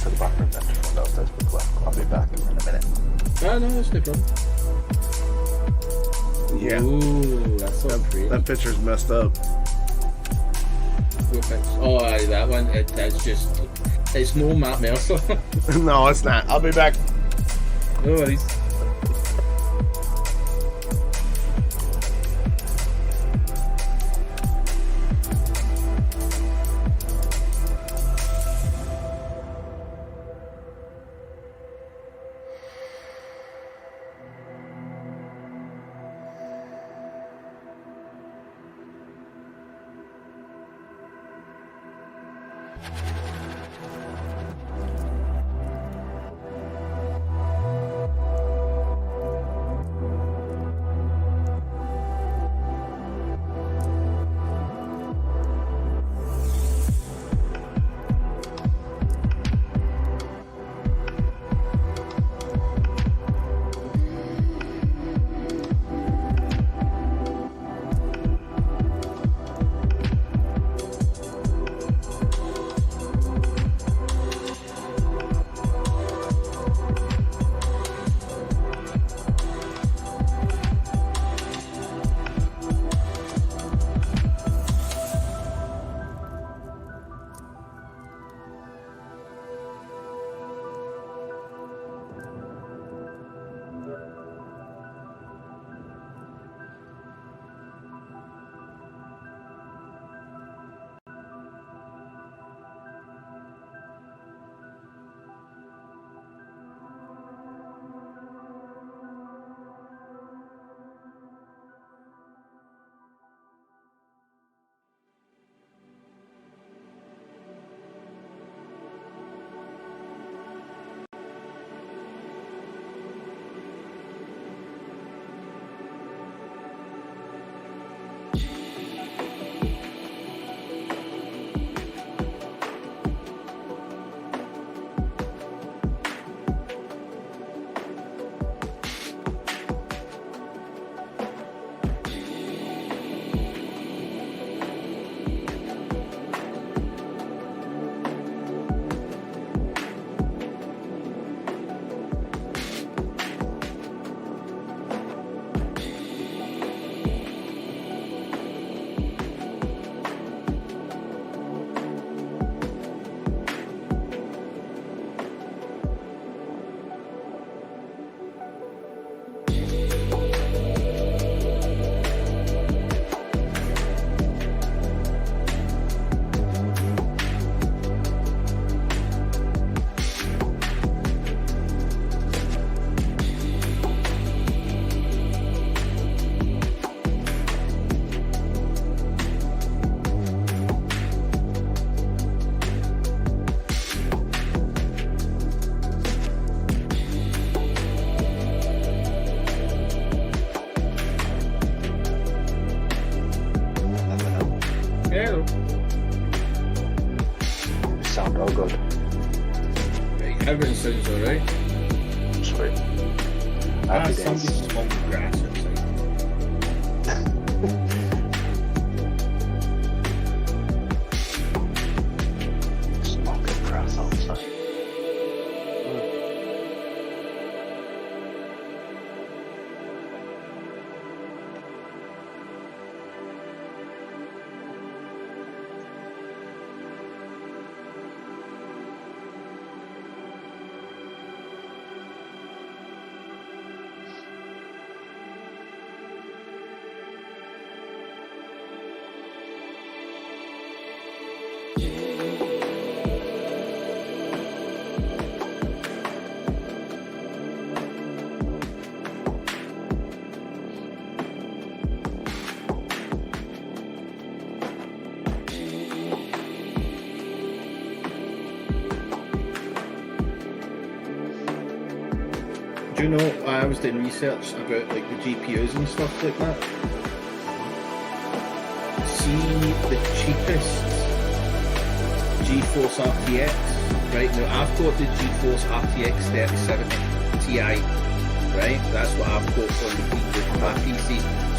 to the bathroom then to find out if there's quick left. I'll be back in a minute. No, that's no problem. Yeah. Ooh, that's so pretty. That picture's messed up. Oh, aye, that one, it's just, it's no Matt Mercer. No, it's not. I'll be back. No worries. Sound all good. Everything sounds alright. Sweet. Happy days. Somebody's smoking grass outside. Smoking grass outside. Do you know, I was doing research about like the GPUs and stuff like that. See the cheapest GeForce RTX, right? Now I've got the GeForce RTX 3070 Ti, right? That's what I've got on my PC.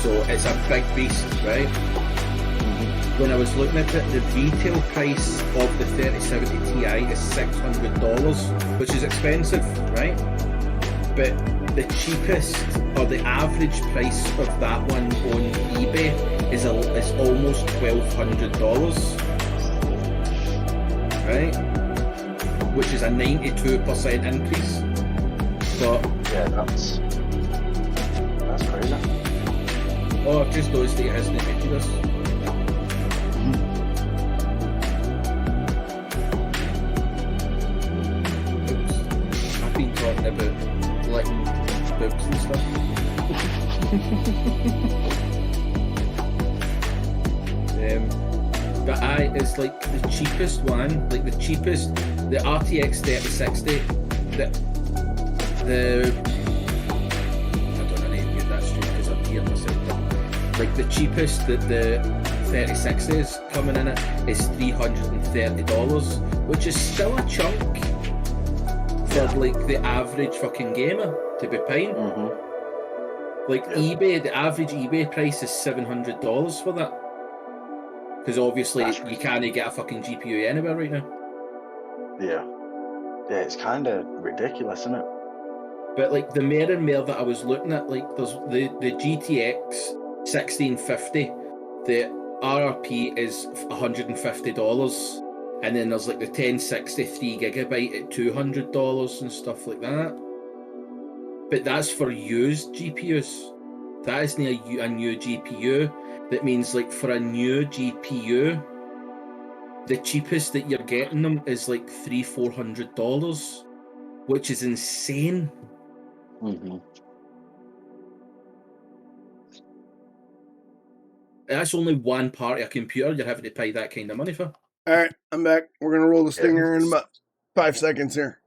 So it's a big beast, right? When I was looking at it, the retail price of the 3070 Ti is $600, which is expensive, right? But the cheapest or the average price of that one on eBay is almost $1,200, right? Which is a 92% increase. But Yeah, that's crazy. oh, I've just noticed that it hasn't admitted us. Oops. I've been talking about licking boobs and stuff. But it's like the cheapest one, like the RTX 3060, the I don't know how to get that straight because I'm here myself, but like the cheapest that the 3060 is coming in at is $330, which is still a chunk for like the average fucking gamer to be paying. Like eBay, the average eBay price is $700 for that. Because obviously you can't get a fucking GPU anywhere right now. Yeah, it's kind of ridiculous, isn't it? But like the more and more that I was looking at, like there's the GTX 1650, the RRP is $150, and then there's like the 1063 gigabyte at $200 and stuff like that. But that's for used GPUs. That isn't a new GPU. That means like for a new GPU, the cheapest that you're getting them is like $300-400, which is insane. That's only one part of a computer you're having to pay that kind of money for. All right, I'm back. We're going to roll the stinger in about 5 seconds here.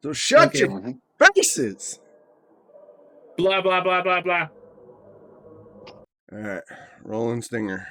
So shut your faces. Blah, blah, blah, blah, blah. All right, rolling stinger.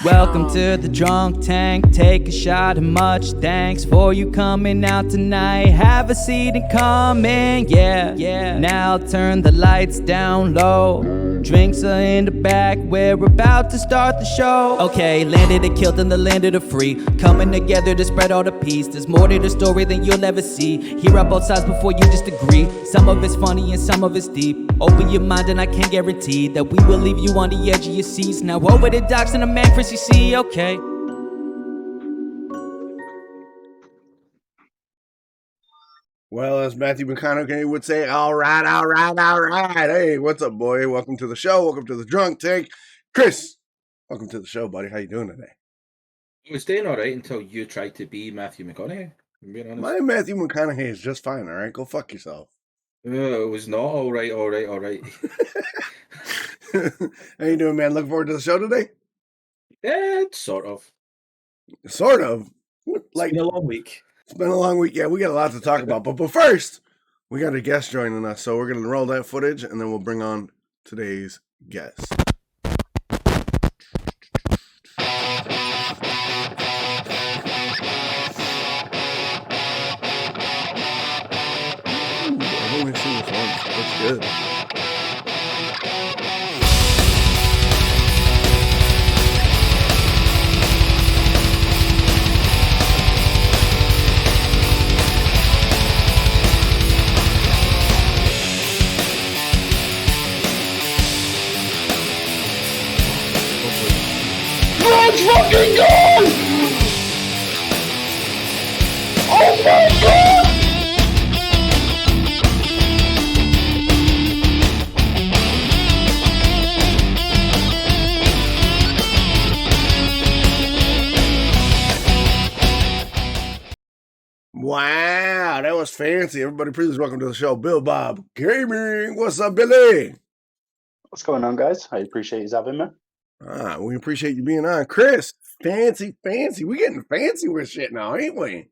Welcome to the drunk tank. Take a shot and much thanks for you coming out tonight. Have a seat and come in, yeah. Now turn the lights down low. Drinks are in the back. We're about to start the show. Okay, landed and killed in the land of the free. Coming together to spread all the peace. There's more to the story than you'll ever see. Hear out both sides before you just agree. Some of it's funny and some of it's deep. Open your mind and I can guarantee that we will leave you on the edge of your seats. Now over to Dox and the man Chris, you see, okay. Well, as Matthew McConaughey would say, all right. Hey, what's up, boy? Welcome to the show. Welcome to the drunk tank. Chris, welcome to the show, buddy. How you doing today? I was doing all right until you tried to be Matthew McConaughey. I'm being honest. My Matthew McConaughey is just fine, all right? Go fuck yourself. It was not all right. How you doing, man? Looking forward to the show today? Yeah, sort of. Sort of. Like, it's been a long week. It's been a long week. Yeah, we got a lot to talk about. But first, we got a guest joining us. So we're going to roll that footage, and then we'll bring on today's guest. I've only seen this once. That's good. Let's fucking go! Oh my god! Wow, that was fancy. Everybody, please welcome to the show, Billbob Gaming. What's up, Billy? What's going on, guys? I appreciate you having me. We appreciate you being on. Chris, fancy. We getting fancy with shit now, ain't we?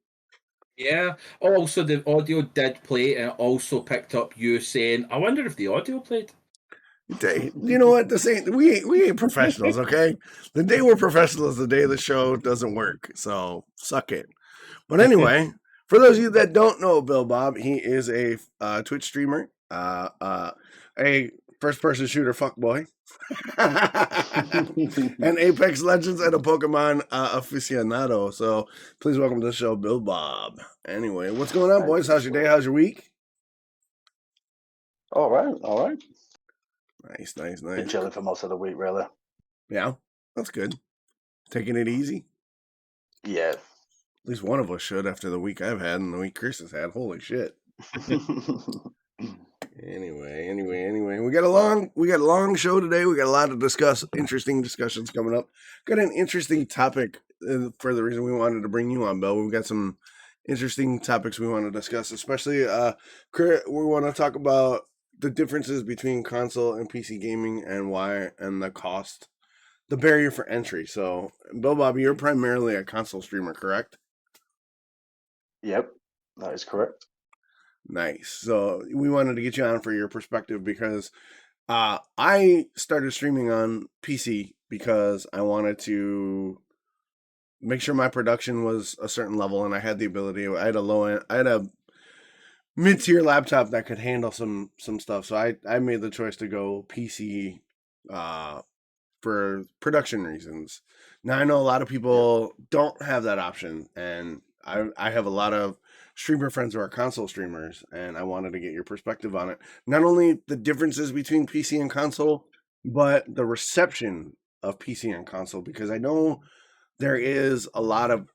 Yeah. Also, the audio did play, and it also picked up you saying, I wonder if the audio played. You know what? We ain't professionals, okay? The day we're professionals, the day the show doesn't work. So suck it. But anyway, For those of you that don't know Bill Bob, he is a Twitch streamer, a first-person shooter fuckboy, an Apex Legends and a Pokemon aficionado. So please welcome to the show, Bill Bob. Anyway, what's going on, boys? How's your day? How's your week? All right. Nice. Been chilling for most of the week, really. Yeah, that's good. Taking it easy. Yeah. At least one of us should after the week I've had and the week Chris has had. Holy shit. Anyway, we got a long show today. We got a lot to discuss. Interesting discussions coming up. Got an interesting topic for the reason we wanted to bring you on, Bill. We've got some interesting topics we want to discuss, especially Chris, we want to talk about the differences between console and PC gaming and why, and the cost, the barrier for entry. So, Bill Bobby, you're primarily a console streamer, correct? Yep, that is correct. Nice. So we wanted to get you on for your perspective because I started streaming on PC because I wanted to make sure my production was a certain level and I had the ability. I had a mid-tier laptop that could handle some stuff. So I made the choice to go PC for production reasons. Now I know a lot of people don't have that option, and I have a lot of streamer friends who are console streamers, and I wanted to get your perspective on it. Not only the differences between PC and console, but the reception of PC and console, because I know there's a lot of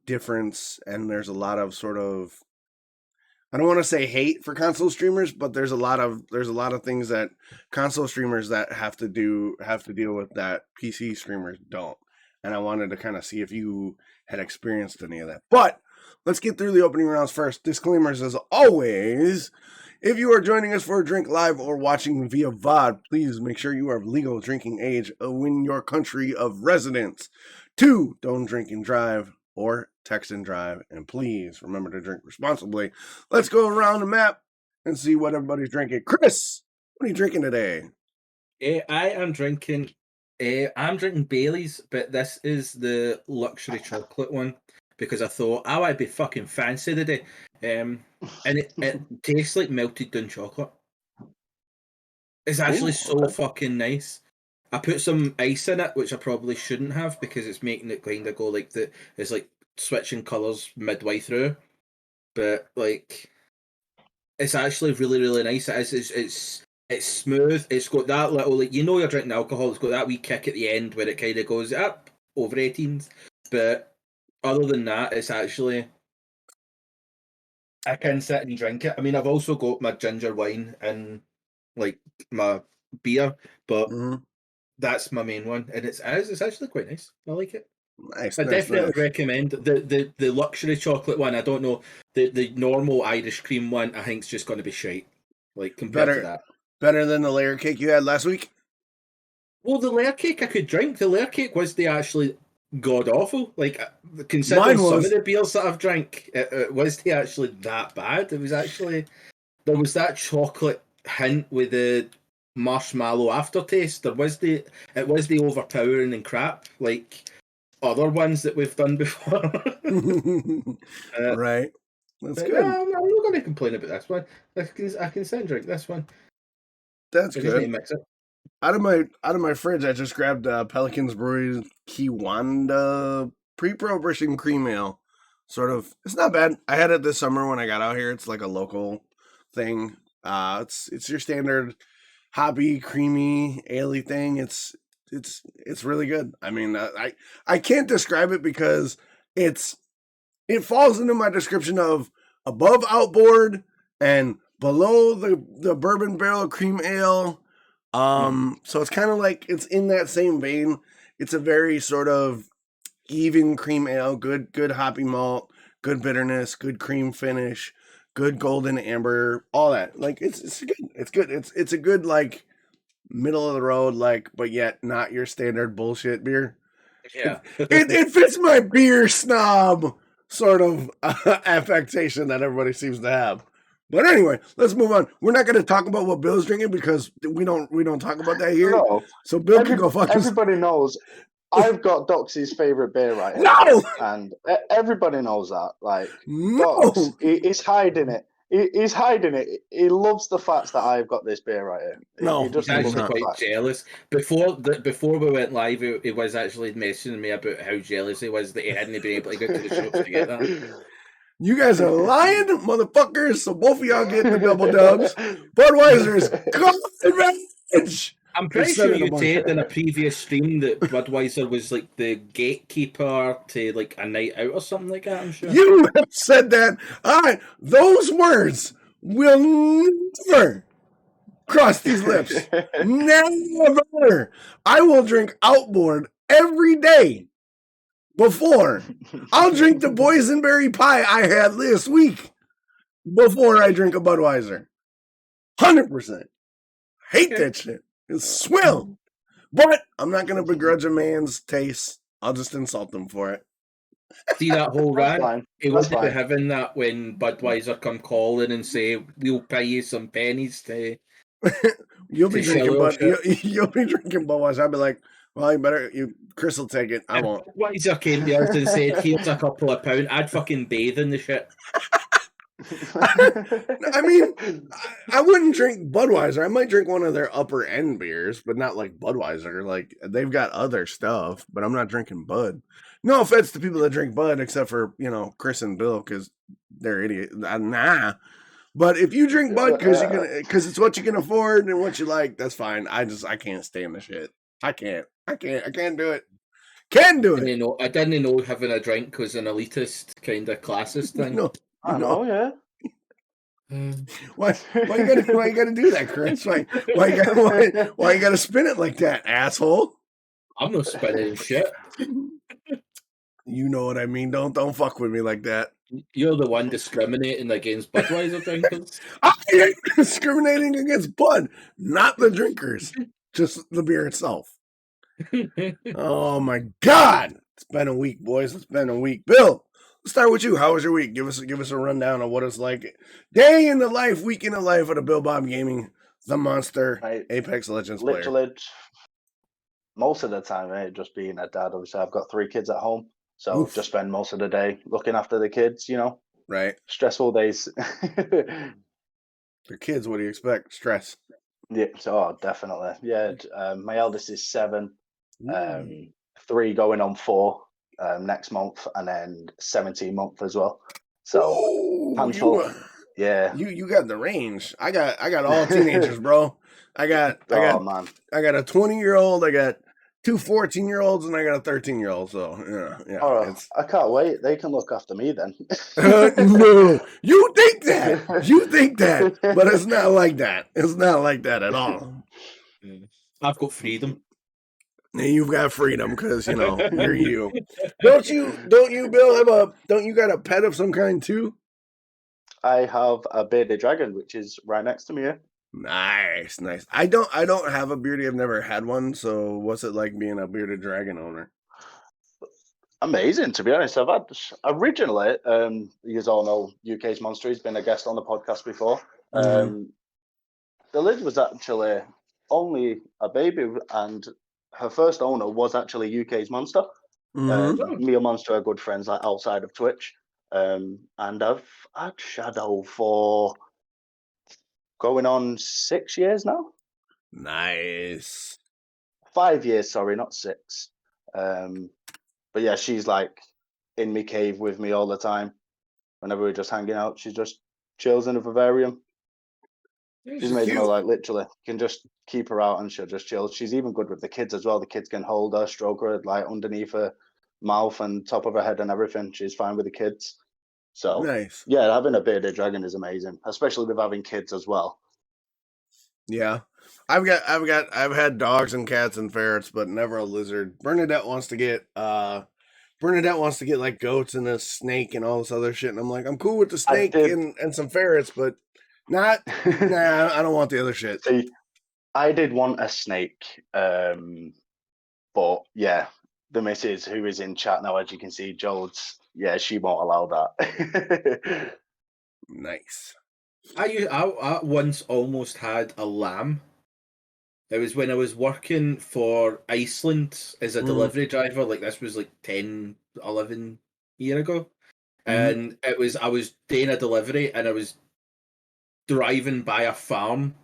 difference, and there's a lot of sort of, I don't want to say hate for console streamers, but there's a lot of things that console streamers that have to deal with that PC streamers don't. And I wanted to kind of see if you had experienced any of that. But let's get through the opening rounds first. Disclaimers as always. If you are joining us for a drink live or watching via VOD, please make sure you are of legal drinking age in your country of residence. 2, don't drink and drive or text and drive. And please remember to drink responsibly. Let's go around the map and see what everybody's drinking. Chris, what are you drinking today? I am drinking... I'm drinking Bailey's, but this is the luxury chocolate one because I thought, oh, I'd be fucking fancy today. And it tastes like melted down chocolate. It's actually fucking nice. I put some ice in it, which I probably shouldn't have because it's making it kind of go like it's like switching colours midway through. But like, it's actually really, really nice. It's smooth. It's got that little, like, you're drinking alcohol. It's got that wee kick at the end where it kind of goes up over 18s. But other than that, it's actually, I can sit and drink it. I mean, I've also got my ginger wine and like my beer, but that's my main one, and it's actually quite nice. I like it. Nice. I definitely recommend the luxury chocolate one. I don't know, the normal Irish cream one. I think it's just going to be shite. Like compared to that. Better than the layer cake you had last week? Well, the layer cake I could drink. The layer cake was actually god awful. Like, considering some of the beers that I've drank, it was actually that bad. It was actually, there was that chocolate hint with the marshmallow aftertaste. It was the overpowering and crap like other ones that we've done before. Right. That's good. I'm not going to complain about this one. I can sit and drink this one. That's good. Out of my fridge, I just grabbed Pelican's Brewery's Kiwanda pre-prohibition cream ale. Sort of, it's not bad. I had it this summer when I got out here. It's like a local thing. It's your standard hoppy, creamy, ale-y thing. It's really good. I mean, I can't describe it because it falls into my description of above outboard and below the bourbon barrel cream ale. So it's kind of like, it's in that same vein. It's a very sort of even cream ale, good hoppy malt, good bitterness, good cream finish, good golden amber, all that. Like it's good. It's a good, like, middle of the road, like, but yet not your standard bullshit beer. Yeah. It fits my beer snob sort of affectation that everybody seems to have. But anyway, let's move on. We're not going to talk about what Bill's drinking because we don't talk about that here. No. So Bill can go fuck himself. Everybody knows I've got Dox's favorite beer right here. No! And everybody knows that. Like, No! Dox, he's hiding it. He's hiding it. He loves the fact that I've got this beer right here. No, he just He's loves actually not. the quite fact. jealous. Before we went live, he was actually messaging me about how jealous he was that he hadn't been able to go to the shops to get that. You guys are lying, motherfuckers, so both of y'all get the double dubs. Budweiser is garbage! I'm pretty They said sure it a you bunch. said in a previous stream that Budweiser was like the gatekeeper to like a night out or something like that, I'm sure. You have said that. All right, those words will never cross these lips. Never. I will drink Outboard every day before. I'll drink the boysenberry pie I had this week before I drink a Budweiser. 100%. Hate that shit. It's swill. But I'm not going to begrudge a man's taste. I'll just insult them for it. See that whole That's rant? fine. He That's won't be fine. having that when Budweiser come calling and say, we'll pay you some pennies to... You'll be To drinking sell you'll be drinking Budweiser. I'll be like, well, Chris will take it. I won't. Budweiser came to us and said, here's a couple of pounds. I'd fucking bathe in the shit. I mean, I wouldn't drink Budweiser. I might drink one of their upper end beers, but not like Budweiser. Like, they've got other stuff, but I'm not drinking Bud. No offense to people that drink Bud, except for, Chris and Bill, because they're idiots. Nah. But if you drink Bud because it's what you can afford and what you like, that's fine. I can't stand the shit. I can't do it. Can't do it. I didn't know having a drink was an elitist kind of classist thing. No. I know, yeah. Why you gotta do that, Chris? Why you gotta spin it like that, asshole? I'm not spinning shit. You know what I mean. Don't fuck with me like that. You're the one discriminating against Budweiser drinkers. I ain't discriminating against Bud, not the drinkers, just the beer itself. Oh my God! It's been a week, boys. It's been a week. Bill, let's start with you. How was your week? Give us a rundown of what it's like. Day in the life, week in the life of the Billbob Gaming, the monster, Apex Legends player. Literally, most of the time, just being a dad. Obviously, I've got 3 kids at home. So just spend most of the day looking after the kids, Right. Stressful days. Your kids, what do you expect? Stress. Yeah, definitely. Yeah, my eldest is 7, 3 going on 4 next month, and then 17 month as well. So handful. Yeah. You got the range. I got all teenagers, bro. I got a 20-year-old, I got 2 14-year-olds, and I got a 13-year-old. So yeah. I can't wait. They can look after me then. No, you think that, but it's not like that. It's not like that at all. I've got freedom. And you've got freedom because you're you. Don't you, Bill? Don't you got a pet of some kind too? I have a bearded dragon, which is right next to me here. Nice. I don't have a beardy. I've never had one. So what's it like being a bearded dragon owner? Amazing, to be honest. I've had originally, you all know UK's Monster. He's been a guest on the podcast before. The lid was actually only a baby, and her first owner was actually UK's Monster. Me and Monster are good friends, like outside of Twitch. And I've had Shadow for going on 6 years now. Nice. 5 years, sorry, not 6. But yeah, she's like in my cave with me all the time. Whenever we're just hanging out, she just chills in a vivarium. She's amazing, like literally. You can just keep her out and she'll just chill. She's even good with the kids as well. The kids can hold her, stroke her, like underneath her mouth and top of her head and everything. She's fine with the kids. So nice. Yeah, having a bearded dragon is amazing, especially with having kids as well. Yeah. I've had dogs and cats and ferrets, but never a lizard. Bernadette wants to get like goats and a snake and all this other shit. And I'm like, I'm cool with the snake and some ferrets, but nah, I don't want the other shit. See, I did want a snake, but yeah, the missus who is in chat now, as you can see, Jodes, yeah, she won't allow that. Nice. I once almost had a lamb. It was when I was working for Iceland as a delivery driver. Like this was like 10, 11 years ago. And I was doing a delivery and I was driving by a farm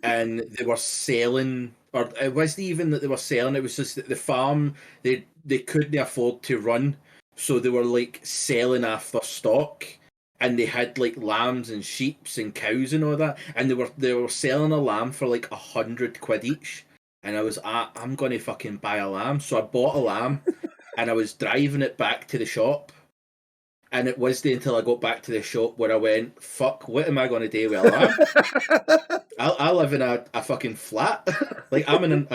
and they were selling, or it wasn't even that they were selling, it was just that the farm, they couldn't afford to run. So they were like selling off their stock. And they had like lambs and sheeps and cows and all that, and they were selling a lamb for like £100 each. And I was, I'm gonna fucking buy a lamb. So I bought a lamb, and I was driving it back to the shop. And it wasn't until I got back to the shop where I went, "Fuck, what am I gonna do with a lamb? I live in a fucking flat. Like I'm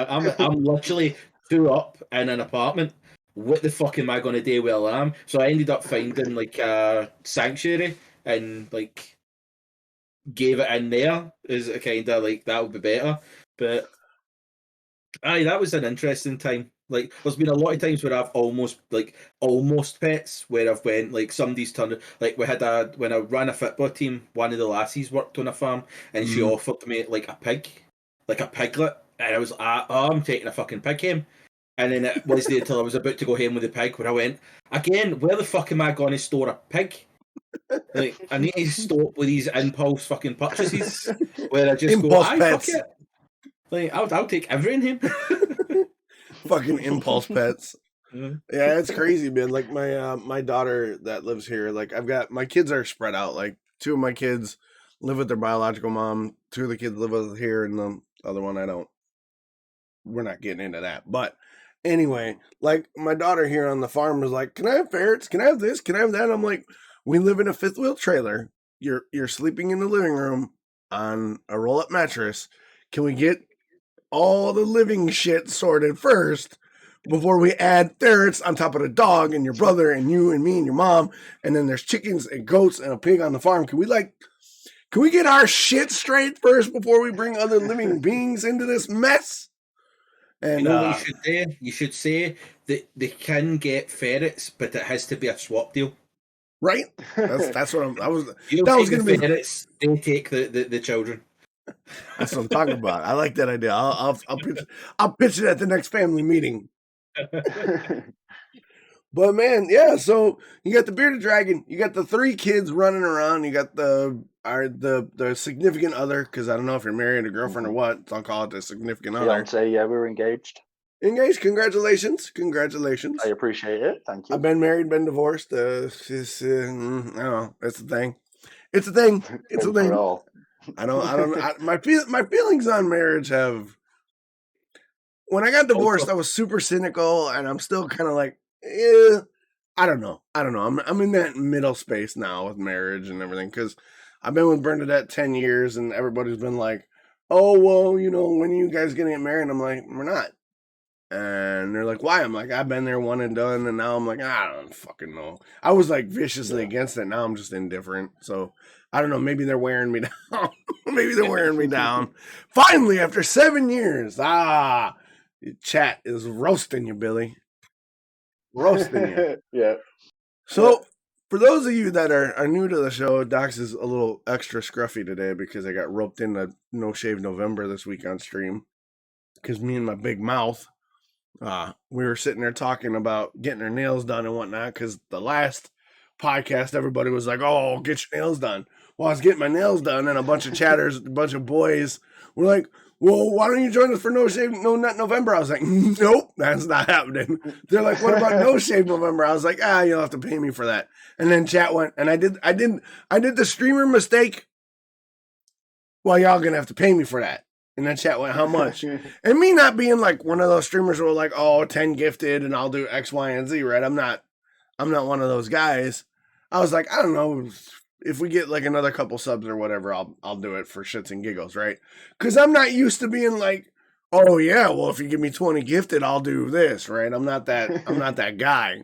literally two up in an apartment. What the fuck am I going to do with a lamb?" So I ended up finding like a sanctuary and like gave it in there as a kind of like that would be better. But aye, that was an interesting time. Like there's been a lot of times where I've almost pets where I've went like somebody's turned, like when I ran a football team, one of the lassies worked on a farm and she offered me like a piglet, and I was I'm taking a fucking pig home. And then it wasn't until I was about to go home with the pig where I went, again, where the fuck am I going to store a pig? Like, I need to stop with these impulse fucking purchases where I just impulse go, pets. Fuck it. Like, I'll take everything home. Fucking impulse pets. Yeah, it's crazy, man. Like my daughter that lives here, like my kids are spread out. Like 2 of my kids live with their biological mom. 2 of the kids live with here, and the other one I don't. We're not getting into that, but. Anyway, like my daughter here on the farm was like, "Can I have ferrets? Can I have this? Can I have that?" I'm like, "We live in a 5th wheel trailer. You're sleeping in the living room on a roll-up mattress. Can we get all the living shit sorted first before we add ferrets on top of the dog and your brother and you and me and your mom? And then there's chickens and goats and a pig on the farm. Can we get our shit straight first before we bring other living beings into this mess?" And, you know what you should do? You should say that they can get ferrets, but it has to be a swap deal. Right? That's what I was. You that was take going the to be. ferrets. They take the children. That's what I'm talking about. I like that idea. I'll pitch it at the next family meeting. But man, yeah. So you got the bearded dragon. You got the 3 kids running around. You got the significant other, because I don't know if you're married, a girlfriend, or what. I'll call it the significant other. Fiance, yeah, we're engaged. Engaged. Congratulations. I appreciate it. Thank you. I've been married, been divorced. I don't know. It's a thing. It's a thing. It's a thing. I don't. My feelings on marriage have. When I got divorced, I was super cynical, and I'm still kind of like, I don't know. I'm in that middle space now with marriage and everything, because I've been with Bernadette 10 years, and everybody's been like, "Oh, well, when are you guys gonna get married?" And I'm like, "We're not." And they're like, "Why?" I'm like, "I've been there one and done," and now I'm like, "I don't fucking know." I was like viciously against it. Now I'm just indifferent. So I don't know. Maybe they're wearing me down. Finally, after 7 years, chat is roasting you, Billy. Roasting you. Yeah. So, for those of you that are new to the show, Dox is a little extra scruffy today because I got roped into No Shave November this week on stream. Because me and my big mouth, we were sitting there talking about getting our nails done and whatnot. Because the last podcast, everybody was like, "Oh, get your nails done." Well, I was getting my nails done, and a bunch of chatters, a bunch of boys were like, "Well, why don't you join us for No Shave No Nut November?" I was like, "Nope, that's not happening." They're like, "What about No Shave November?" I was like, "You'll have to pay me for that." And then chat went, and I did the streamer mistake. Well, y'all gonna have to pay me for that. And then chat went, "How much?" And me not being like one of those streamers who are like, 10 gifted and I'll do X, Y, and Z, right? I'm not one of those guys. I was like, I don't know, if we get like another couple subs or whatever, I'll do it for shits and giggles, right? Because I'm not used to being like, "Oh yeah, well if you give me 20 gifted, I'll do this," right? I'm not that guy.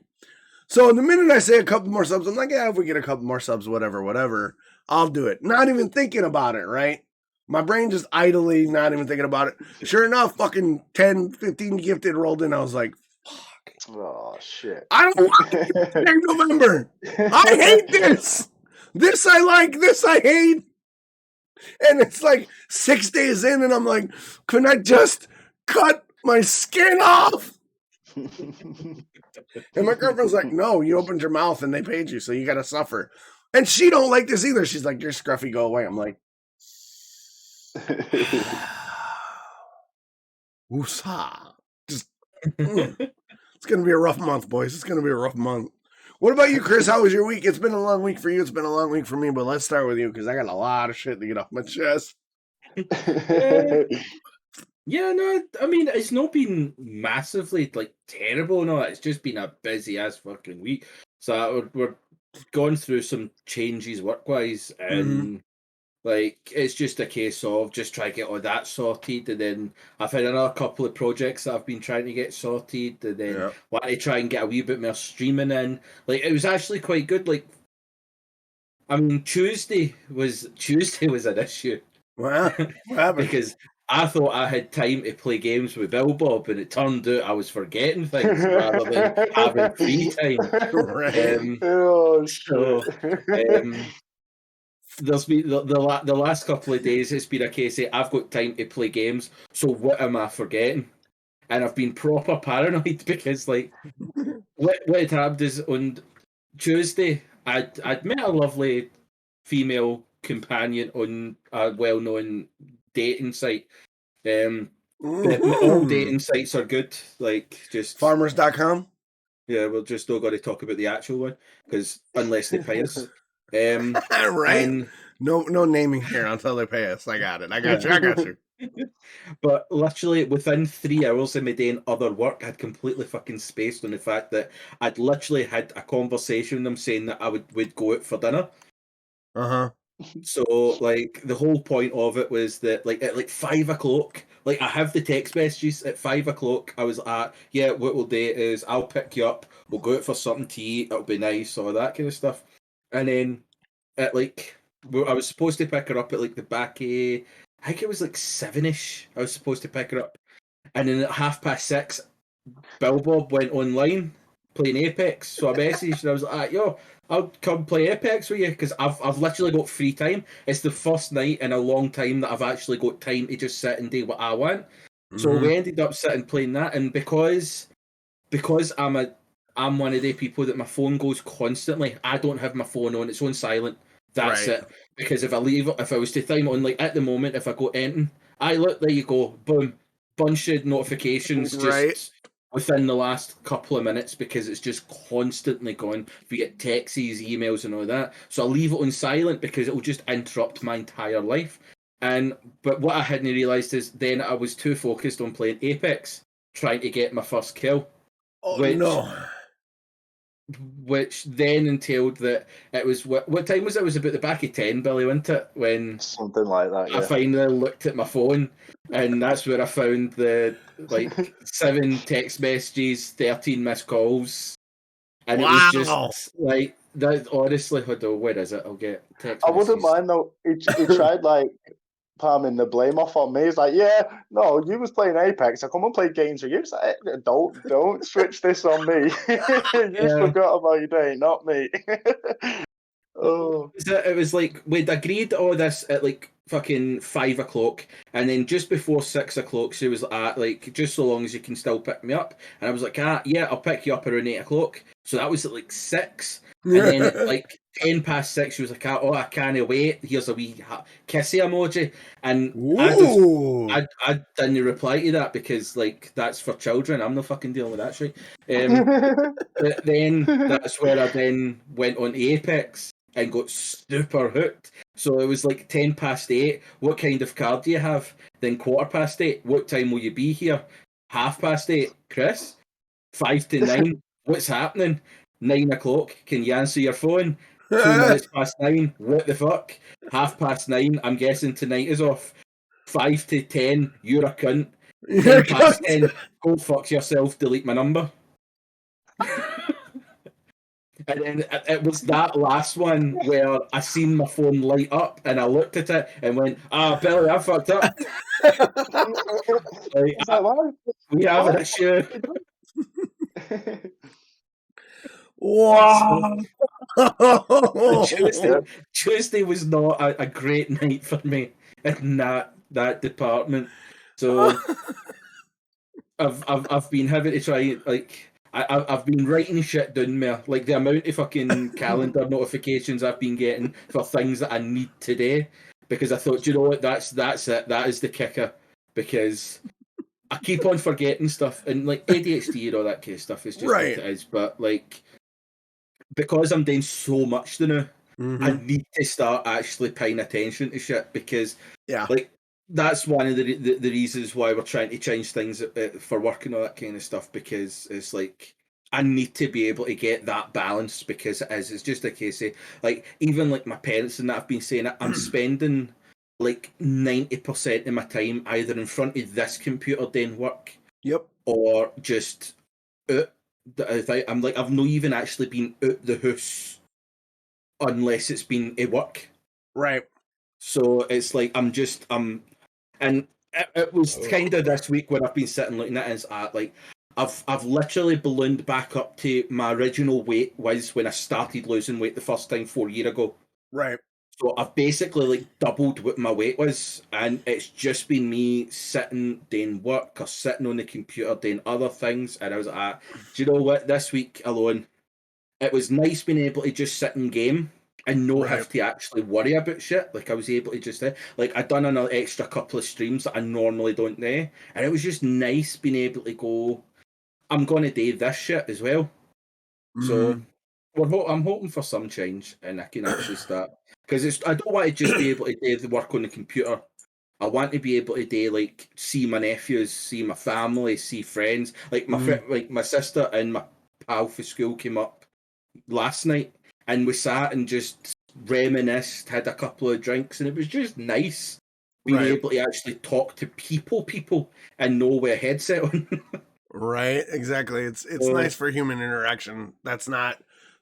So the minute I say a couple more subs, I'm like, "Yeah, if we get a couple more subs, whatever, I'll do it." Not even thinking about it, right? My brain just idly not even thinking about it. Sure enough, fucking 10, 15 gifted rolled in. I was like, fuck. Oh, shit. I don't want to November. I hate this. This I like, this I hate. And it's like 6 days in, and I'm like, couldn't I just cut my skin off? And my girlfriend's like, no, you opened your mouth and they paid you, so you gotta suffer. And she don't like this either. She's like, you're scruffy, go away. I'm like, woosah. Just, it's gonna be a rough month, boys. It's gonna be a rough month. What about you, Chris? How was your week? It's been a long week for you. It's been a long week for me, but let's start with you because I got a lot of shit to get off my chest. Yeah, no, I mean, it's not been massively, like, terrible, no, it's just been a busy-ass fucking week. So we're going through some changes work-wise, and, like, it's just a case of just trying to get all that sorted, and then I've had another couple of projects that I've been trying to get sorted, and then want to try and get a wee bit more streaming in. Like, it was actually quite good, like, I mean, Tuesday was an issue. What happened? Because I thought I had time to play games with Billbob, and it turned out I was forgetting things rather than having free time. Right. So there's been the last couple of days. It's been a case of I've got time to play games, so what am I forgetting? And I've been proper paranoid because, like, what had happened is on Tuesday I'd met a lovely female companion on a well-known dating site. All dating sites are good, like just farmers.com. Yeah, we're just not going to talk about the actual one because unless they pay us. Right. And, no naming here until they pay us. I got you. But literally within 3 hours of my day and other work, I'd completely fucking spaced on the fact that I'd literally had a conversation with them saying that I would go out for dinner. So, like, the whole point of it was that, like, at like 5 o'clock, like, I have the text messages at 5 o'clock. I was what we'll do is I'll pick you up, we'll go out for something to eat, it'll be nice, all that kind of stuff. And then at like, I was supposed to pick her up at like the back of, I think it was like 7ish. I was supposed to pick her up, and then at 6:30, Billbob went online playing Apex. So I messaged and I was like, yo, I'll come play Apex with you because I've literally got free time. It's the first night in a long time that I've actually got time to just sit and do what I want. So we ended up sitting playing that, and because I'm one of the people that my phone goes constantly. I don't have my phone on; it's on silent. That's it. Because if I was to time it on, like at the moment, if I go anything, look, there you go, boom, bunch of notifications just within the last couple of minutes because it's just constantly going. We get texts, emails, and all that. So I leave it on silent because it will just interrupt my entire life. But what I hadn't realised is then I was too focused on playing Apex, trying to get my first kill. Which then entailed that it was what time was it? It was about the back of 10, Billy, wasn't it? When something like that. Yeah. I finally looked at my phone, and that's where I found the 7 text messages, 13 missed calls, and it was just like that. Honestly, hold on, where is it? I'll get text. I wouldn't mind though. He tried like palming the blame off on me. He's like, yeah, no, you was playing Apex. I come and play games with you. It's like, don't switch this on me. You forgot about your day, not me. It was like we'd agreed all this at like fucking 5 o'clock, and then just before 6 o'clock she was like, just so long as you can still pick me up, and I was like, I'll pick you up around 8 o'clock. So that was at like 6, and then at like 10 past 6 she was like, I can't wait, here's a wee kissy emoji, and I didn't reply to that because like that's for children. I'm not fucking dealing with that shit. But then that's where I then went on to Apex and got super hooked. So it was like 10 past 8. What kind of card do you have? Then 8:15. What time will you be here? 8:30. Chris? 5 to 9. What's happening? 9 o'clock. Can you answer your phone? 2 minutes past 9. What the fuck? 9:30. I'm guessing tonight is off. 5 to 10. You're a cunt. 10 past 10. Go fuck yourself. Delete my number. And then it was that last one where I seen my phone light up and I looked at it and went, Billy, I fucked up. We have an issue. Wow. Tuesday was not a great night for me in that department. So I've been having to try, like, I've been writing shit down there, like the amount of fucking calendar notifications I've been getting for things that I need today, because I thought, you know what, that's it, that is the kicker, because I keep on forgetting stuff, and like ADHD and all that kind of stuff is just Right. what it is. But like, because I'm doing so much now, I need to start actually paying attention to shit, because like that's one of the reasons why we're trying to change things for work and all that kind of stuff, because it's like I need to be able to get that balance, because it's just a case of, like, even like my parents and that have been saying it, I'm spending like 90% of my time either in front of this computer doing work, or just out. I'm like, I've not even actually been out the house unless it's been at work. Right. So it's like and it was kind of this week when I've been sitting looking at it, and like I've literally ballooned back up to my original weight was when I started losing weight the first time 4 years ago. Right. So I've basically like doubled what my weight was, and it's just been me sitting doing work or sitting on the computer doing other things. And I was like, do you know what? This week alone, it was nice being able to just sit and game and not have to actually worry about shit. Like I was able to just like I'd done another extra couple of streams that I normally don't do, and it was just nice being able to go, I'm going to do this shit as well. So I'm hoping for some change, and I can actually start, because I don't want to just be able to do the work on the computer. I want to be able to do, like, see my nephews, see my family, see friends. Like like my sister and my pal for school came up last night, and we sat and just reminisced, had a couple of drinks, and it was just nice being able to actually talk to people and know with a headset on. Right, exactly. It's nice for human interaction. That's not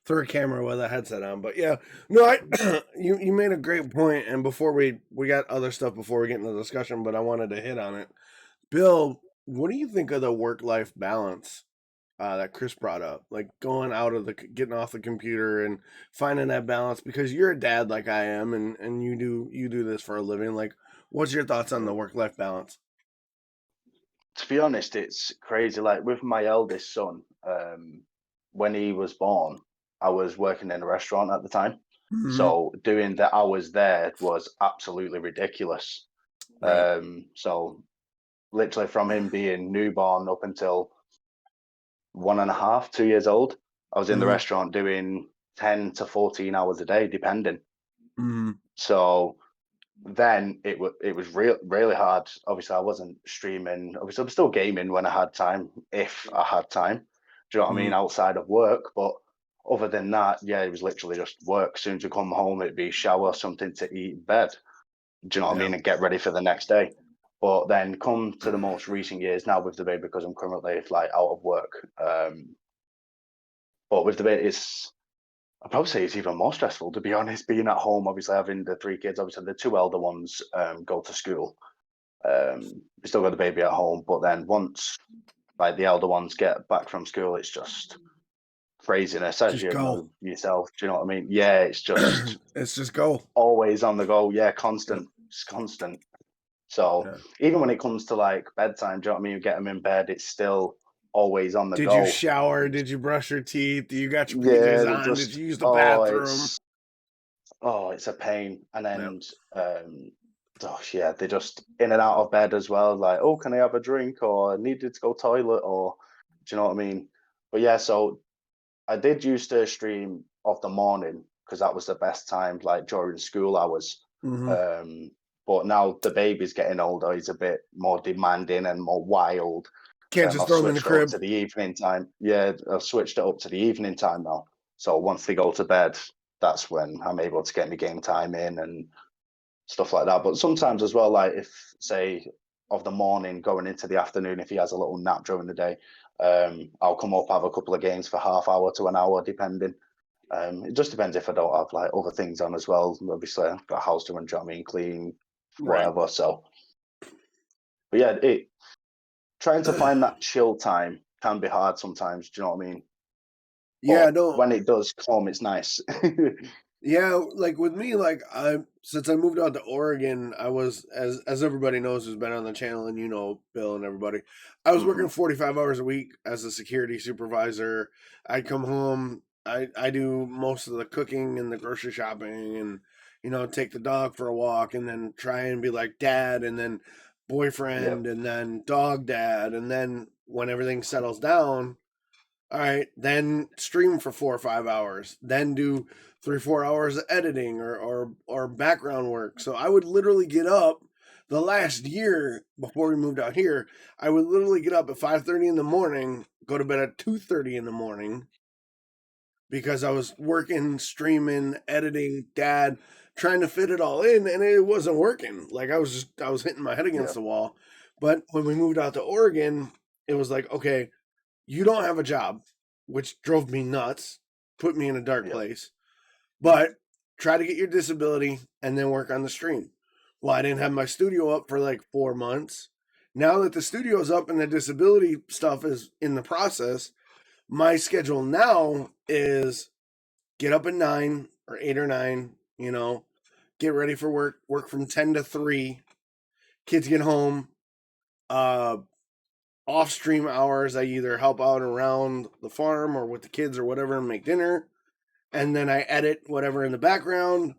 through a camera with a headset on. But yeah, no, you made a great point. And before we got other stuff before we get into the discussion, but I wanted to hit on it. Bill, what do you think of the work-life balance that Chris brought up? Like going out of getting off the computer and finding that balance, because you're a dad like I am, and you do this for a living. Like, what's your thoughts on the work-life balance? To be honest, it's crazy. Like with my eldest son, when he was born, I was working in a restaurant at the time. So doing the hours there was absolutely ridiculous. So literally from him being newborn up until 1.5, 2 years old, I was in the restaurant doing 10 to 14 hours a day, depending. So then it was really hard. Obviously, I wasn't streaming. Obviously, I'm still gaming when I had time, if I had time. Do you know what I mean? Outside of work, but other than that, yeah, it was literally just work. As soon as you come home, it'd be shower, something to eat, bed. Do you know what I mean? And get ready for the next day. But then come to the most recent years now with the baby, because I'm currently like out of work. But with the baby, I'd probably say it's even more stressful, to be honest, being at home, obviously having the 3 kids. Obviously, the 2 elder ones go to school. We still got the baby at home, but then once like the elder ones get back from school, it's just craziness, as you know yourself. Do you know what I mean? Yeah, it's just it's just go. Always on the go. Yeah, constant. It's constant. So even when it comes to like bedtime, do you know what I mean? You get them in bed, it's still always on the go. Did you shower? Did you brush your teeth? You got your PJs on? Did you use the bathroom? It's a pain. And then, they're just in and out of bed as well. Like, oh, can I have a drink? Or I needed to go toilet? Or, do you know what I mean? But yeah, so I did used to stream of the morning, because that was the best time, like during school hours. But now the baby's getting older, he's a bit more demanding and more wild. Can't just throw him in the crib. To the evening time. Yeah, I've switched it up to the evening time now. So once they go to bed, that's when I'm able to get my game time in and stuff like that. But sometimes as well, like if, say, of the morning going into the afternoon, if he has a little nap during the day, I'll come up, have a couple of games for half hour to an hour, depending. It just depends if I don't have like other things on as well. Obviously, I've got a house to run, do you know what I mean, clean, whatever. So, but yeah, trying to find that chill time can be hard sometimes. Do you know what I mean? Yeah, But no. when it does come, it's nice. Yeah, like with me, like since I moved out to Oregon, I was as everybody knows who's been on the channel, and you know Bill and everybody, I was working 45 hours a week as a security supervisor. I'd come home, I do most of the cooking and the grocery shopping, and take the dog for a walk, and then try and be like dad, and then boyfriend, and then dog dad, and then when everything settles down, all right, then stream for 4 or 5 hours, then do 3-4 hours of editing or background work. So I would literally get up the last year before we moved out here. I would literally get up at 5:30 in the morning, go to bed at 2:30 in the morning, because I was working, streaming, editing, dad, trying to fit it all in, and it wasn't working. Like I was hitting my head against the wall. But when we moved out to Oregon, it was like, okay, you don't have a job, which drove me nuts, put me in a dark place, but try to get your disability and then work on the stream. Well, I didn't have my studio up for like 4 months. Now that the studio's up and the disability stuff is in the process, my schedule now is get up at 9 or 8 or 9, get ready for work from 10 to 3, kids get home, off-stream hours, I either help out around the farm or with the kids or whatever and make dinner, and then I edit whatever in the background,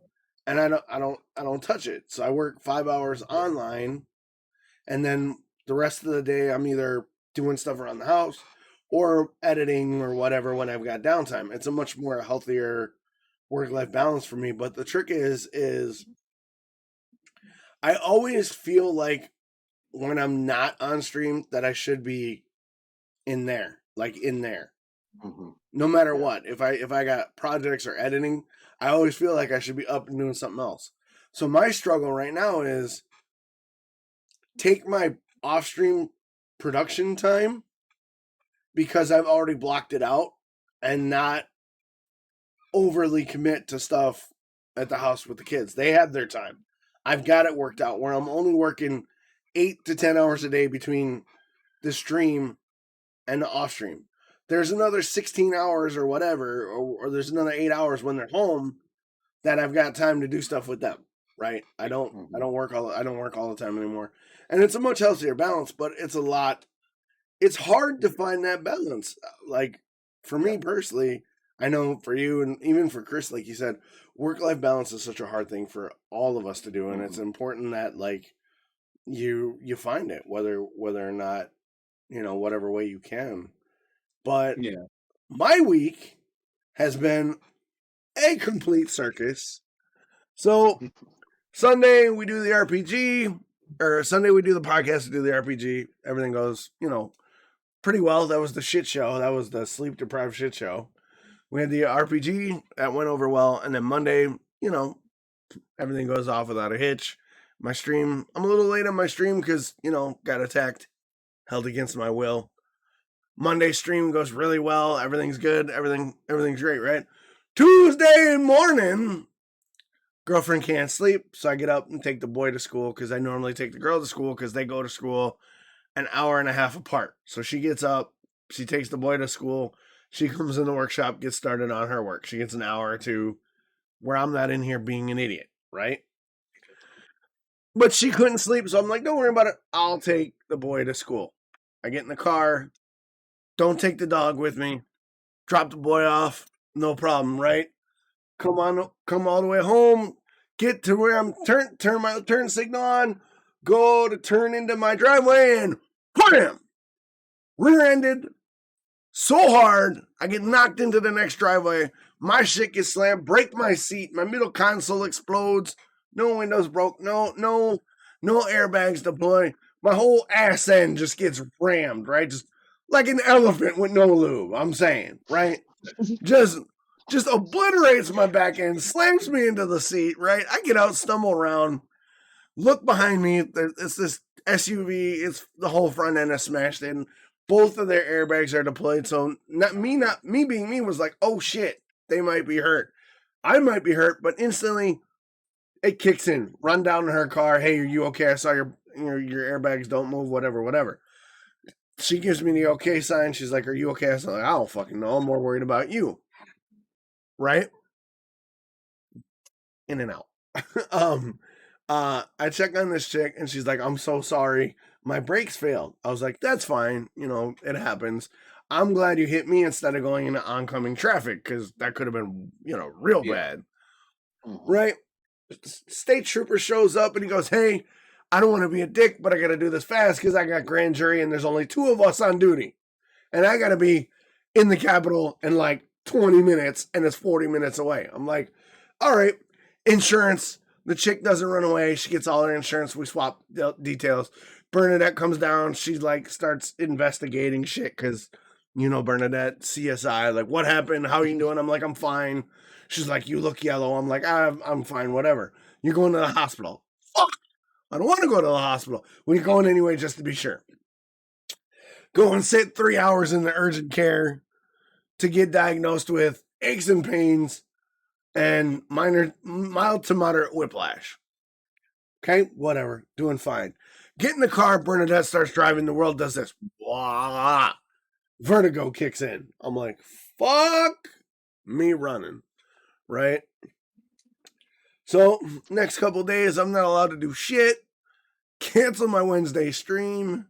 and I don't touch it. So I work 5 hours online, and then the rest of the day I'm either doing stuff around the house or editing or whatever when I've got downtime. It's a much more healthier work-life balance for me. But the trick is I always feel like when I'm not on stream that I should be in there, no matter what. If I got projects or editing, I always feel like I should be up and doing something else. So my struggle right now is take my off-stream production time, because I've already blocked it out, and not overly commit to stuff at the house with the kids. They have their time. I've got it worked out where I'm only working 8 to 10 hours a day between the stream and the off stream. There's another 16 hours or whatever, or there's another 8 hours when they're home that I've got time to do stuff with them. Right? I don't work all the time anymore. And it's a much healthier balance, but it's hard to find that balance. Like for me personally, I know for you and even for Chris, like you said, work-life balance is such a hard thing for all of us to do. And it's important that like you find it, whether or not, whatever way you can. But my week has been a complete circus. So Sunday we do the RPG, or Sunday we do the podcast to do the RPG. Everything goes, pretty well. That was the shit show. That was the sleep deprived shit show. We had the RPG that went over well, and then Monday, everything goes off without a hitch. My stream, I'm a little late on my stream because, got attacked, held against my will. Monday stream goes really well. Everything's good. Everything's great, right? Tuesday morning, girlfriend can't sleep, so I get up and take the boy to school because I normally take the girl to school because they go to school an hour and a half apart. So she gets up, she takes the boy to school, she comes in the workshop, gets started on her work. She gets an hour or two where I'm not in here being an idiot, right? But she couldn't sleep, so I'm like, don't worry about it. I'll take the boy to school. I get in the car, don't take the dog with me, drop the boy off, no problem, right? Come all the way home, get to where I'm turn my turn signal on, go to turn into my driveway, and wham! Rear-ended so hard, I get knocked into the next driveway. My shit gets slammed, break my seat, my middle console explodes, no windows broke, no airbags deploy. My whole ass end just gets rammed, right? Just like an elephant with no lube, I'm saying, right? Just obliterates my back end, slams me into the seat, right? I get out, stumble around, look behind me. It's this SUV. It's the whole front end is smashed in. Both of their airbags are deployed. So not me being me was like, oh shit, they might be hurt. I might be hurt, but instantly it kicks in. Run down to her car. Hey, are you okay? I saw your airbags don't move, whatever. she gives me the okay sign. She's like, "Are you okay?" I was like, "I don't fucking know. I'm more worried about you." Right? In and out. I check on this chick and she's like, "I'm so sorry. My brakes failed." I was like, "That's fine. You know, it happens. I'm glad you hit me instead of going into oncoming traffic because that could have been, you know, real bad." Right? State trooper shows up and he goes, "Hey, I don't want to be a dick, but I got to do this fast because I got grand jury and there's only 2 of us on duty. And I got to be in the Capitol in like 20 minutes and it's 40 minutes away." I'm like, "All right, insurance." The chick doesn't run away. She gets all her insurance. We swap details. Bernadette comes down. She like starts investigating shit because, you know, Bernadette, CSI, like, "What happened? How are you doing?" I'm like, "I'm fine." She's like, "You look yellow." I'm like, I'm fine, whatever. "You're going to the hospital." Fuck! I don't want to go to the hospital. "Well, you're going anyway, just to be sure." Go and sit 3 hours in the urgent care to get diagnosed with aches and pains and mild to moderate whiplash. Okay, whatever. Doing fine. Get in the car. Bernadette starts driving. The world does this. Blah. Vertigo kicks in. I'm like, fuck me running. Right? So, next couple days, I'm not allowed to do shit. Cancel my Wednesday stream.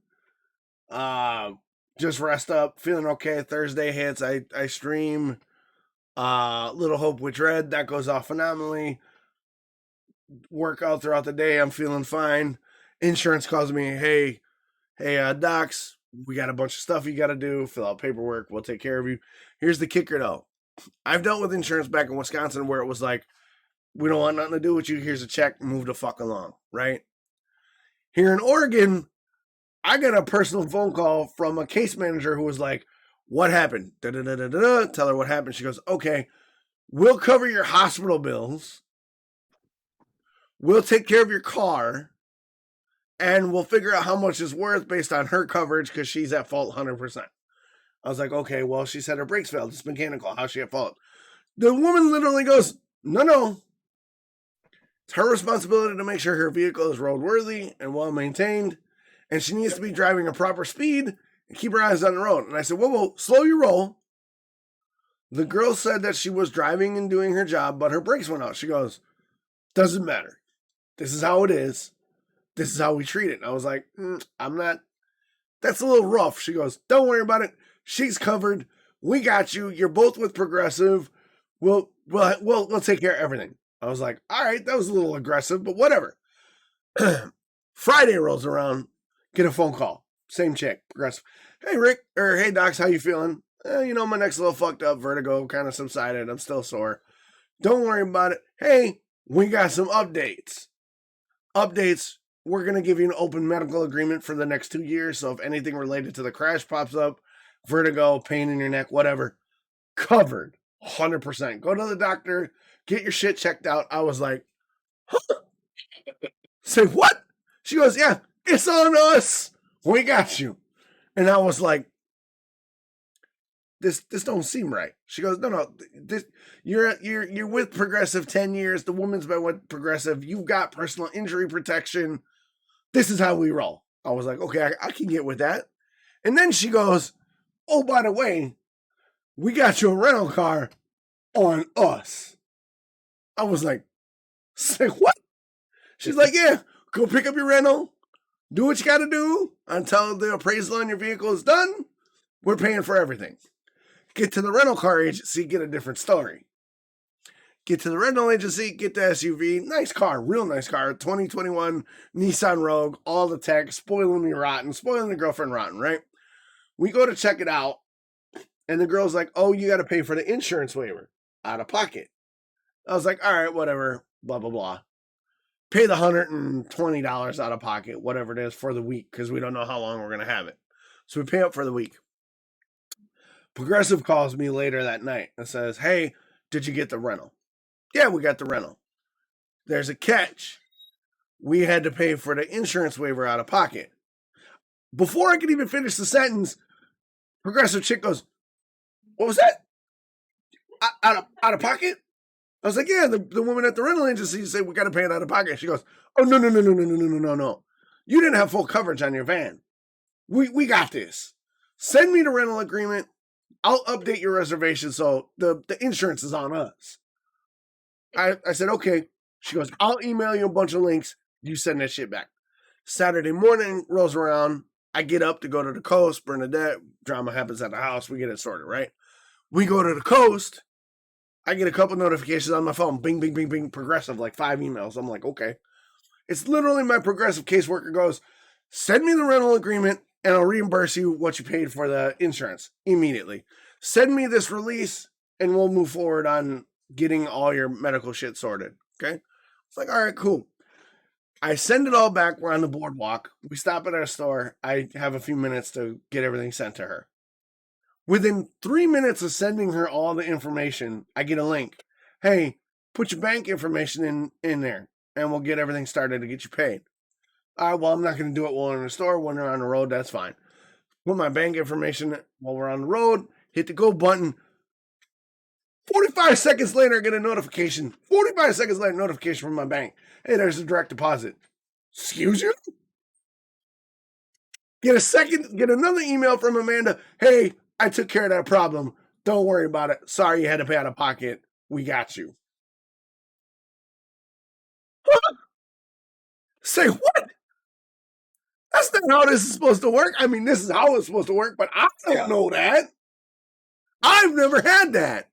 Just rest up. Feeling okay. Thursday hits. I stream Little Hope with Dread. That goes off phenomenally. Work out throughout the day. I'm feeling fine. Insurance calls me, hey, Dox, we got a bunch of stuff you got to do. Fill out paperwork. We'll take care of you. Here's the kicker, though. I've dealt with insurance back in Wisconsin where it was like, "We don't want nothing to do with you. Here's a check. Move the fuck along." Right? Here in Oregon, I got a personal phone call from a case manager who was like, "What happened?" Da-da-da-da-da. Tell her what happened. She goes, "Okay, we'll cover your hospital bills. We'll take care of your car. And we'll figure out how much it's worth based on her coverage because she's at fault 100%. I was like, "Okay, well, she said her brakes failed. It's mechanical. How's she at fault?" The woman literally goes, No. It's her responsibility to make sure her vehicle is roadworthy and well maintained. And she needs to be driving a proper speed and keep her eyes on the road." And I said, whoa, slow your roll. The girl said that she was driving and doing her job, but her brakes went out. She goes, "Doesn't matter. This is how it is. This is how we treat it." And I was like, I'm not, that's a little rough. She goes, "Don't worry about it. She's covered. We got you. You're both with Progressive. We'll take care of everything." I was like, all right, that was a little aggressive, but whatever. Friday rolls around, get a phone call. Same chick, Progressive. "Hey, Rick," or "Hey, Dox, how you feeling?" You know, my neck's a little fucked up. Vertigo kind of subsided. I'm still sore. Don't worry about it. Hey, we got some updates. We're going to give you an open medical agreement for the next 2 years. So if anything related to the crash pops up, vertigo, pain in your neck, whatever, covered 100%. Go to the doctor, get your shit checked out. I was like, huh? Say, what? She goes, "Yeah, it's on us. We got you." And I was like, this don't seem right. She goes, no, you're with Progressive 10 years. The woman's been with Progressive. You've got personal injury protection. This is how we roll. I was like, okay, I can get with that. And then she goes, "Oh, by the way, we got you a rental car on us." I was like, "Say what?" She's like, "Yeah, go pick up your rental. Do what you got to do until the appraisal on your vehicle is done. We're paying for everything." Get to the rental car agency, get a different story. Get to the rental agency, get the SUV. Nice car, real nice car. 2021 Nissan Rogue, all the tech, spoiling me rotten, spoiling the girlfriend rotten, right? We go to check it out, and the girl's like, "Oh, you got to pay for the insurance waiver out of pocket." I was like, all right, whatever, blah, blah, blah. Pay the $120 out of pocket, whatever it is, for the week, because we don't know how long we're going to have it. So we pay up for the week. Progressive calls me later that night and says, "Hey, did you get the rental?" "Yeah, we got the rental." There's a catch. We had to pay for the insurance waiver out of pocket. Before I could even finish the sentence, Progressive chick goes, "What was that? Out of pocket?" I was like, "Yeah, the woman at the rental agency said we got to pay it out of pocket." She goes, "Oh, no. You didn't have full coverage on your van. We got this. Send me the rental agreement. I'll update your reservation so the insurance is on us. I said, okay. She goes, I'll email you a bunch of links. You send that shit back. Saturday morning rolls around. I get up to go to the coast. Bernadette, drama happens at the house. We get it sorted, right? We go to the coast. I get a couple notifications on my phone. Bing, bing, bing, bing. Progressive, like 5 emails. I'm like, okay. It's literally my Progressive caseworker goes, send me the rental agreement and I'll reimburse you what you paid for the insurance immediately. Send me this release and we'll move forward on getting all your medical shit sorted. Okay? It's like, all right, cool. I send it all back. We're on the boardwalk. We stop at our store. I have a few minutes to get everything sent to her. Within 3 minutes of sending her all the information, I get a link. Hey, put your bank information in there, and we'll get everything started to get you paid. All right, well, I'm not going to do it while we're in the store. When we're on the road, that's fine. Put my bank information while we're on the road, hit the go button. 45 seconds later, I get a notification. 45 seconds later, notification from my bank. Hey, there's a direct deposit. Excuse you? Get another email from Amanda. Hey, I took care of that problem. Don't worry about it. Sorry you had to pay out of pocket. We got you. Huh? Say what? That's not how this is supposed to work. I mean, this is how it's supposed to work, but I don't know that. I've never had that.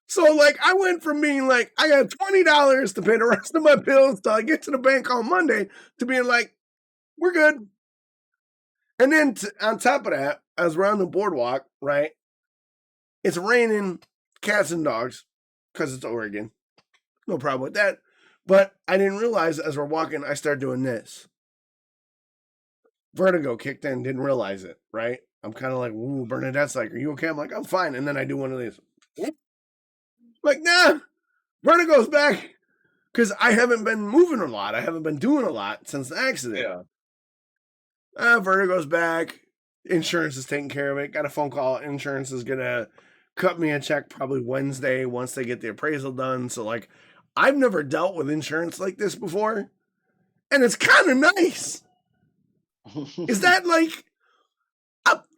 So, like, I went from being like, I got $20 to pay the rest of my bills till I get to the bank on Monday to being like, we're good. And then on top of that, as we're on the boardwalk, right? It's raining cats and dogs because it's Oregon. No problem with that. But I didn't realize as we're walking, I started doing this. Vertigo kicked in, didn't realize it, right? I'm kind of like, ooh, Bernadette's like, are you okay? I'm like, I'm fine. And then I do one of these. Like, nah, vertigo's back. Because I haven't been moving a lot. I haven't been doing a lot since the accident. Yeah. Vertigo's back. Insurance is taking care of it. Got a phone call. Insurance is going to cut me a check probably Wednesday once they get the appraisal done. So, like, I've never dealt with insurance like this before. And it's kind of nice. Is that like,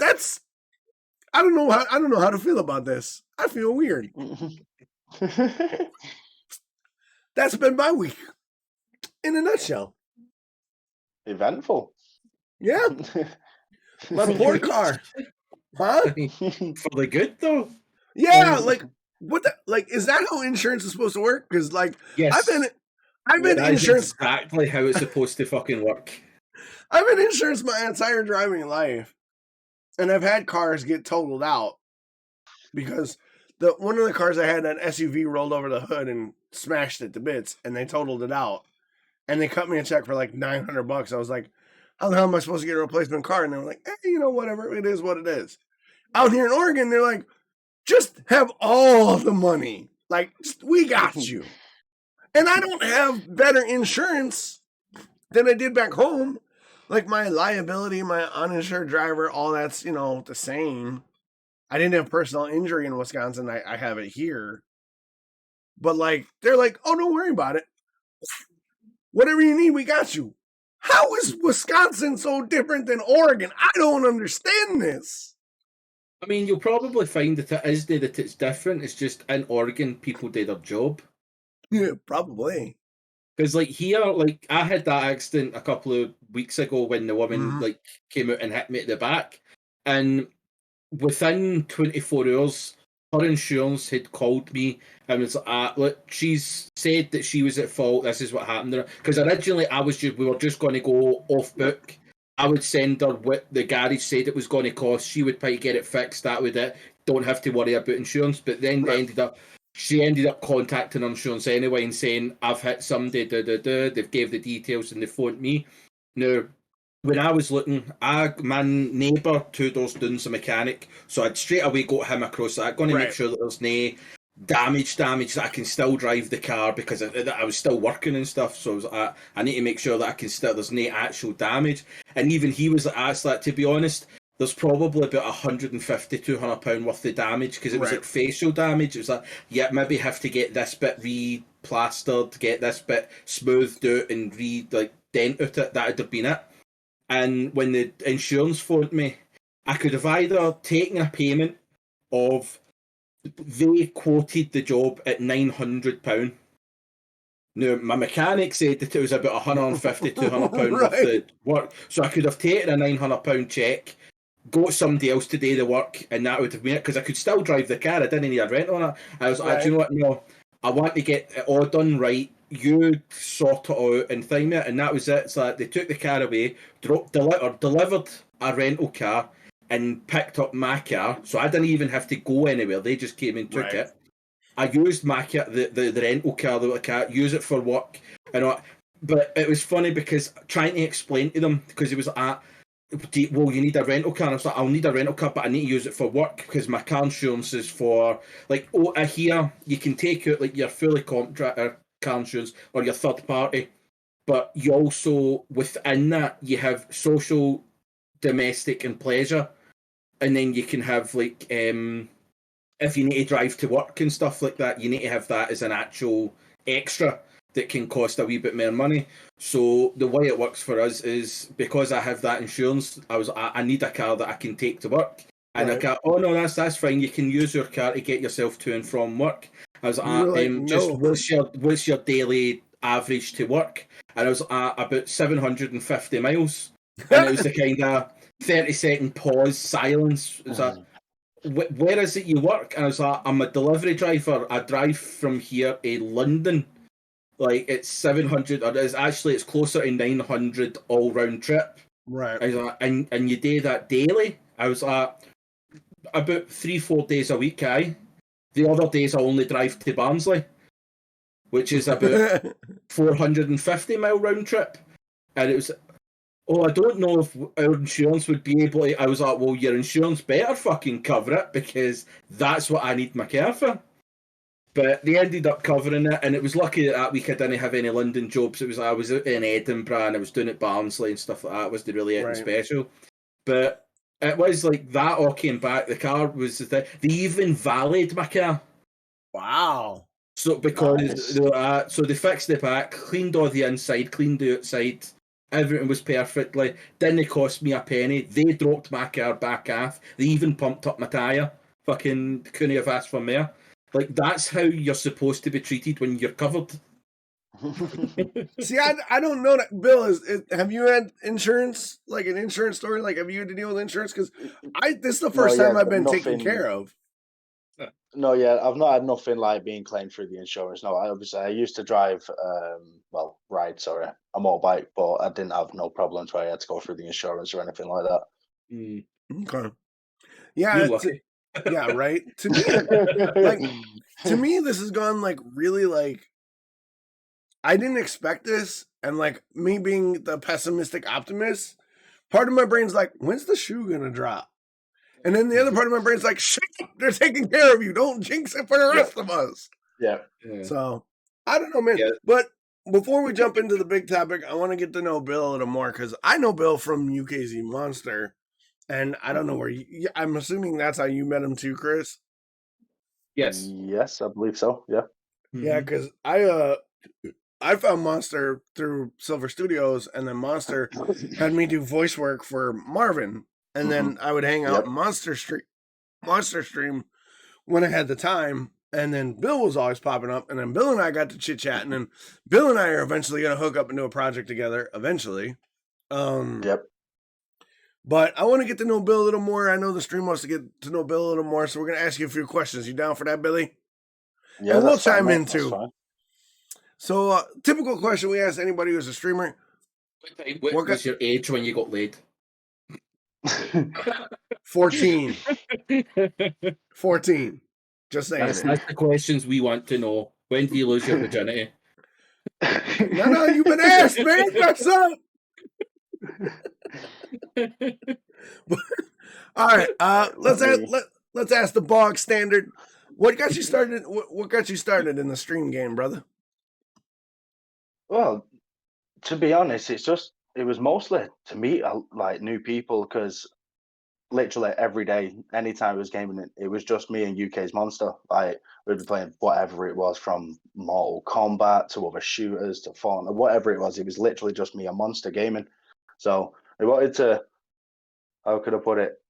that's, I don't know how to feel about this. I feel weird. That's been my week in a nutshell. Eventful. Yeah. My poor car. Huh? For the good though. Yeah, like what the, like is that how insurance is supposed to work? Because like yes. I've been insurance exactly how it's supposed to fucking work. I've been insurance my entire driving life. And I've had cars get totaled out because one of the cars I had, that SUV rolled over the hood and smashed it to bits, and they totaled it out. And they cut me a check for like $900. I was like, how the hell am I supposed to get a replacement car? And they were like, hey, whatever, it is what it is. Out here in Oregon, they're like, just have all the money. Like, we got you. And I don't have better insurance than I did back home. Like, my liability, my uninsured driver, all that's, the same. I didn't have personal injury in Wisconsin. I have it here. But, like, they're like, oh, don't worry about it. Whatever you need, we got you. How is Wisconsin so different than Oregon? I don't understand this. I mean, you'll probably find that it's different. It's just in Oregon, people do their job. Yeah, probably. Because, like, here, like, I had that accident a couple of weeks ago when the woman, like, came out and hit me at the back. And within 24 hours, her insurance had called me and was like, look, she's said that she was at fault. This is what happened to her. Because originally, we were just going to go off book. I would send her what the garage said it was going to cost. She would pay to get it fixed. That would it. Don't have to worry about insurance. But then she ended up contacting her insurance anyway and saying, I've hit somebody, they've gave the details and they phoned me. Now, when I was looking, my neighbour 2 doors down's a mechanic, so I'd straight away got him across that, going to make sure that there's no damage, that I can still drive the car because I was still working and stuff, so I need to make sure that there's no actual damage. And even he was asked that, to be honest, there's probably about £150-200 worth of damage because it was like facial damage. It was like, yeah, maybe have to get this bit re-plastered, get this bit smoothed out and dent out it. That would have been it. And when the insurance phoned me, I could have either taken a payment of, they quoted the job at £900. Now, my mechanic said that it was about £150, £200 worth of work. So I could have taken a £900 check, got somebody else to do the work, and that would have made it, because I could still drive the car. I didn't need a rent on it. I was like, do you know what? No, I want to get it all done right. You sort it out and thing it. And that was it. So they took the car away, delivered a rental car, and picked up my car. So I didn't even have to go anywhere. They just came and took it. I used my car, the rental car, the car, use it for work. But it was funny because trying to explain to them, because it was well, you need a rental car. And I was like, I'll need a rental car, but I need to use it for work because my car insurance is for, like, I hear you can take out like your fully contractor car insurance or your third party, but you also, within that, you have social, domestic, and pleasure. And then you can have, like, if you need to drive to work and stuff like that, you need to have that as an actual extra that can cost a wee bit more money. So the way it works for us is, because I have that insurance, I need a car that I can take to work. And a car, oh no, that's fine. You can use your car to get yourself to and from work. I was what's your daily average to work? And I was at about 750 miles. And it was the kind of 30-second pause, silence. It was where is it you work? And I was like, I'm a delivery driver. I drive from here to London. Like, it's 700, or it's closer to 900 all round trip. Right. I was like, and you do that daily? I was like, about 3-4 days a week, The other days I only drive to Barnsley, which is about 450-mile round trip. And it was, I don't know if our insurance would be able to. I was like, well, your insurance better fucking cover it, because that's what I need my car for. But they ended up covering it, and it was lucky that week I didn't have any London jobs. I was out in Edinburgh and I was doing it Barnsley and stuff like that. It wasn't really anything special. But it was like that all came back. The car was they even valeted my car. Wow. So because so they fixed the back, cleaned all the inside, cleaned the outside. Everything was perfectly. Didn't cost me a penny. They dropped my car back off. They even pumped up my tyre. Fucking couldn't have asked for more. Like, that's how you're supposed to be treated when you're covered. See, I don't know that. Bill, have you had insurance, like an insurance story? Like, have you had to deal with insurance? Because this is the first time I've been taken care of. No, yeah, I've not had nothing like being claimed through the insurance. No, I used to drive, ride, sorry, a motorbike, but I didn't have no problems where I had to go through the insurance or anything like that. Okay. Yeah, yeah, right. To me, this has gone like really like. I didn't expect this, and like me being the pessimistic optimist, part of my brain's like, when's the shoe gonna drop? And then the other part of my brain's like, shit, they're taking care of you. Don't jinx it for the rest of us. Yeah. So, I don't know, man. Yeah. But before we jump into the big topic, I want to get to know Bill a little more, because I know Bill from UKZ Monster, and I don't know where I'm assuming that's how you met him too, Chris? Yes. Yes, I believe so, yeah. Yeah, because I found Monster through Silver Studios, and then Monster had me do voice work for Marvin. And then I would hang out in Monster Stream when I had the time. And then Bill was always popping up. And then Bill and I got to chit-chatting. And Bill and I are eventually going to hook up and do a project together, eventually. But I want to get to know Bill a little more. I know the stream wants to get to know Bill a little more. So we're going to ask you a few questions. You down for that, Billy? Yeah, and we'll chime in, too. So, typical question we ask anybody who's a streamer. What was your age when you got laid? 14. 14. Just saying. That's the questions we want to know. When do you lose your virginity? No, you've been asked, man. What's up? All right. Let's ask the bog standard. What got you started? What got you started in the stream game, brother? Well, to be honest, it was mostly to meet like new people, because literally every day, anytime I was gaming, it was just me and UK's Monster. Like, we'd be playing whatever it was, from Mortal Kombat to other shooters to Fortnite, whatever it was literally just me and Monster gaming. So We wanted to, how could I put it,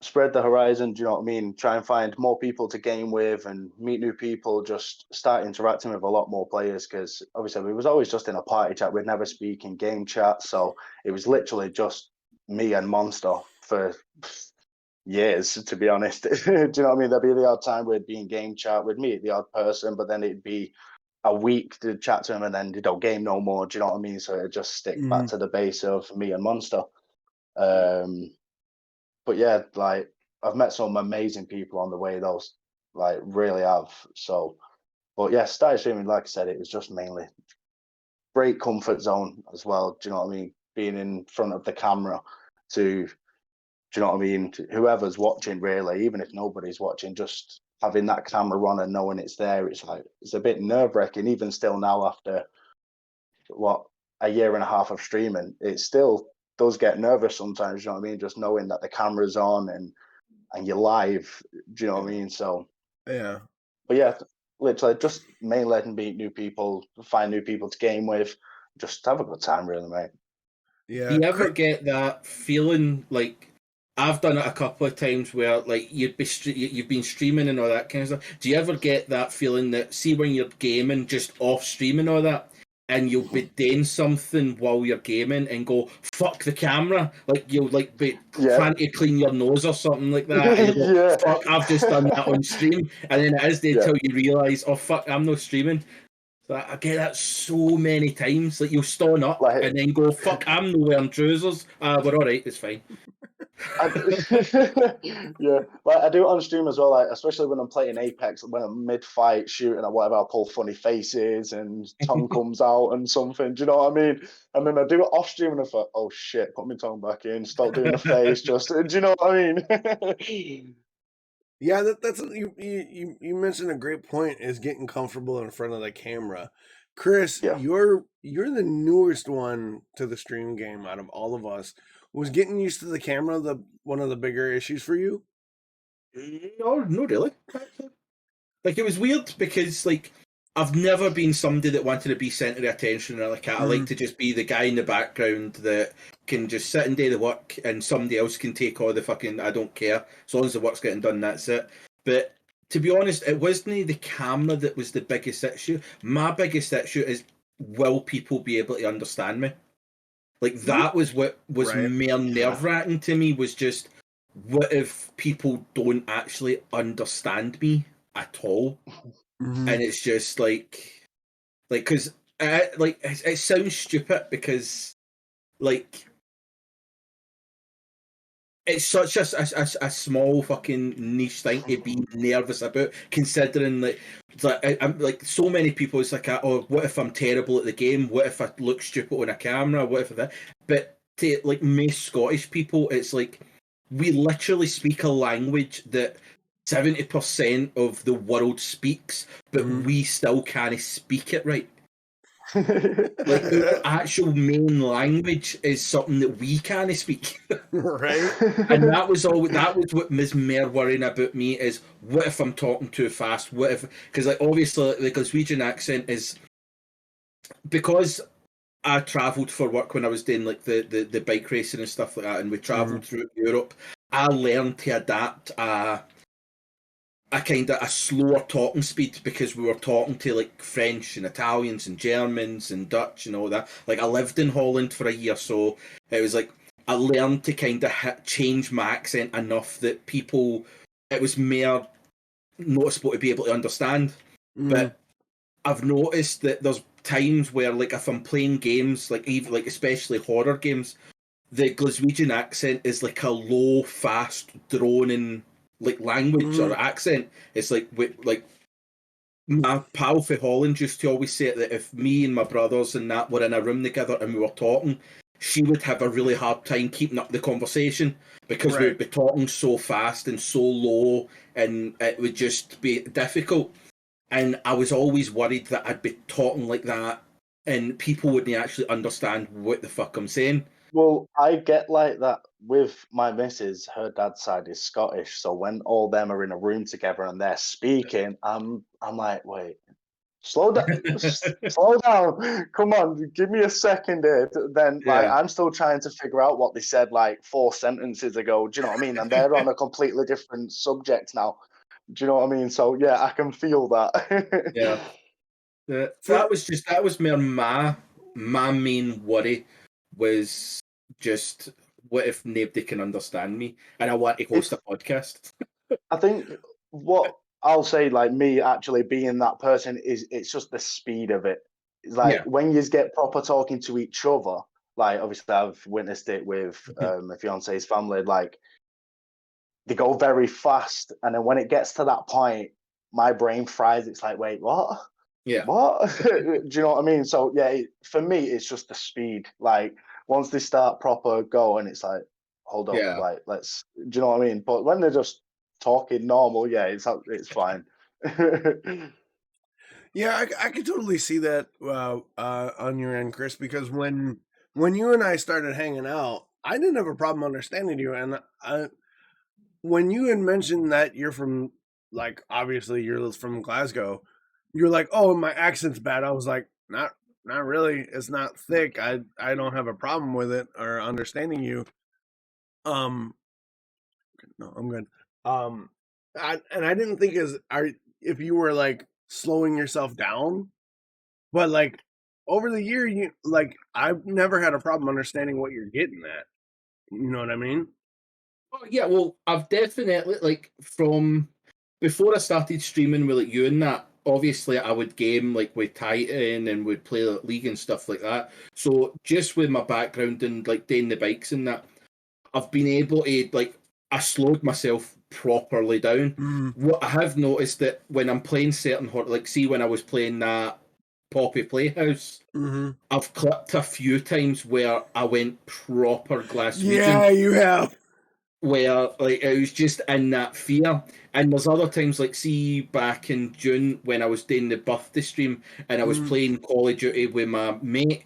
spread the horizon, do you know what I mean? Try and find more people to game with and meet new people, just start interacting with a lot more players, because obviously we was always just in a party chat. We'd never speak in game chat. So it was literally just me and Monster for years, to be honest. Do you know what I mean? There'd be the odd time we'd be in game chat, we'd meet the odd person, but then it'd be a week to chat to him and then they don't game no more. Do you know what I mean? So it'd just stick back to the base of me and Monster. But yeah, like I've met some amazing people on the way, those like really have. So, but yeah, started streaming, like I said, it was just mainly great comfort zone as well. Do you know what I mean? Being in front of the camera to, do you know what I mean? To whoever's watching, really, even if nobody's watching, just having that camera on and knowing it's there, it's like, it's a bit nerve wracking, even still now after what, a year and a half of streaming, it still does get nervous sometimes, you know what I mean? Just knowing that the camera's on and you're live, do you know what I mean? So Yeah. But yeah, literally just mainly meet new people, find new people to game with, just have a good time, really, mate. Yeah. Do you ever get that feeling like I've done it a couple of times where like you've been streaming and all that kind of stuff. Do you ever get that feeling that see when you're gaming just off stream and all that, and you'll be doing something while you're gaming and go fuck the camera, like you'll like be trying to clean your nose or something like that, and you go fuck, I've just done that on stream, and then it is there till you realise, oh fuck, I'm not streaming. So I get that so many times. Like you'll stone up Like- and then go, fuck, I'm not wearing trousers. We're all right, it's fine. Yeah, like I do it on stream as well, like especially when I'm playing Apex, when I'm mid-fight shooting or whatever, I'll pull funny faces and tongue comes out and something, do you know what I mean? And then I do it off stream and I thought, oh shit, put my tongue back in, stop doing the face, just, do you know what I mean? Yeah, that's you mentioned a great point, is getting comfortable in front of the camera. Chris, you're the newest one to the stream game out of all of us. Was getting used to the camera one of the bigger issues for you? No, not really. Like it was weird because like I've never been somebody that wanted to be centre of attention or like I like to just be the guy in the background that can just sit and do the work and somebody else can take all the fucking, I don't care. As long as the work's getting done, that's it. But to be honest, it wasn't the camera that was the biggest issue. My biggest issue is, will people be able to understand me? Like that was what was more nerve-wracking to me, was just, what if people don't actually understand me at all? And it's just like because like it sounds stupid because like it's such a small fucking niche thing to be nervous about, considering I'm like so many people. It's like, oh, what if I'm terrible at the game? What if I look stupid on a camera? What if that? But to like most Scottish people, it's like we literally speak a language that 70% of the world speaks, but we still can't speak it right. Like our actual main language is something that we can't speak, right? And that was what was more worrying about me, is what if I'm talking too fast? What if, because like obviously the Glaswegian accent is, because I travelled for work when I was doing like the bike racing and stuff like that, and we travelled through Europe. I learned to adapt a kind of a slower talking speed, because we were talking to like French and Italians and Germans and Dutch and all that. Like I lived in Holland for a year, so it was like I learned to kind of change my accent enough that people, it was more noticeable to be able to understand. But I've noticed that there's times where, like, if I'm playing games, like even like especially horror games, the Glaswegian accent is like a low, fast, droning like language or accent. It's like my pal for Holland used to always say that if me and my brothers and that were in a room together and we were talking, she would have a really hard time keeping up the conversation, because we would be talking so fast and so low, and it would just be difficult. And I was always worried that I'd be talking like that and people wouldn't actually understand what the fuck I'm saying. Well, I get like that with my missus. Her dad's side is Scottish, so when all them are in a room together and they're speaking, I'm like, wait, Slow down, slow down. Come on, give me a second here. Then, like, Yeah. I'm still trying to figure out what they said like 4 sentences ago. Do you know what I mean? And they're on a completely different subject now. Do you know what I mean? So yeah, I can feel that. Yeah. That was more my main worry was just what if nobody can understand me and I want to host a podcast. I think what I'll say, like me actually being that person, is it's just the speed of it. It's like Yeah. when you get proper talking to each other, like obviously I've witnessed it with my fiance's family, like they go very fast, and then when it gets to that point, my brain fries. It's like, wait, what? Yeah. What? Do you know what I mean? So yeah, for me, it's just the speed. Like once they start proper going, it's like, hold up, Yeah. like let's. Do you know what I mean? But when they're just talking normal, yeah, it's fine. Yeah, I could totally see that on your end, Chris, because when you and I started hanging out, I didn't have a problem understanding you, and when you had mentioned that you're from, like, obviously you're from Glasgow, you're like, oh, my accent's bad. I was like, not really. It's not thick. I don't have a problem with it or understanding you. No, I'm good. I didn't think if you were like slowing yourself down, but like over the year, you like I've never had a problem understanding what you're getting at. You know what I mean? Oh yeah, well, I've definitely like from before I started streaming with like you and that. Obviously, I would game like with Titan and would play like, League and stuff like that. So just with my background and like doing the bikes and that, I've been able to like I slowed myself properly down. What I have noticed that when I'm playing certain like see when I was playing that Poppy Playhouse, I've clipped a few times where I went proper Glaswegian. Yeah, you have. Where like it was just in that fear. And there's other times like see back in June when I was doing the birthday stream and I was playing Call of Duty with my mate.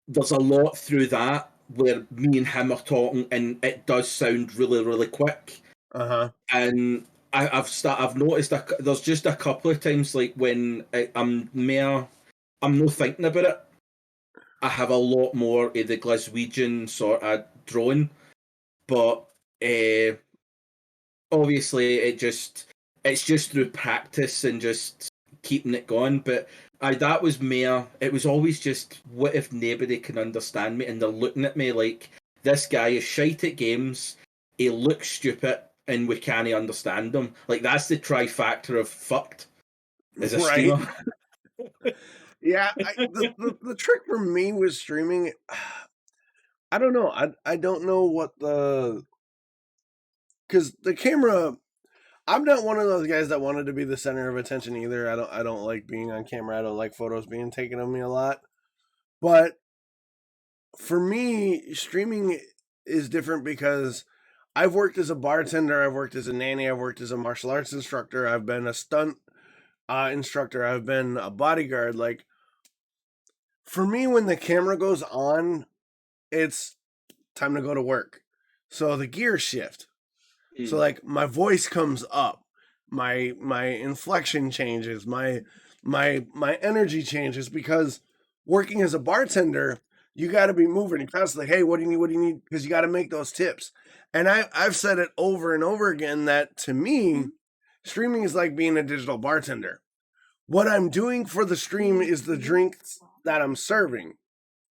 There's a lot through that where me and him are talking and it does sound really, really quick. And I've noticed there's just a couple of times like when I'm not thinking about it. I have a lot more of the Glaswegian sort of drone. But obviously, it's just through practice and just keeping it going. But that was mere. It was always just, what if nobody can understand me and they're looking at me like this guy is shite at games. He looks stupid and we can't understand him. Like that's the trifactor of fucked as a streamer. Yeah, the trick for me with streaming, I don't know. I don't know what because the camera. I'm not one of those guys that wanted to be the center of attention either. I don't like being on camera. I don't like photos being taken of me a lot. But for me, streaming is different because I've worked as a bartender, I've worked as a nanny, I've worked as a martial arts instructor, I've been a stunt instructor, I've been a bodyguard. Like, for me, when the camera goes on, it's time to go to work. So the gears shift. So like my voice comes up, my inflection changes, my energy changes, because working as a bartender, you got to be moving. You constantly, hey, what do you need? What do you need? Because you got to make those tips. And I've said it over and over again that to me, streaming is like being a digital bartender. What I'm doing for the stream is the drinks that I'm serving.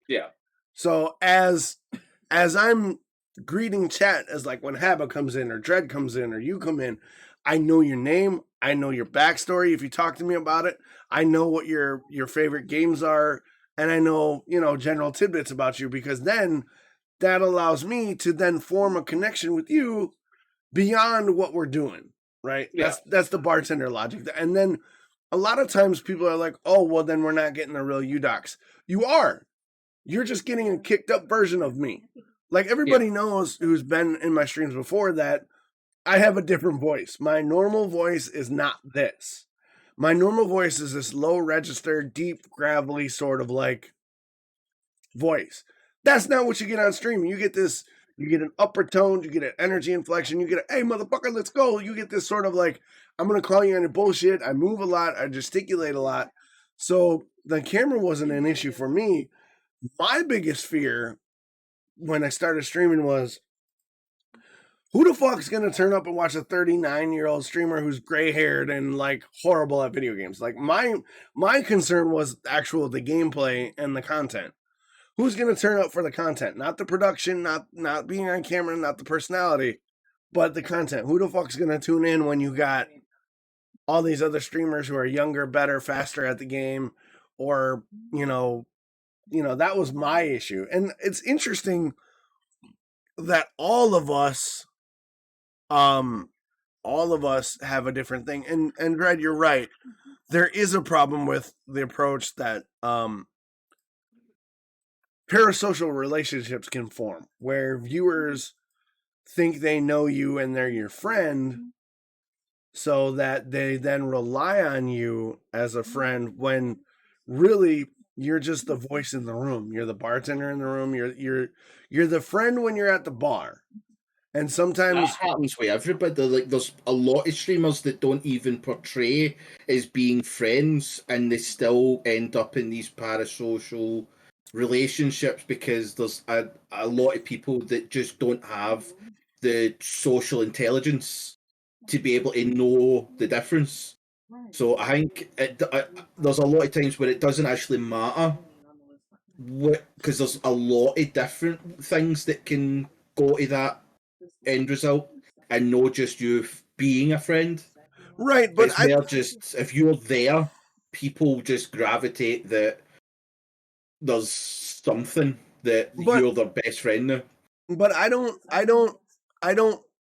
Yeah. So as I'm greeting chat, as like when Haba comes in or Dread comes in or you come in, I know your name, I know your backstory if you talk to me about it, I know what your favorite games are, and I know, general tidbits about you, because then that allows me to then form a connection with you beyond what we're doing, right? Yeah. That's the bartender logic. And then a lot of times people are like, oh, well, then we're not getting a real Dox. You are. You're just getting a kicked up version of me. Like, everybody knows who's been in my streams before that I have a different voice. My normal voice is not this. My normal voice is this low register, deep, gravelly sort of like voice. That's not what you get on stream. You get this You get an upper tone, you get an energy inflection, you get a, hey, motherfucker, let's go. You get this sort of like, I'm going to call you on your bullshit. I move a lot. I gesticulate a lot. So the camera wasn't an issue for me. My biggest fear when I started streaming was, who the fuck's going to turn up and watch a 39-year-old streamer who's gray-haired and like horrible at video games? Like my concern was the gameplay and the content. Who's going to turn up for the content? Not the production, not being on camera, not the personality, but the content. Who the fuck's going to tune in when you got all these other streamers who are younger, better, faster at the game? Or, that was my issue. And it's interesting that all of us have a different thing. And Dredd, you're right. There is a problem with the approach that parasocial relationships can form, where viewers think they know you and they're your friend, so that they then rely on you as a friend when really you're just the voice in the room. You're the bartender in the room. You're the friend when you're at the bar. And sometimes that happens with everybody. Like, there's a lot of streamers that don't even portray as being friends, and they still end up in these parasocial relationships because there's a lot of people that just don't have the social intelligence to be able to know the difference. So I think there's a lot of times where it doesn't actually matter, because there's a lot of different things that can go to that end result, and not just you being a friend. Right, but if you're there, people just gravitate that there's something that you're their best friend now. But I don't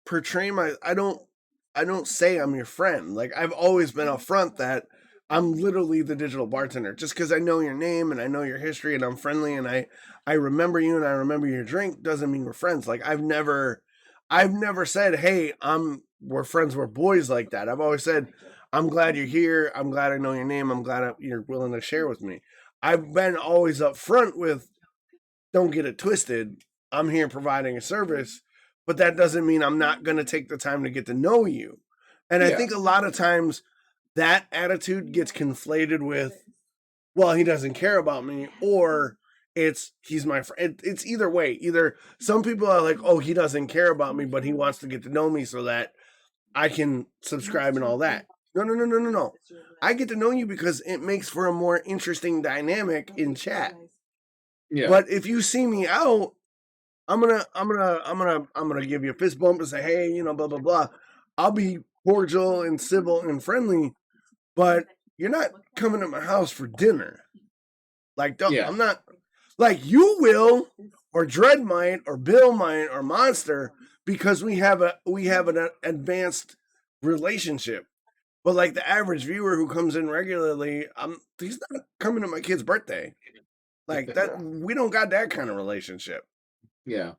portray I don't say I'm your friend. Like, I've always been upfront that I'm literally the digital bartender. Just because I know your name and I know your history and I'm friendly and I remember you and I remember your drink doesn't mean we're friends. Like, I've never said, hey, we're friends, we're boys like that. I've always said, I'm glad you're here. I'm glad I know your name. I'm glad you're willing to share with me. I've been always upfront with, don't get it twisted. I'm here providing a service, but that doesn't mean I'm not going to take the time to get to know you. And I think a lot of times that attitude gets conflated with, well, he doesn't care about me, or he's my friend. It's either way. Either some people are like, oh, he doesn't care about me, but he wants to get to know me so that I can subscribe and all that. No. I get to know you because it makes for a more interesting dynamic in chat. Yeah. But if you see me out, I'm gonna give you a fist bump and say, hey, blah blah blah. I'll be cordial and civil and friendly, but you're not coming to my house for dinner. Like, I'm not. Like, you will, or Dredd might, or Bill might, or Monster, because we have an advanced relationship. But like the average viewer who comes in regularly, he's not coming to my kid's birthday. Like that, we don't got that kind of relationship. Yeah.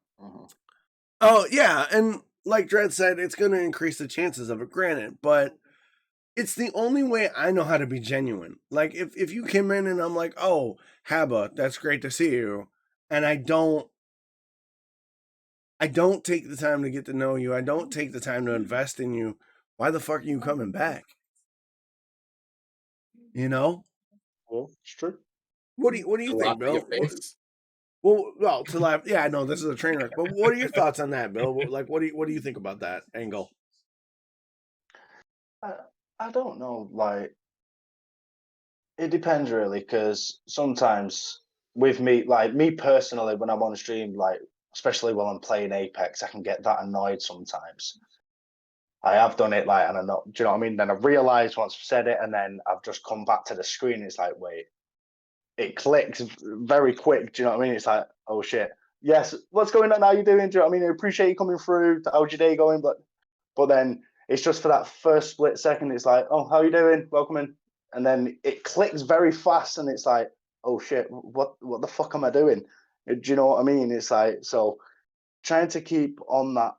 Oh yeah, and like Dredd said, it's going to increase the chances of it. Granted, but it's the only way I know how to be genuine. Like if you came in and I'm like, oh, Haba, that's great to see you, and I don't take the time to get to know you. I don't take the time to invest in you. Why the fuck are you coming back? Well, it's true. What do you think, Bill? Well, to laugh. Yeah, I know this is a train wreck, but what are your thoughts on that, Bill? Like, what do you think about that angle? I don't know. Like, it depends really, because sometimes with me, like me personally, when I'm on stream, like especially while I'm playing Apex, I can get that annoyed sometimes. I have done it, like, and I'm not. Do you know what I mean? Then I realised once I've said it, and then I've just come back to the screen. It's like, wait, it clicks very quick. Do you know what I mean? It's like, oh shit, yes, what's going on? How you doing? Do you know what I mean? I appreciate you coming through. How's your day going? But then it's just for that first split second. It's like, oh, how you doing? Welcome in. And then it clicks very fast, and it's like, oh shit, what the fuck am I doing? Do you know what I mean? It's like, so trying to keep on that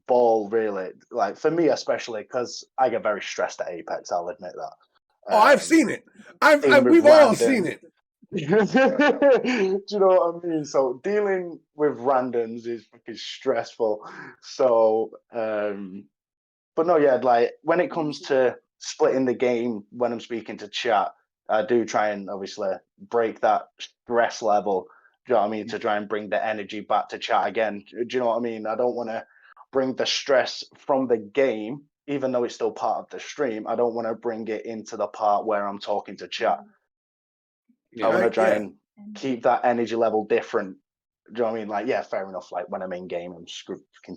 ball, really, like for me especially, because I get very stressed at Apex. I'll admit that. I've seen it. We've all seen it. Do you know what I mean? So dealing with randoms is fucking stressful. So, but no, yeah, like when it comes to splitting the game when I'm speaking to chat, I do try and obviously break that stress level. Do you know what I mean? To try and bring the energy back to chat again. Do you know what I mean? I don't want to bring the stress from the game, even though it's still part of the stream. I don't want to bring it into the part where I'm talking to chat. I want to try and keep that energy level different. Do you know what I mean? Like, yeah, fair enough. Like when I'm in game, I'm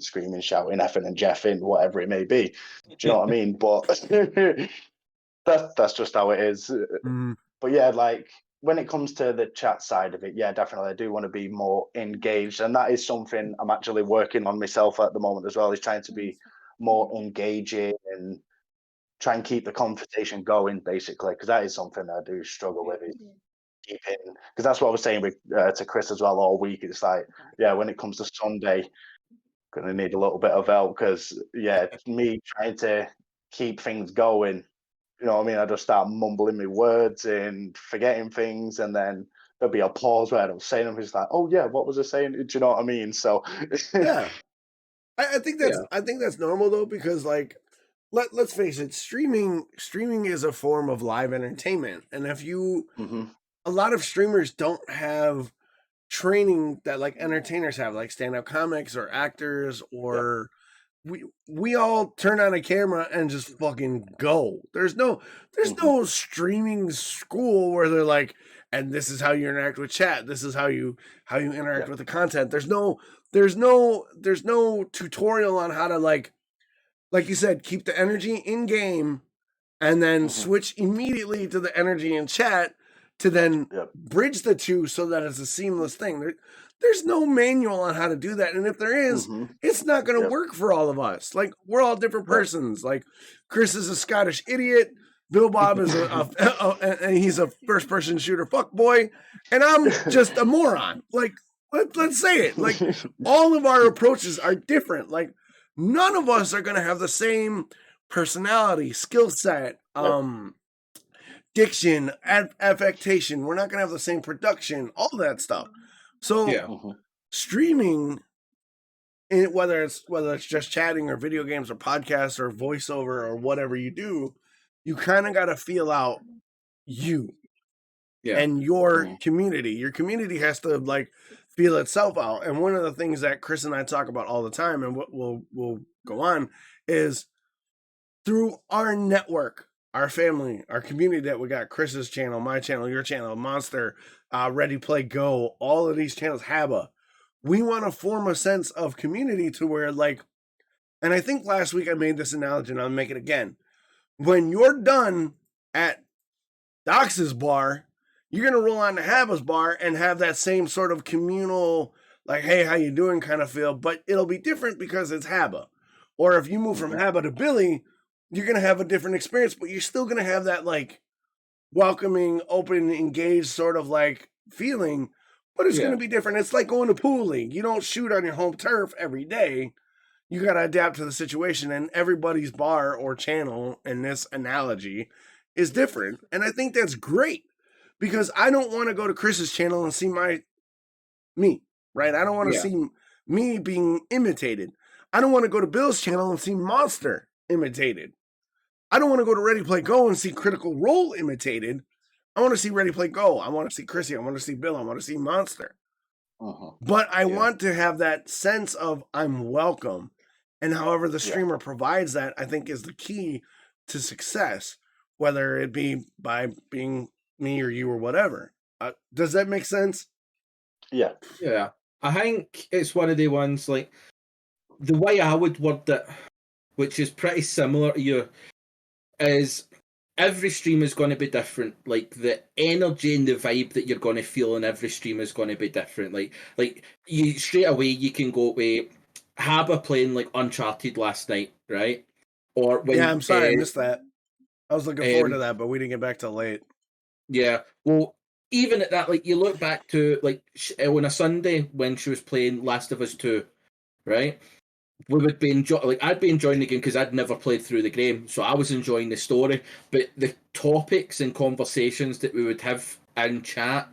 screaming, shouting, effing and jeffing, whatever it may be. Do you know what I mean? But that's just how it is. But yeah, like when it comes to the chat side of it, yeah, definitely, I do want to be more engaged, and that is something I'm actually working on myself at the moment as well. Is trying to be more engaging and try and keep the conversation going, basically, because that is something I do struggle with. Keeping, because that's what I was saying with to Chris as well all week. It's like, yeah, when it comes to Sunday, gonna need a little bit of help because yeah, it's me trying to keep things going. You know what I mean? I just start mumbling my words and forgetting things, and then there'll be a pause where I'm saying them. It's like, oh yeah, what was I saying? Do you know what I mean? So yeah, I think that's normal though, because like let's face it, streaming is a form of live entertainment, and if you a lot of streamers don't have training that like entertainers have, like stand-up comics or actors, or we all turn on a camera and just fucking go. There's no streaming school where they're like, and this is how you interact with chat, this is how you interact with the content. There's no tutorial on how to like you said, keep the energy in game and then switch immediately to the energy in chat to then bridge the two so that it's a seamless thing. There's no manual on how to do that. And if there is, it's not going to work for all of us. Like, we're all different persons. Like, Chris is a Scottish idiot. Billbob is and he's a first-person shooter fuckboy. And I'm just a moron. Like, let's say it. Like, all of our approaches are different. Like, none of us are going to have the same personality, skill set, diction, affectation. We're not going to have the same production, all that stuff. So streaming, whether it's just chatting or video games or podcasts or voiceover or whatever you do, you kind of got to feel out you and your community. Your community has to like feel itself out. And one of the things that Chris and I talk about all the time, and what we'll go on, is through our network, our family, our community that we got, Chris's channel, my channel, your channel, Monster, Ready Play Go, all of these channels, Haba. We want to form a sense of community to where, like, and I think last week I made this analogy and I'll make it again. When you're done at Dox's bar, you're going to roll on to Haba's bar and have that same sort of communal, like, hey, how you doing kind of feel, but it'll be different because it's Haba. Or if you move from Haba to Billy, you're going to have a different experience, but you're still going to have that, like, welcoming, open, engaged sort of, like, feeling, but it's going to be different. It's like going to pool league. You don't shoot on your home turf every day. You got to adapt to the situation, and everybody's bar or channel in this analogy is different, and I think that's great, because I don't want to go to Chris's channel and see me, right? I don't want to see me being imitated. I don't want to go to Bill's channel and see Monster imitated. I don't want to go to Ready Play Go and see Critical Role imitated. I want to see Ready Play Go. I want to see Chrissy. I want to see Bill. I want to see Monster. But I want to have that sense of I'm welcome. And however the streamer provides that, I think, is the key to success, whether it be by being me or you or whatever. Does that make sense? Yeah. I think it's one of the ones, like, the way I would word it, which is pretty similar to you, is every stream is going to be different. Like, the energy and the vibe that you're going to feel in every stream is going to be different. Like you straight away, you can go to Haba playing like Uncharted last night, right? Or when, I'm sorry, I missed that. I was looking forward to that, but we didn't get back till late. Yeah. Well, even at that, like, you look back to, like, on a Sunday when she was playing Last of Us 2, right? We would be I'd be enjoying the game because I'd never played through the game, so I was enjoying the story. But the topics and conversations that we would have in chat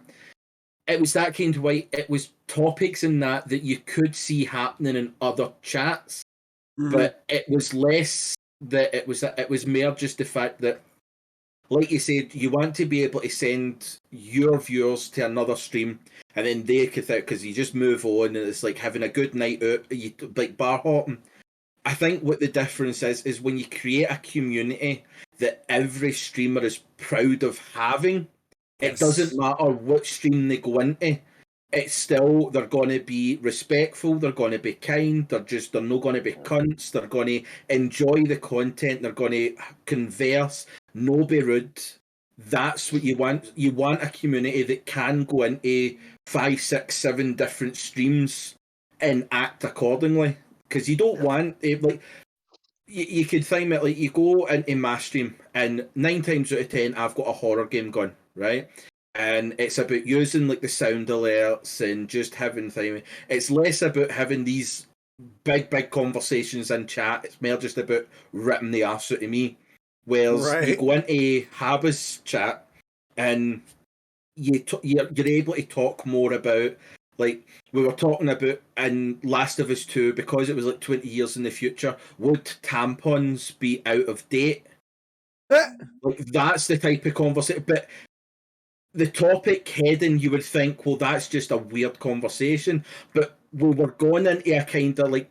it was that kind of way. It was topics in that you could see happening in other chats, but it was less that it was more just the fact that, like you said, you want to be able to send your viewers to another stream, and then they could, because you just move on, and it's like having a good night out, like bar hopping. I think what the difference is when you create a community that every streamer is proud of having. Yes. It doesn't matter what stream they go into. It's still, they're going to be respectful, they're going to be kind, they're not going to be cunts, they're going to enjoy the content, they're going to converse, no be rude. That's what you want. You want a community that can go into 5, 6, 7 different streams and act accordingly. Because you don't want, like, you could find it, like, you go into my stream and 9 times out of 10 I've got a horror game going, right? And it's about using like the sound alerts and just having time. It's less about having these big conversations in chat. It's more just about ripping the arse out of me. Whereas you go into Haba's chat and you're able to talk more about, like we were talking about in Last of Us 2, because it was like 20 years in the future, would tampons be out of date? Like, that's the type of conversation. But the topic heading, you would think, well, that's just a weird conversation. But we were going into a kind of like,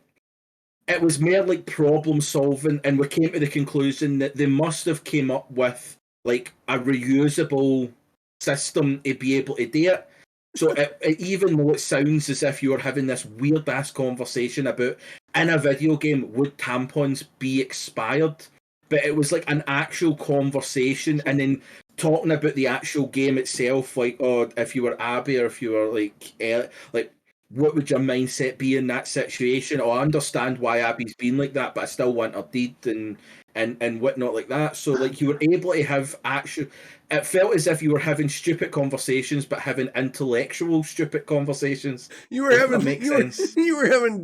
it was more like problem solving, and we came to the conclusion that they must have came up with like a reusable system to be able to do it. So even though it sounds as if you were having this weird ass conversation about, in a video game, would tampons be expired? But it was like an actual conversation, and then talking about the actual game itself, like, oh, if you were Abby, or if you were like, what would your mindset be in that situation? Oh, I understand why Abby's been like that, but I still want her deed and whatnot like that. So like, you were able to have actual. It felt as if you were having stupid conversations, but having intellectual stupid conversations. You were having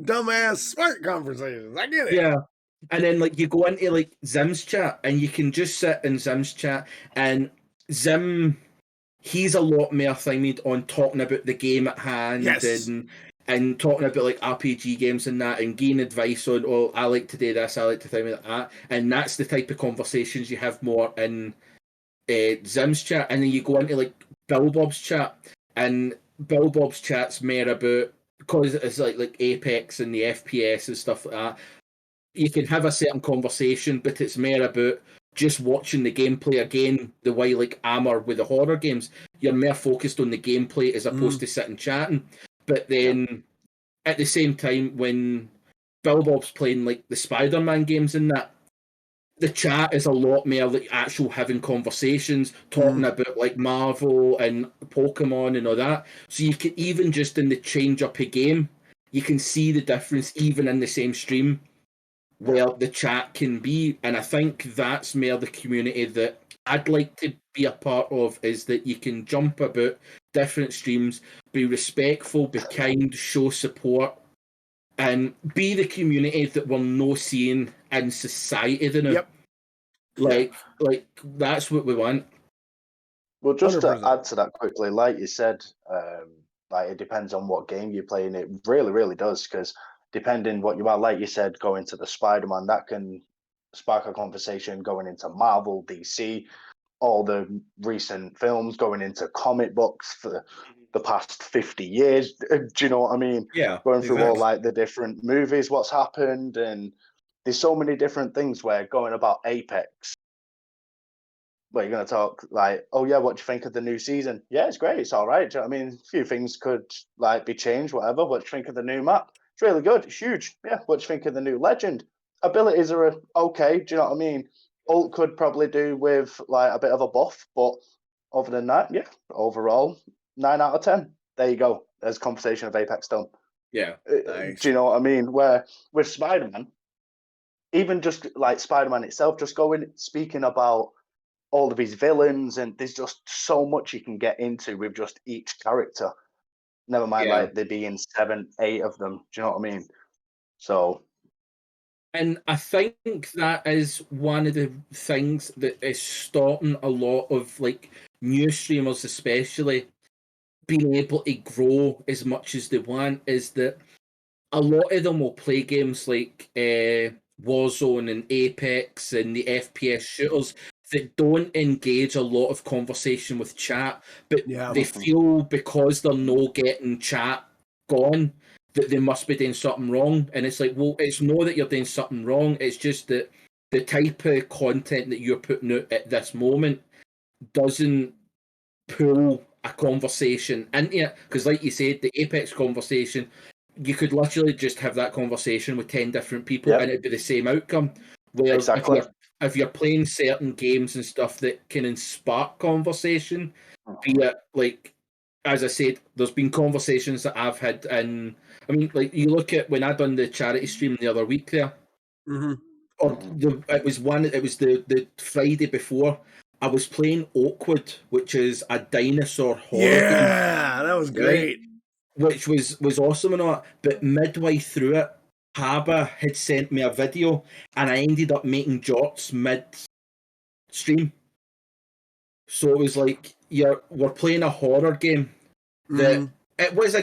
dumbass smart conversations. I get it. Yeah. And then like you go into like Zim's chat, and you can just sit in Zim's chat, and Zim, he's a lot more thingied on talking about the game at hand, yes, and talking about like RPG games and that, and giving advice on, oh, I like to do this, I like to think like that, and that's the type of conversations you have more in Zim's chat. And then you go into like Billbob's chat, and Billbob's chat's more about, because it's like Apex and the FPS and stuff like that. You can have a certain conversation, but it's more about just watching the gameplay. Again, the way like Amber with the horror games, you're more focused on the gameplay as opposed to sitting chatting. But then at the same time, when Billbob's playing like the Spider-Man games and that, the chat is a lot more like actual having conversations, talking about like Marvel and Pokemon and all that. So you can, even just in the change up a game, you can see the difference even in the same stream where the chat can be. And I think that's more the community that I'd like to be a part of, is that you can jump about different streams, be respectful, be kind, show support, and be the community that we're not seeing in society now. Like that's what we want. Well, just 100%. To add to that quickly, like you said, like it depends on what game you're playing. It really does, because depending what you are, like you said, going to the Spider-Man, that can spark a conversation going into Marvel, DC, all the recent films, going into comic books for the past 50 years. Do you know what I mean? Yeah. Going through all like the different movies, what's happened, and there's so many different things where going about Apex, where you're going to talk like, oh yeah, what do you think of the new season? Yeah, it's great. It's all right. Do you know what I mean? A few things could like be changed, whatever. What do you think of the new map? It's really good. It's huge. Yeah. What do you think of the new legend? Abilities are okay. Do you know what I mean? Ult could probably do with like a bit of a buff, but other than that, yeah, overall, 9 out of 10. There you go. There's conversation of Apex done. Yeah. Nice. Do you know what I mean? Where with Spider-Man, even just like Spider-Man itself, just going speaking about all of his villains, and there's just so much you can get into with just each character. Never mind, like there being 7, 8 of them. Do you know what I mean? So, and I think that is one of the things that is stopping a lot of like new streamers, especially, being able to grow as much as they want is that a lot of them will play games like Warzone and Apex and the FPS shooters that don't engage a lot of conversation with chat, but they feel because they're not getting chat gone that they must be doing something wrong. And it's like, well, it's not that you're doing something wrong. It's just that the type of content that you're putting out at this moment doesn't pull a conversation into it. Because like you said, the Apex conversation, you could literally just have that conversation with 10 different people and it'd be the same outcome. Whereas if you're playing certain games and stuff that can spark conversation, be it like, as I said, there's been conversations that I've had, and I mean, like you look at when I done the charity stream the other week there, or it was the Friday before. I was playing Oakwood, which is a dinosaur horror game. Yeah, that was great. Which was awesome and all that. But midway through it, Haba had sent me a video, and I ended up making jorts mid-stream. So it was like we're playing a horror game. That it was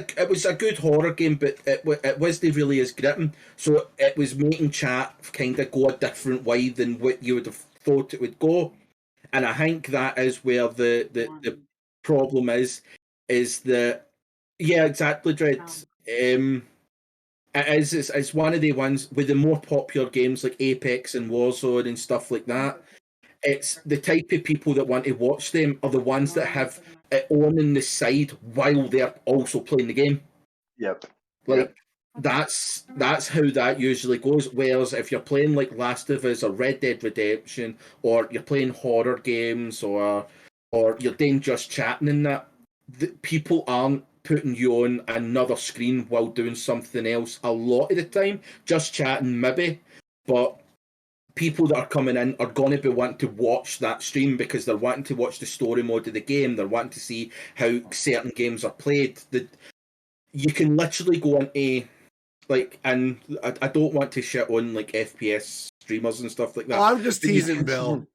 a good horror game, but it wasn't really as gripping. So it was making chat kind of go a different way than what you would have thought it would go. And I think that is where the problem is that, yeah, exactly, Dread. It's one of the ones with the more popular games like Apex and Warzone and stuff like that. It's the type of people that want to watch them are the ones that have it on the side while they're also playing the game. That's how that usually goes. Whereas if you're playing like Last of Us or Red Dead Redemption, or you're playing horror games, or you're doing just chatting in that, people aren't putting you on another screen while doing something else a lot of the time. Just chatting maybe, but people that are coming in are going to be wanting to watch that stream because they're wanting to watch the story mode of the game. They're wanting to see how certain games are played. You can literally go into and I don't want to shit on like FPS streamers and stuff like that. Oh, I'm just teasing, Bill.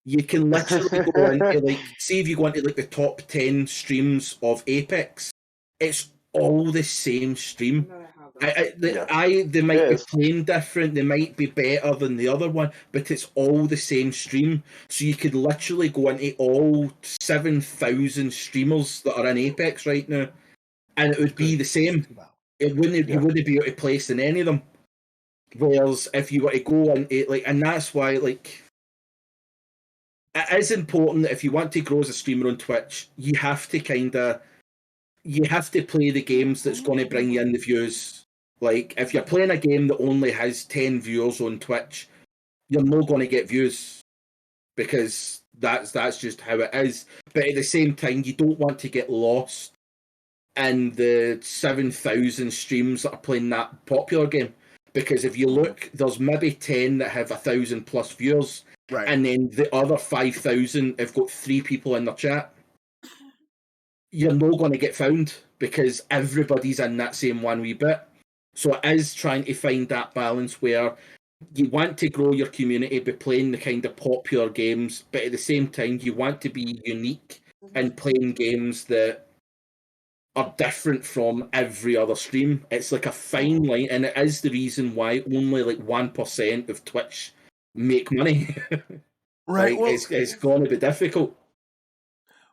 You can literally go into see if you go into the top 10 streams of Apex, it's all the same stream. They might be playing different, they might be better than the other one, but it's all the same stream. So you could literally go into all 7,000 streamers that are in Apex right now, and it would be the same. You wouldn't be able to place in any of them. Whereas if you were to go into and that's why it is important that if you want to grow as a streamer on Twitch, you have to play the games that's going to bring you in the views. Like if you're playing a game that only has 10 viewers on Twitch, you're not going to get views because that's just how it is. But at the same time, you don't want to get lost in the 7,000 streams that are playing that popular game. Because if you look, there's maybe 10 that have 1,000 plus viewers, and then the other 5,000 have got 3 people in their chat. You're not going to get found because everybody's in that same one wee bit. So it is trying to find that balance where you want to grow your community by playing the kind of popular games, but at the same time, you want to be unique and playing games that are different from every other stream. It's like a fine line, and it is the reason why only 1% of Twitch make money. It's going to be difficult.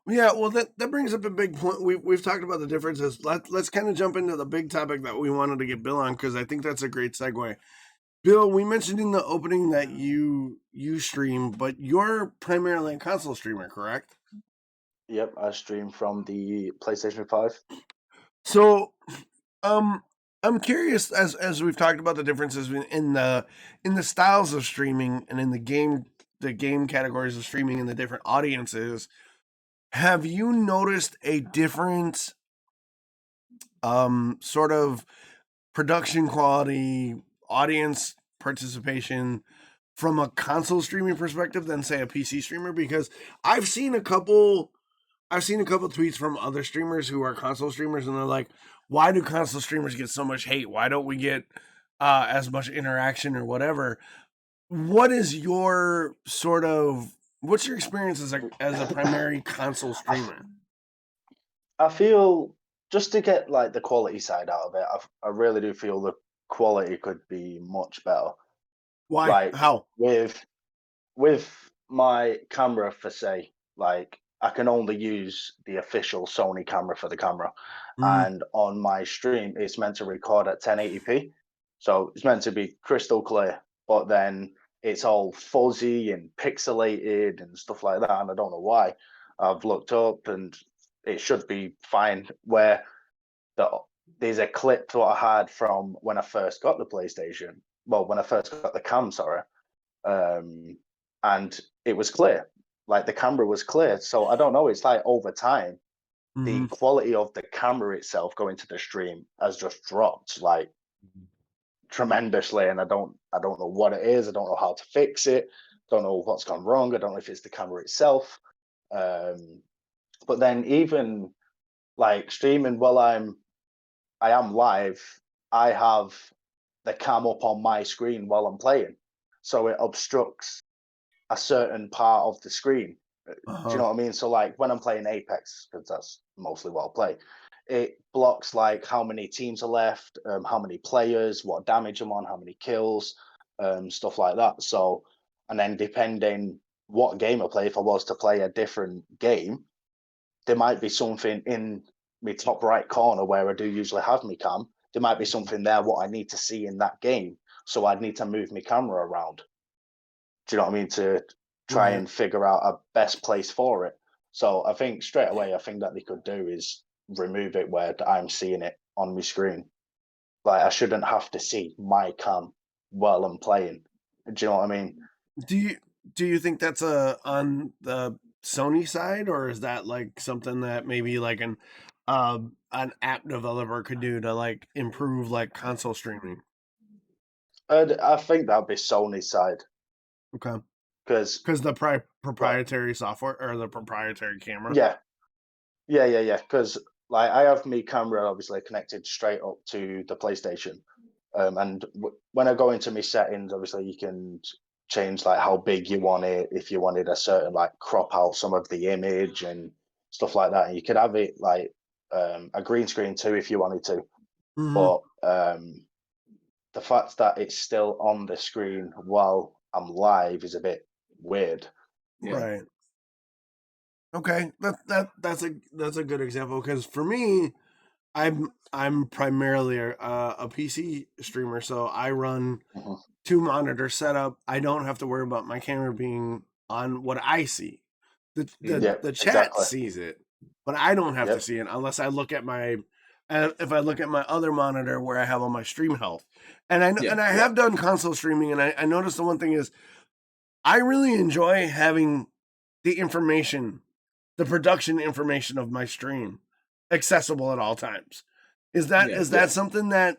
Yeah, well, that brings up a big point. We've talked about the differences. Let's kind of jump into the big topic that we wanted to get Bill on, because I think that's a great segue. Bill, we mentioned in the opening that you stream, but you're primarily a console streamer, correct? Yep, I stream from the PlayStation 5. So, I'm curious, as we've talked about the differences in the styles of streaming and in the game categories of streaming and the different audiences. Have you noticed a different sort of production quality, audience participation from a console streaming perspective than, say, a PC streamer? Because I've seen a couple tweets from other streamers who are console streamers, and they're like, why do console streamers get so much hate? Why don't we get as much interaction or whatever? What's your experience as a primary console streamer? I feel just to get like the quality side out of it, I really do feel the quality could be much better. Why? Like How? with my camera for say, like I can only use the official Sony camera for the camera, and on my stream it's meant to record at 1080p, so it's meant to be crystal clear, but then it's all fuzzy and pixelated and stuff like that, and I don't know why. I've looked up and it should be fine. Where there's a clip that I had from when I first got the PlayStation. Well, when I first got the cam, sorry, and it was clear. Like the camera was clear. So I don't know. It's like over time, the quality of the camera itself going to the stream has just dropped like tremendously, and I don't know what it is. I don't know how to fix it. Don't know what's gone wrong. I don't know if it's the camera itself. But then even like streaming while I am live, I have the cam up on my screen while I'm playing, so it obstructs a certain part of the screen. Do you know what I mean? So like when I'm playing Apex, because that's mostly what I play, it blocks like how many teams are left, how many players, what damage I'm on, how many kills, stuff like that. So, and then depending what game I play, if I was to play a different game, there might be something in my top right corner where I do usually have my cam. There might be something there what I need to see in that game, so I'd need to move my camera around. Do you know what I mean? To try and figure out a best place for it. So I think straight away, I think that they could do is remove it where I'm seeing it on my screen. Like I shouldn't have to see my cam while I'm playing. Do you know what I mean? Do you think that's on the Sony side, or is that like something that maybe like an app developer could do to like improve like console streaming? I think that'd be Sony's side. Okay. Because the proprietary software or the proprietary camera. Yeah. Because like I have my camera obviously connected straight up to the PlayStation, and when I go into my settings, obviously you can change like how big you want it, if you wanted a certain like crop out some of the image and stuff like that. And you could have it like a green screen too if you wanted to, but the fact that it's still on the screen while I'm live is a bit weird. Right. Okay, that's a good example, because for me, I'm primarily a PC streamer, so I run 2 monitor setup. I don't have to worry about my camera being on what I see. The chat sees it, but I don't have to see it unless I look at my if I look at my other monitor where I have all my stream health. And I have done console streaming, and I noticed the one thing is I really enjoy having the information, the production information of my stream accessible at all times. Is that something that,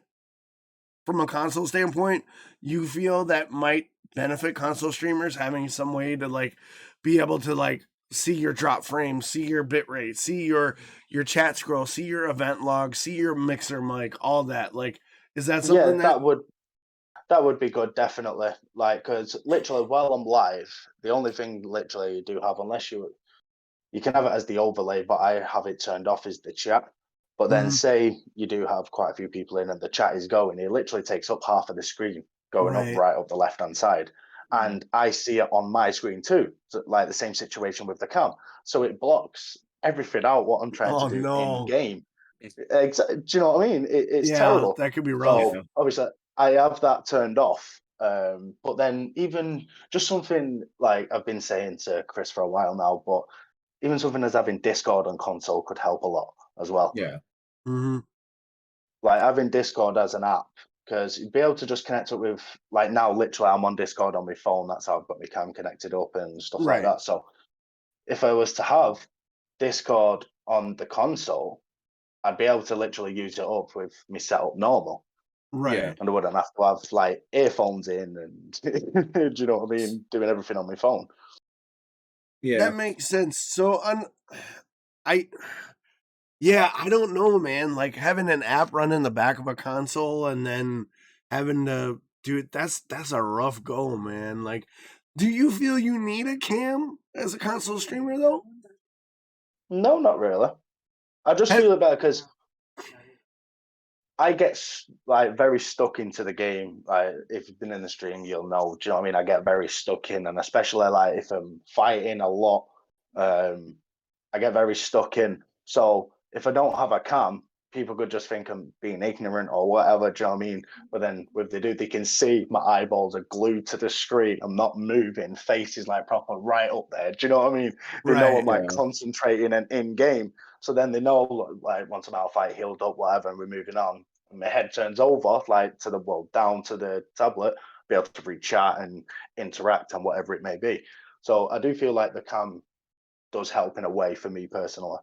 from a console standpoint, you feel that might benefit console streamers, having some way to like be able to like see your drop frames, see your bitrate, see your chat scroll, see your event log, see your mixer mic, all that? Like, is that something that would be good, definitely. Like, because literally while I'm live, the only thing literally you do have, unless you can have it as the overlay, but I have it turned off, is the chat. But then say you do have quite a few people in and the chat is going, it literally takes up half of the screen going up right up the left-hand side. And I see it on my screen too, so like the same situation with the cam. So it blocks everything out what I'm trying to do in game. Do you know what I mean? It's terrible. That could be rough. So obviously I have that turned off. But then even just something like I've been saying to Chris for a while now, but even something as having Discord on console could help a lot as well. Yeah. Like having Discord as an app, because you'd be able to just connect it with, like now literally I'm on Discord on my phone. That's how I've got my cam connected up and stuff like that. So if I was to have Discord on the console, I'd be able to literally use it up with me setup normal. Right. And I wouldn't have to have like earphones in and do you know what I mean? Doing everything on my phone. Yeah. That makes sense. So I don't know, man. Like having an app run in the back of a console and then having to do it, that's a rough go, man. Like, do you feel you need a cam as a console streamer though? No, not really. I just feel it better because I get like very stuck into the game. Like if you've been in the stream, you'll know. Do you know what I mean? I get very stuck in, and especially like if I'm fighting a lot, I get very stuck in. So if I don't have a cam, people could just think I'm being ignorant or whatever. Do you know what I mean? But then if they do, they can see my eyeballs are glued to the screen. I'm not moving. Face is like proper right up there. Do you know what I mean? They know I'm like concentrating and in game. So then they know like once I'm out of fight, healed up, whatever, and we're moving on. And my head turns over like to the down to the tablet, be able to read chat and interact and whatever it may be. So I do feel like the cam does help in a way for me personally.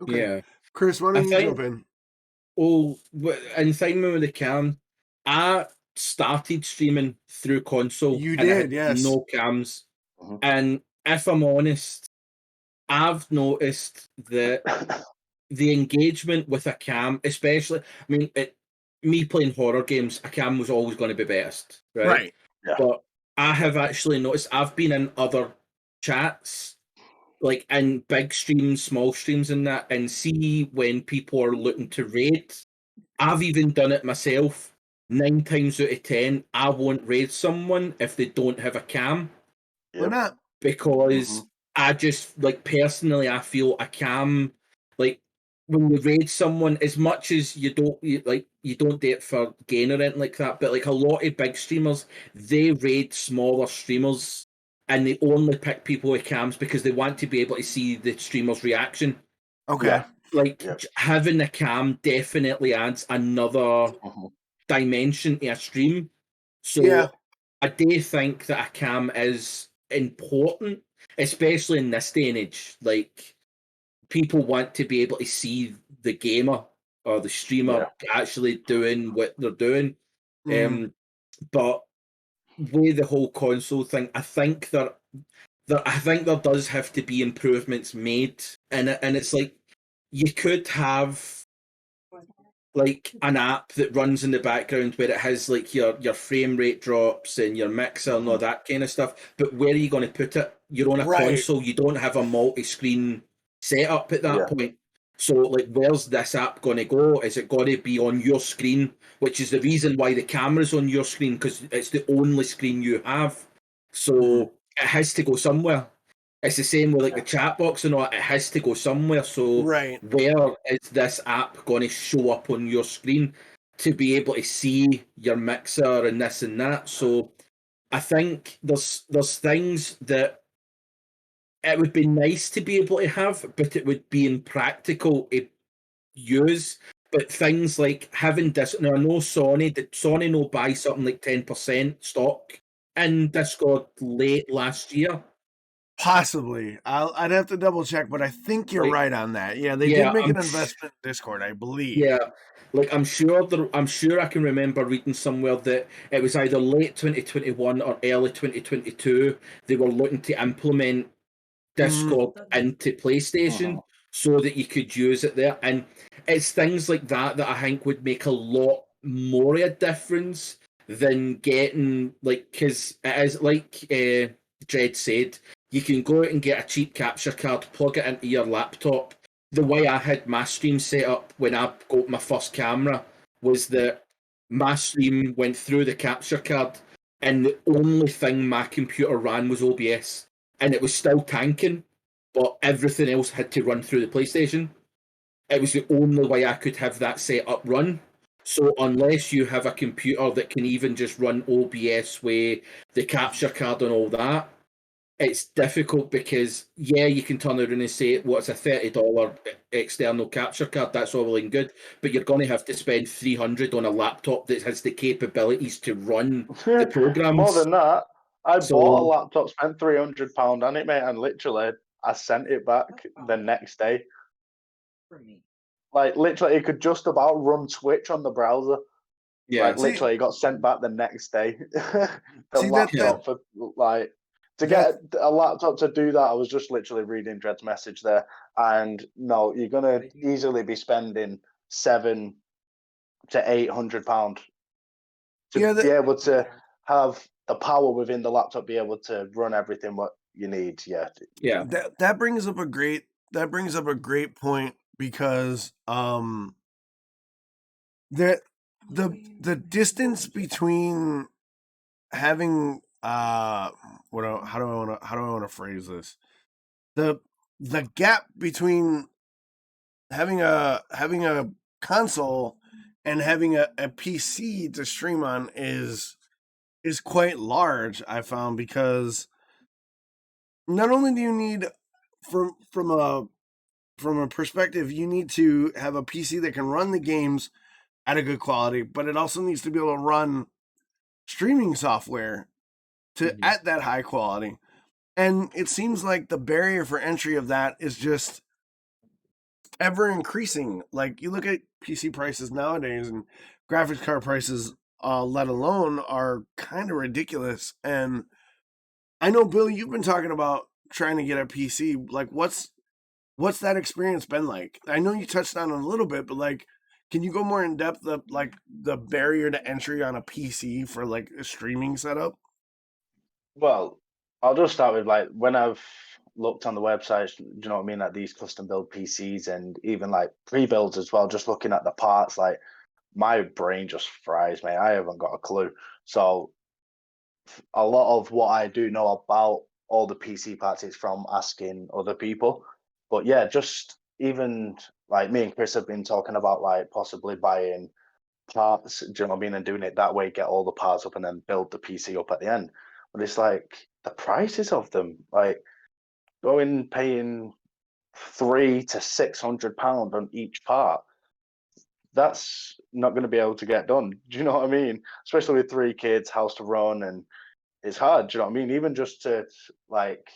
Okay. Yeah. Chris, why don't you jump in? Oh, in time with the cam, I started streaming through console. You and I did, had yes. no cams. And if I'm honest, I've noticed that the engagement with a cam, especially, I mean, me playing horror games, a cam was always going to be best, right? Yeah. But I have actually noticed, I've been in other chats, like in big streams, small streams and that, and see when people are looking to raid. I've even done it myself. 9 times out of 10, I won't raid someone if they don't have a cam. Why not? Because I just, like, personally, I feel a cam, like, when you raid someone, as much as you don't do it for gain or anything like that, but like a lot of big streamers, they raid smaller streamers and they only pick people with cams because they want to be able to see the streamer's reaction. Okay. Having a cam definitely adds another dimension to a stream. So I do think that a cam is important, especially in this day and age. Like, people want to be able to see the gamer or the streamer actually doing what they're doing. But with the whole console thing, I think there does have to be improvements made in it, and it's like you could have like an app that runs in the background where it has like your frame rate drops and your mixer and all that kind of stuff. But where are you going to put it? You're on a console. You don't have a multi-screen setup at that point. So, like, where's this app going to go? Is it going to be on your screen? Which is the reason why the camera's on your screen, because it's the only screen you have. So it has to go somewhere. It's the same with like the chat box and all. It has to go somewhere. So where is this app going to show up on your screen to be able to see your mixer and this and that? So I think there's things that it would be nice to be able to have, but it would be impractical to use. But things like having this, now I know Sony will buy something like 10% stock in Discord late last year. Possibly. I'd have to double check, but I think you're right on that. Yeah, they did make an investment in Discord, I believe. Yeah, like I'm sure I can remember reading somewhere that it was either late 2021 or early 2022. They were looking to implement Discord into PlayStation so that you could use it there, and it's things like that I think would make a lot more of a difference than getting, like, because it is like Dredd said, you can go out and get a cheap capture card, plug it into your laptop. The way I had my stream set up when I got my first camera was that my stream went through the capture card and the only thing my computer ran was OBS. And it was still tanking, but everything else had to run through the PlayStation. It was the only way I could have that set up run. So unless you have a computer that can even just run OBS with the capture card and all that, it's difficult because, you can turn around and say, well, it's a $30 external capture card, that's all well and good, but you're going to have to spend $300 on a laptop that has the capabilities to run the programs. More than that, I bought a laptop, spent £300 on it, mate, and literally I sent it back the next day. Like, literally, it could just about run Twitch on the browser. Yeah, like, literally, it got sent back the next day. To get a laptop to do that, I was just literally reading Dredd's message there, and no, you're gonna easily be spending £700 to £800 to be able to have the power within the laptop, be able to run everything what you need. That brings up a great point because the distance between having how do I want to phrase this? The gap between having a console and having a PC to stream on is quite large, I found, because not only do you need from a perspective, you need to have a PC that can run the games at a good quality, but it also needs to be able to run streaming software to at that high quality. And it seems like the barrier for entry of that is just ever increasing. Like, you look at PC prices nowadays, and graphics card prices, let alone, are kind of ridiculous. And I know, Bill, you've been talking about trying to get a PC. Like, what's that experience been like? I know you touched on it a little bit, but like, can you go more in depth of like the barrier to entry on a PC for like a streaming setup? Well, I'll just start with like when I've looked on the websites, do you know what I mean? Like these custom build PCs and even like pre-builds as well, just looking at the parts, like my brain just fries, mate. I haven't got a clue. So a lot of what I do know about all the PC parts is from asking other people. But yeah, just even like me and Chris have been talking about like possibly buying parts, do you know what I mean, and doing it that way, get all the parts up and then build the PC up at the end. But it's like the prices of them, like going paying £300 to £600 on each part. That's not going to be able to get done. Do you know what I mean? Especially with 3 kids, house to run, and it's hard. Do you know what I mean? Even just to like,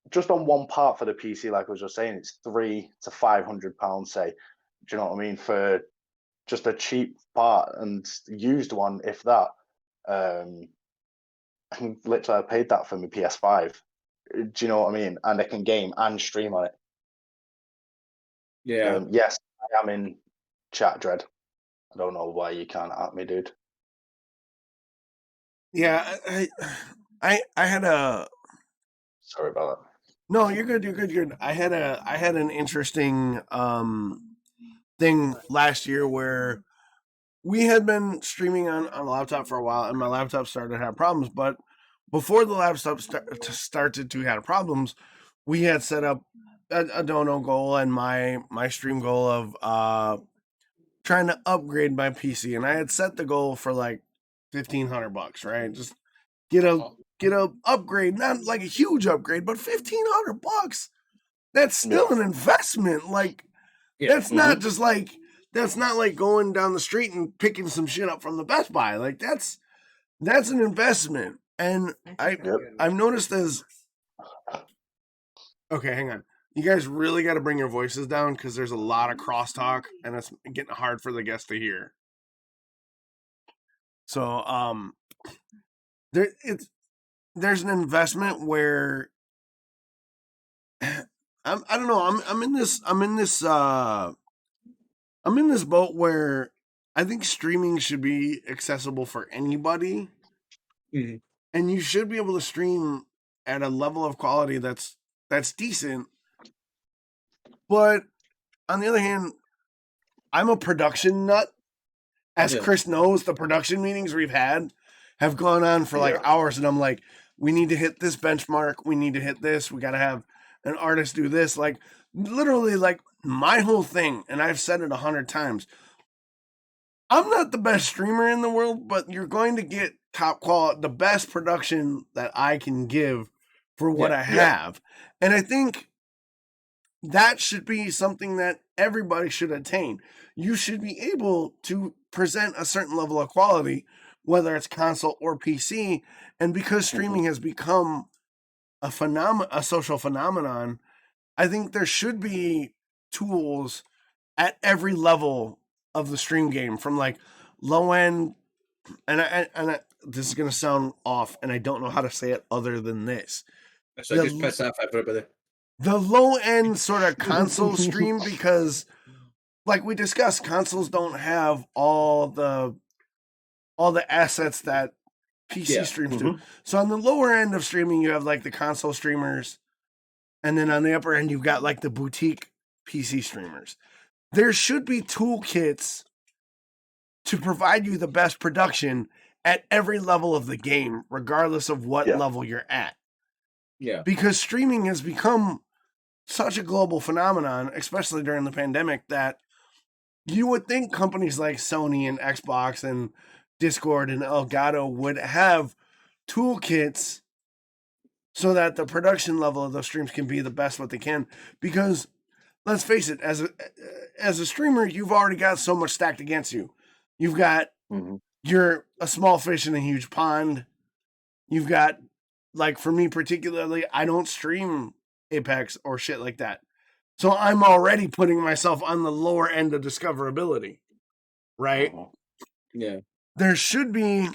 just on one part for the PC, like I was just saying, it's £300 to £500. Say, do you know what I mean? For just a cheap part and used one, if that. Literally, I paid that for my PS5. Do you know what I mean? And I can game and stream on it. Yeah. Yes, I am in chat, Dread. I don't know why you can't at me, dude. Yeah, I had a. Sorry about that. No, you're good. You're good. I had an interesting thing last year where we had been streaming on a laptop for a while, and my laptop started to have problems. But before the laptop started to have problems, we had set up a dono goal and my stream goal of trying to upgrade my PC, and I had set the goal for like $1,500, right? Just get a upgrade, not like a huge upgrade, but $1,500. That's still an investment. Like, that's not just like, that's not like going down the street and picking some shit up from the Best Buy. Like, that's an investment. And I've noticed as, okay, hang on. You guys really got to bring your voices down because there's a lot of crosstalk and it's getting hard for the guests to hear. So, there's an investment where I don't know. I'm in this boat where I think streaming should be accessible for anybody, and you should be able to stream at a level of quality that's decent. But on the other hand, I'm a production nut. As Chris knows, the production meetings we've had have gone on for like hours, and I'm like, we need to hit this benchmark. We need to hit this. We got to have an artist do this. Like, literally, like, my whole thing, and I've said it 100 times, I'm not the best streamer in the world, but you're going to get top quality, the best production that I can give for what I have. And I think that should be something that everybody should attain. You should be able to present a certain level of quality, whether it's console or PC. And because streaming has become a social phenomenon, I think there should be tools at every level of the stream game, from like low end, and I this is gonna sound off, and I don't know how to say it other than this. So just piss off everybody. The low end sort of console stream, because like we discussed, consoles don't have all the assets that PC streams do. So on the lower end of streaming, you have like the console streamers, and then on the upper end, you've got like the boutique PC streamers. There should be toolkits to provide you the best production at every level of the game, regardless of what level you're at. Yeah. Because streaming has become such a global phenomenon, especially during the pandemic, that you would think companies like Sony and Xbox and Discord and Elgato would have toolkits so that the production level of those streams can be the best what they can. Because let's face it, as a streamer, you've already got so much stacked against you. You've got you're a small fish in a huge pond. You've got, like, for me particularly, I don't stream Apex or shit like that. So I'm already putting myself on the lower end of discoverability, right? Yeah. There should be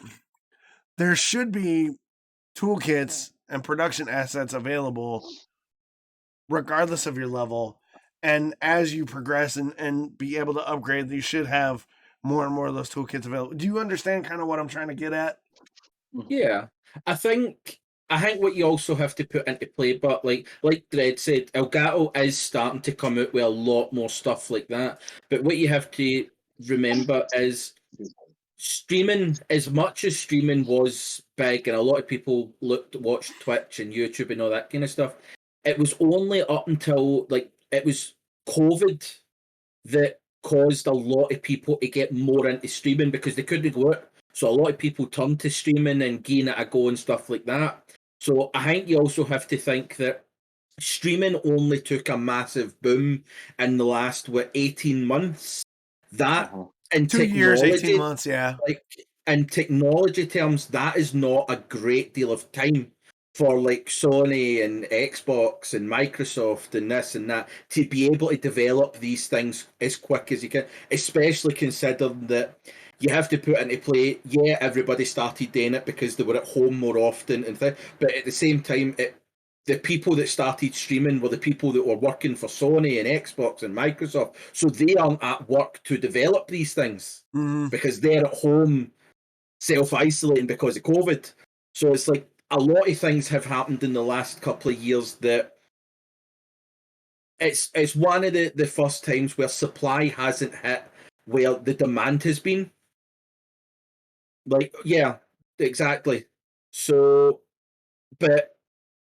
toolkits and production assets available regardless of your level. And as you progress and be able to upgrade, you should have more and more of those toolkits available. Do you understand kind of what I'm trying to get at? Yeah. I think what you also have to put into play, but like Dredd said, Elgato is starting to come out with a lot more stuff like that. But what you have to remember is streaming, as much as streaming was big and a lot of people watched Twitch and YouTube and all that kind of stuff, it was only up until it was COVID that caused a lot of people to get more into streaming because they couldn't go out. So a lot of people turned to streaming and giving it a go and stuff like that. So I think you also have to think that streaming only took a massive boom in the last 18 months. That in 2 years, 18 months, yeah. Like in technology terms, that is not a great deal of time for like Sony and Xbox and Microsoft and this and that to be able to develop these things as quick as you can, especially considering that you have to put into play, everybody started doing it because they were at home more often and but at the same time, the people that started streaming were the people that were working for Sony and Xbox and Microsoft, so they aren't at work to develop these things because they're at home self-isolating because of COVID. So it's like a lot of things have happened in the last couple of years that it's one of the first times where supply hasn't hit where the demand has been. Like, yeah, exactly. So, but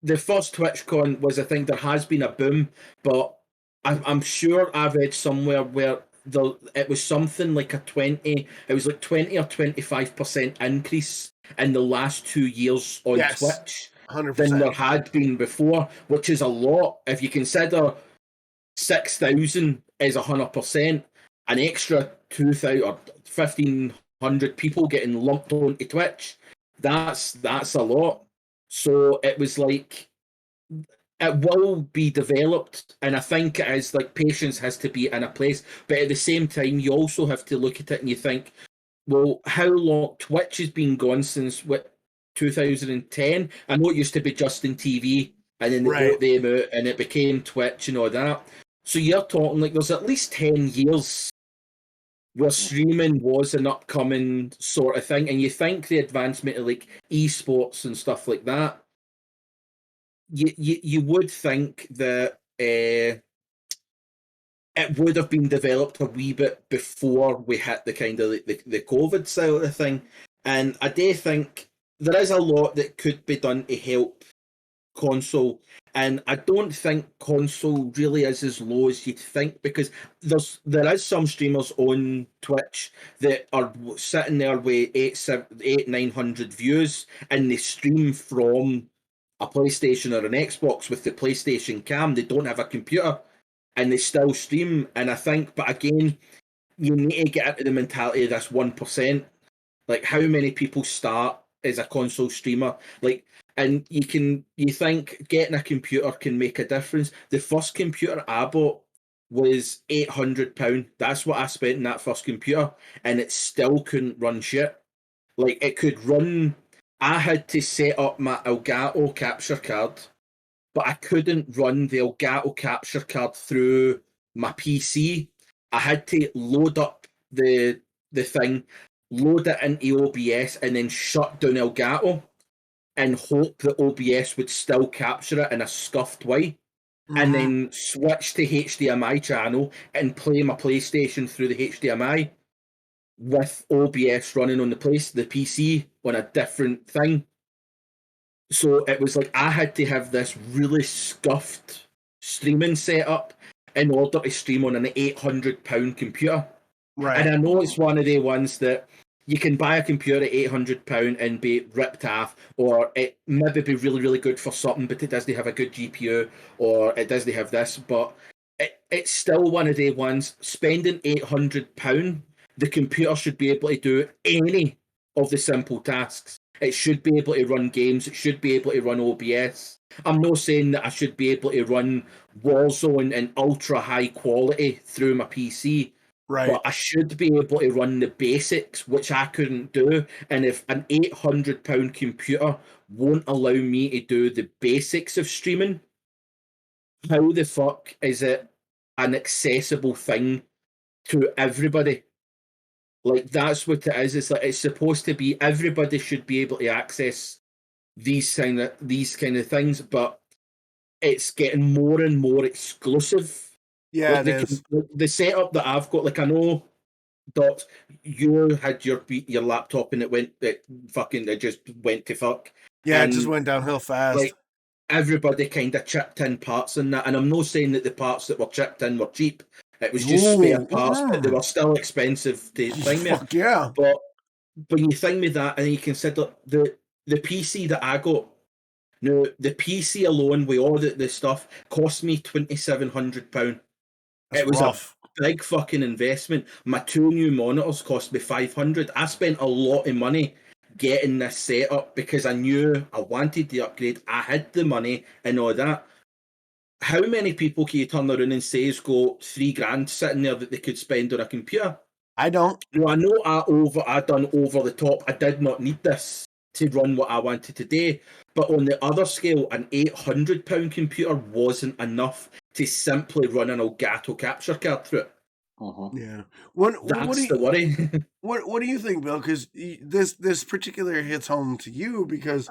the first TwitchCon was, I think there has been a boom, but I'm sure I read somewhere where it was something like a 20 or 25% increase in the last 2 years on Twitch 100%. than there had been before, which is a lot. If you consider 6,000 is 100%, an extra 2,000 or 1,500 people getting lumped onto Twitch, that's a lot. So it was like, it will be developed, and I think it is like patience has to be in a place, but at the same time you also have to look at it and you think, well, how long Twitch has been going since 2010? I know it used to be Justin TV and then they brought them out and it became Twitch and all that. So you're talking like there's at least 10 years where streaming was an upcoming sort of thing, and you think the advancement of like esports and stuff like that, you would think that it would have been developed a wee bit before we hit the kind of the COVID side of thing. And I do think there is a lot that could be done to help console, and I don't think console really is as low as you'd think, because there is some streamers on Twitch that are sitting there with 900 views, and they stream from a PlayStation or an Xbox with the PlayStation cam. They don't have a computer and they still stream. And I think, but again, you need to get into the mentality of this 1%. Like, how many people start as a console streamer? Like, and you think getting a computer can make a difference. The first computer I bought was £800. That's what I spent in that first computer, and it still couldn't run shit. Like, it could run. I had to set up my Elgato capture card, but I couldn't run the Elgato capture card through my PC. I had to load up the thing, load it into OBS, and then shut down Elgato and hope that OBS would still capture it in a scuffed way. and then switch to HDMI channel and play my PlayStation through the HDMI with OBS running on the PC on a different thing. So it was like I had to have this really scuffed streaming setup in order to stream on an £800 computer. Right. And I know it's one of the ones that you can buy a computer at £800 and be ripped off, or it maybe be really, really good for something, but it doesn't have a good GPU, or it doesn't have this. But it's still one of the ones, spending £800, the computer should be able to do any of the simple tasks. It should be able to run games. It should be able to run OBS. I'm not saying that I should be able to run Warzone in ultra high quality through my PC. Right. But I should be able to run the basics, which I couldn't do. And if an £800 computer won't allow me to do the basics of streaming, how the fuck is it an accessible thing to everybody? Like, that's what it is. It's like it's supposed to be everybody should be able to access these kind of things, but it's getting more and more exclusive. Yeah, Like it is. the setup that I've got, like I know, Dox, you had your laptop and it just went to fuck. Yeah, and it just went downhill fast. Like everybody kind of chipped in parts in that, and I'm not saying that the parts that were chipped in were cheap. It was just spare parts, but they were still expensive to thing me. Fuck yeah. But when you thing me that, and you consider the PC that I got. Now, the PC alone with all the stuff cost me £2,700. It was rough. a big fucking investment. My 2 new monitors cost me $500. I spent a lot of money getting this set up because I knew I wanted the upgrade. I had the money and all that. How many people can you turn around and say has got $3,000 sitting there that they could spend on a computer? I don't. I know I done over the top. I did not need this to run what I wanted to do. But on the other scale, an £800 computer wasn't enough to simply run an Elgato capture card through it. Yeah. That's the worry. What do you think, Bill? Because this particular hits home to you because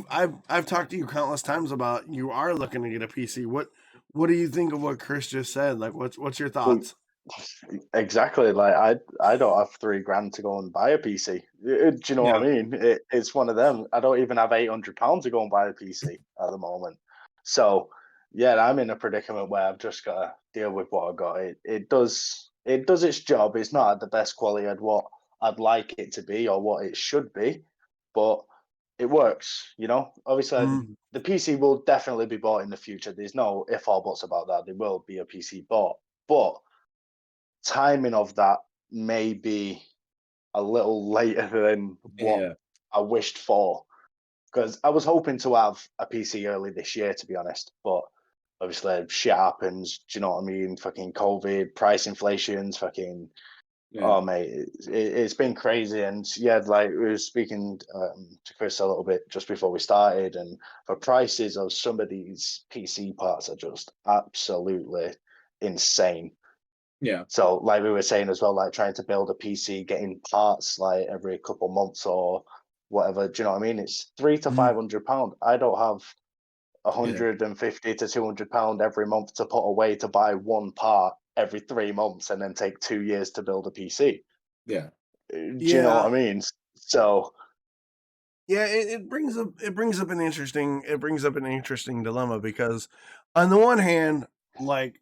I've talked to you countless times about you are looking to get a PC. What do you think of what Chris just said? Like, what's your thoughts? Exactly. Like I don't have $3,000 to go and buy a PC. Do you know what I mean? It's one of them. I don't even have £800 to go and buy a PC at the moment. So yeah, I'm in a predicament where I've just got to deal with what I got. It does its job. It's not at the best quality at what I'd like it to be or what it should be, but it works. You know, obviously the PC will definitely be bought in the future. There's no if or buts about that. There will be a PC bought, but timing of that may be a little later than what I wished for, because I was hoping to have a PC early this year, to be honest, but obviously shit happens. Do you know what I mean? Fucking COVID, price inflations, fucking oh mate, it's been crazy. And yeah, like we were speaking to Chris a little bit just before we started, and the prices of some of these PC parts are just absolutely insane. Yeah. So like we were saying as well, like trying to build a PC, getting parts like every couple months or whatever. Do you know what I mean? It's £300 to £500. I don't have £150 to £200 every month to put away to buy one part every 3 months and then take 2 years to build a PC. Yeah. Do you know what I mean? So yeah, it brings up an interesting dilemma, because on the one hand, like,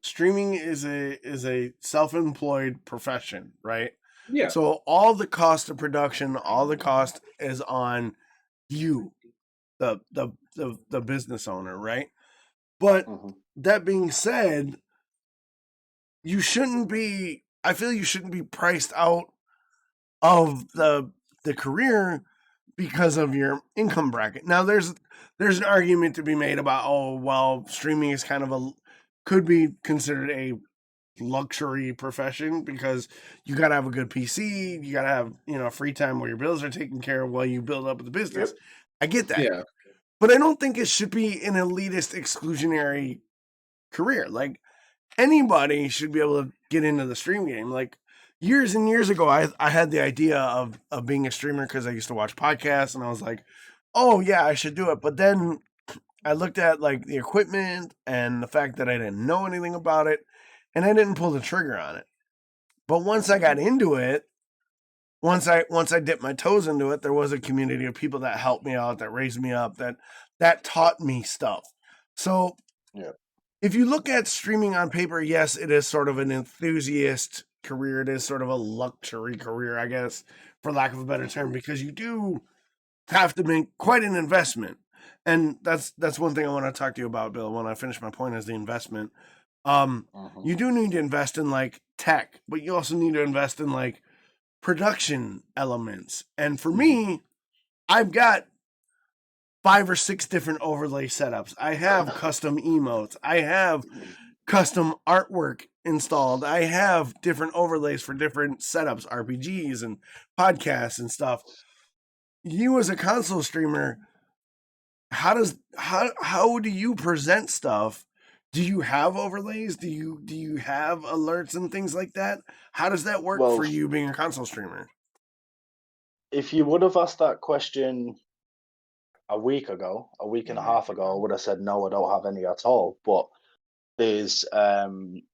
streaming is a self-employed profession, right? Yeah. So all the cost of production, all the cost is on you, the business owner, right? But that being said, I feel you shouldn't be priced out of the career because of your income bracket. Now there's an argument to be made about, oh well, streaming is kind of could be considered a luxury profession because you got to have a good PC, you got to have, free time where your bills are taken care of while you build up the business. Yep. I get that. Yeah. But I don't think it should be an elitist exclusionary career. Like, anybody should be able to get into the stream game. Like, years and years ago, I had the idea of being a streamer because I used to watch podcasts, and I was like, oh yeah, I should do it. But then I looked at like the equipment and the fact that I didn't know anything about it, and I didn't pull the trigger on it. But once I got into it, once I dipped my toes into it, there was a community of people that helped me out, that raised me up, that taught me stuff. So if you look at streaming on paper, yes, it is sort of an enthusiast career. It is sort of a luxury career, I guess, for lack of a better term, because you do have to make quite an investment. And that's one thing I want to talk to you about, Bill, when I finish my point, is the investment. You do need to invest in like tech, but you also need to invest in like production elements. And for me, I've got 5 or 6 different overlay setups. I have custom emotes. I have custom artwork installed. I have different overlays for different setups, RPGs and podcasts and stuff. You as a console streamer, how do you present stuff? Do you have overlays? Do you have alerts and things like that? How does that work for you being a console streamer? If you would have asked that question a week and a half ago, I would have said no, I don't have any at all. But there's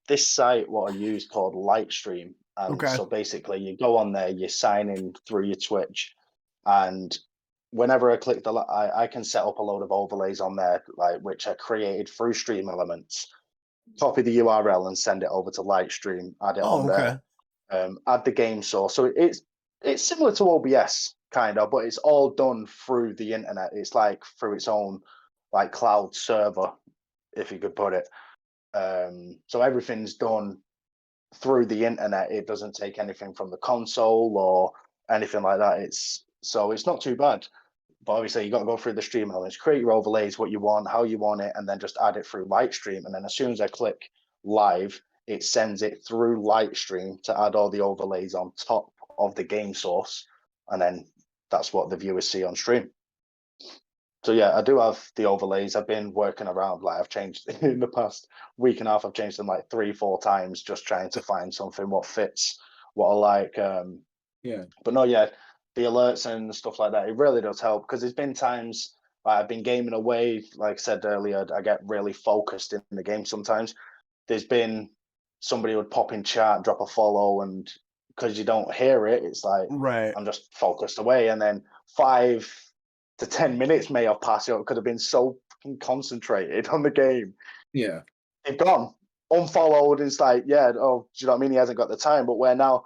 this site what I use called Lightstream, and so basically you go on there, you sign in through your Twitch, and whenever I click I can set up a load of overlays on there, like which are created through Stream Elements. Copy the URL and send it over to Lightstream. Add it on there. Add the game source. So it's similar to OBS kind of, but it's all done through the internet. It's like through its own like cloud server, if you could put it. So everything's done through the internet. It doesn't take anything from the console or anything like that. It's not too bad. But obviously, you got to go through the stream elements, create your overlays, what you want, how you want it, and then just add it through Lightstream. And then as soon as I click live, it sends it through Lightstream to add all the overlays on top of the game source. And then that's what the viewers see on stream. So yeah, I do have the overlays. I've been working around, like I've changed in the past week and a half, I've changed them like 3-4 times, just trying to find something what fits what I like. But no, yeah, the alerts and stuff like that, it really does help, because there's been times I've been gaming away, like I said earlier, I get really focused in the game sometimes. There's been somebody would pop in chat, drop a follow, and because you don't hear it, it's like I'm just focused away, and then 5 to 10 minutes may have passed. It could have been so concentrated on the game. Yeah, they've gone unfollowed. It's like, do you know what I mean? He hasn't got the time, but where now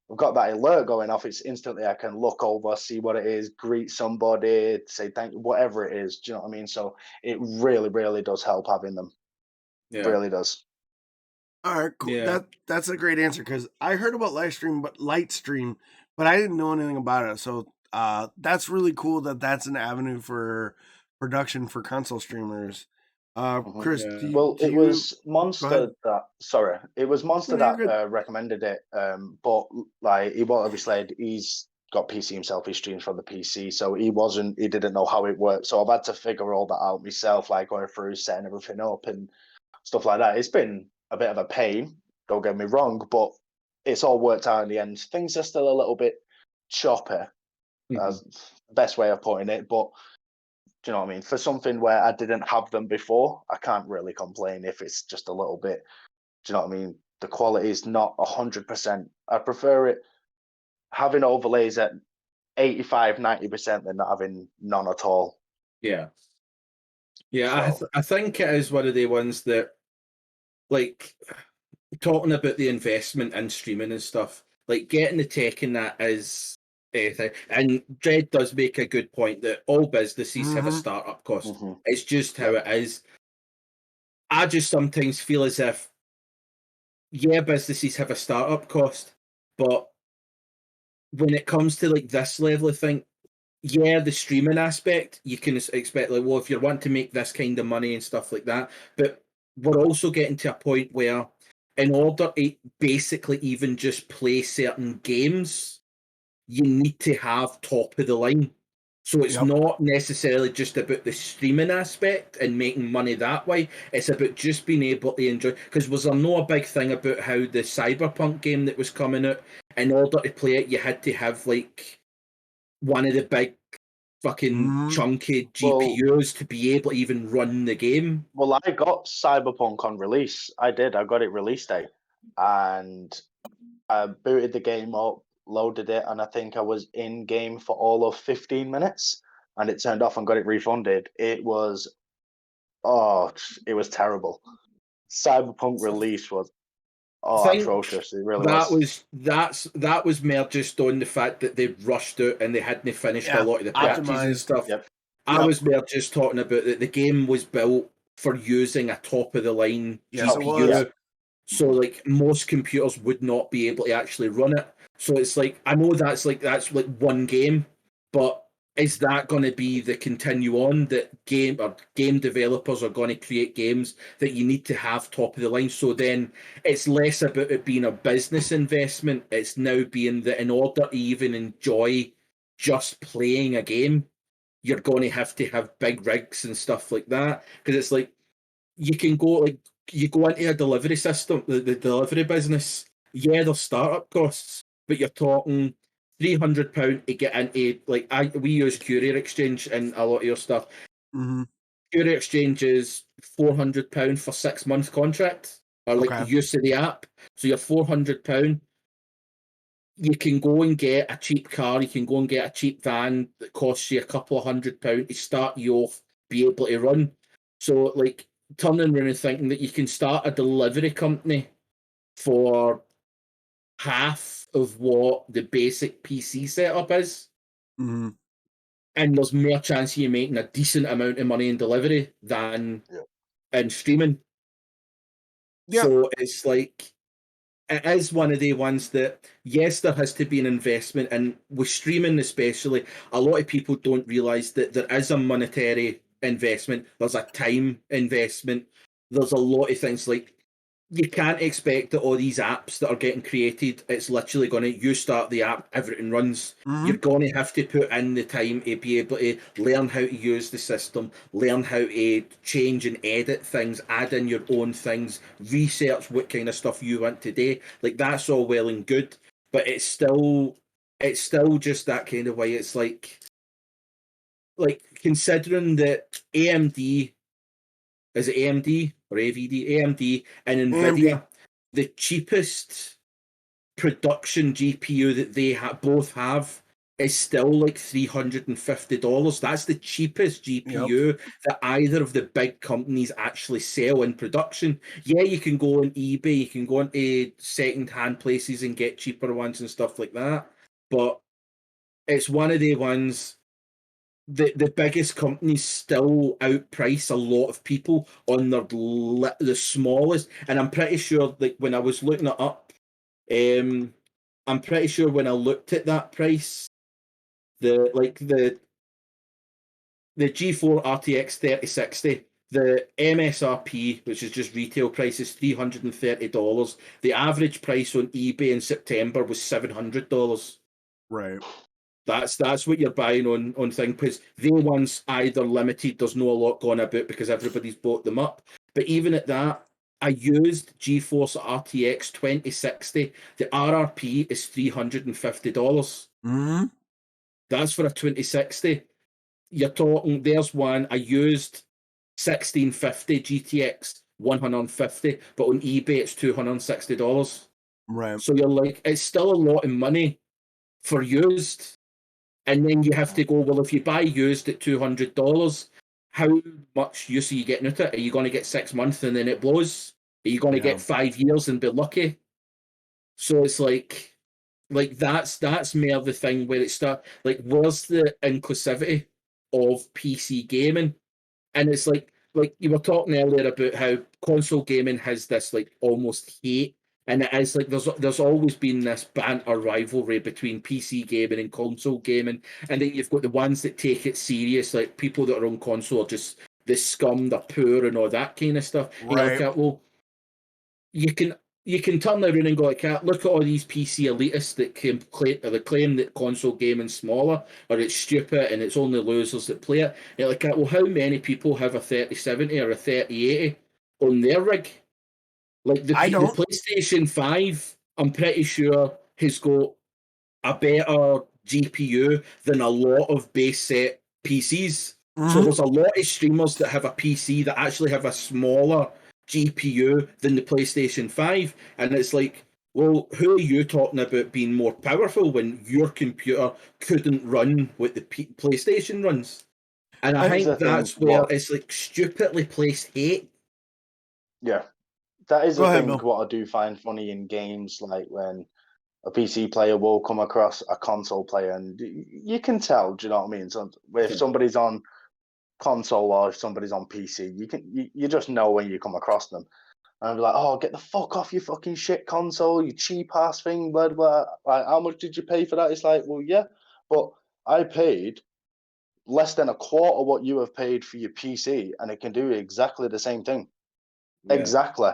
I've got that alert going off, it's instantly I can look over, see what it is, greet somebody, say thank you, whatever it is. Do you know what I mean? So it really, really does help having them. Yeah. It really does. All right, cool. Yeah. That's a great answer, because I heard about Lightstream, but I didn't know anything about it. So that's really cool that that's an avenue for production for console streamers. Chris, it was Monster that recommended it. But like he's got PC himself. He streams from the PC, so he didn't know how it worked. So I've had to figure all that out myself, like going through setting everything up and stuff like that. It's been a bit of a pain, don't get me wrong, but it's all worked out in the end. Things are still a little bit choppy, as the best way of putting it, but do you know what I mean? For something where I didn't have them before, I can't really complain if it's just a little bit. Do you know what I mean? The quality is not 100%. I prefer it having overlays at 85-90% than not having none at all. Yeah. I think it is one of the ones that, like, talking about the investment in streaming and stuff, like getting the tech in that is anything. And Dredd does make a good point that all businesses have a startup cost. It's just how it is. I just sometimes feel as if, businesses have a startup cost, but when it comes to like this level of thing, the streaming aspect, you can expect like, well, if you're wanting to make this kind of money and stuff like that, but we're also getting to a point where in order to basically even just play certain games, you need to have top of the line. So it's not necessarily just about the streaming aspect and making money that way. It's about just being able to enjoy. Because was there no a big thing about how the Cyberpunk game that was coming out, in order to play it, you had to have like one of the big fucking chunky GPUs to be able to even run the game. Well, I got Cyberpunk on release. I did. I got it release day, and I booted the game up, loaded it, and I think I was in game for all of 15 minutes, and it turned off and got it refunded. It was terrible. Cyberpunk release was atrocious. It really was. That was more just on the fact that they rushed out and they hadn't finished a lot of the patches and stuff. Yep. I was more just talking about that the game was built for using a top of the line GPU. So like most computers would not be able to actually run it. So it's like I know that's like one game, but is that going to be the continue on that game developers are going to create games that you need to have top of the line? So then it's less about it being a business investment. It's now being that in order to even enjoy just playing a game, you're going to have big rigs and stuff like that. Because it's like you go into a delivery system, the delivery business. Yeah, there's startup costs, but you're talking £300 to get into we use Courier Exchange and a lot of your stuff. Mm-hmm. Courier Exchange is £400 for 6 month contract or the use of the app. So you're £400. You can go and get a cheap car. You can go and get a cheap van that costs you a couple of £100 to start you off, be able to run. So like turning around and thinking that you can start a delivery company for half of what the basic PC setup is, and there's more chance of you making a decent amount of money in delivery than in streaming. So it's like it is one of the ones that yes, there has to be an investment, and with streaming especially, a lot of people don't realise that there is a monetary investment. There's a time investment. There's a lot of things like you can't expect that all these apps that are getting created, it's literally going to, you start the app, everything runs. You're going to have to put in the time to be able to learn how to use the system, learn how to change and edit things, add in your own things, research what kind of stuff you want today. Like that's all well and good, but it's still just that kind of way. It's like considering that AMD, is it AMD or AVD? AMD and NVIDIA, the cheapest production GPU that they both have is still like $350. That's the cheapest GPU that either of the big companies actually sell in production. Yeah, you can go on eBay, you can go into second-hand places and get cheaper ones and stuff like that, but it's one of the ones. The biggest companies still outprice a lot of people on the smallest, and I'm pretty sure like when I was looking it up, I'm pretty sure when I looked at that price, the G4 RTX 3060, the MSRP, which is just retail price, is $330. The average price on eBay in September was $700. Right. That's what you're buying on thing, because they ones either limited, there's not a lot going about because everybody's bought them up. But even at that, I used GeForce RTX 2060. The RRP is $350. That's for a 2060. You're talking, there's one, I used 1650 GTX 150, but on eBay it's $260. Right. So you're like, it's still a lot of money for used. And then you have to go, well, if you buy used at $200, how much use are you getting out of it? Are you going to get 6 months and then it blows? Are you going to get 5 years and be lucky? So it's like that's more the thing where it starts, like, where's the inclusivity of PC gaming? And it's like you were talking earlier about how console gaming has this like almost hate. And it is like there's always been this banter rivalry between PC gaming and console gaming, and then you've got the ones that take it serious, like people that are on console are just the scum, they're poor, and all that kind of stuff. Right. Like, well, you can turn around and go like, look at all these PC elitists that claim that console gaming's smaller or it's stupid and it's only losers that play it. You're like, well, how many people have a 3070 or a 3080 on their rig? Like the PlayStation 5, I'm pretty sure has got a better GPU than a lot of base set PCs. Mm-hmm. So there's a lot of streamers that have a PC that actually have a smaller GPU than the PlayStation 5. And it's like, well, who are you talking about being more powerful when your computer couldn't run what the PlayStation runs? And I Here's think the thing, that's where what- it's like stupidly placed hate. Yeah, that is Go the ahead, thing. Bill. What I do find funny in games, like when a PC player will come across a console player, and you can tell. Do you know what I mean? So if somebody's on console or if somebody's on PC, you just know when you come across them. And I'm like, oh, get the fuck off your fucking shit console, you cheap ass thing, blah blah. Like, how much did you pay for that? It's like, well, yeah, but I paid less than a quarter what you have paid for your PC, and it can do exactly the same thing. Yeah. Exactly.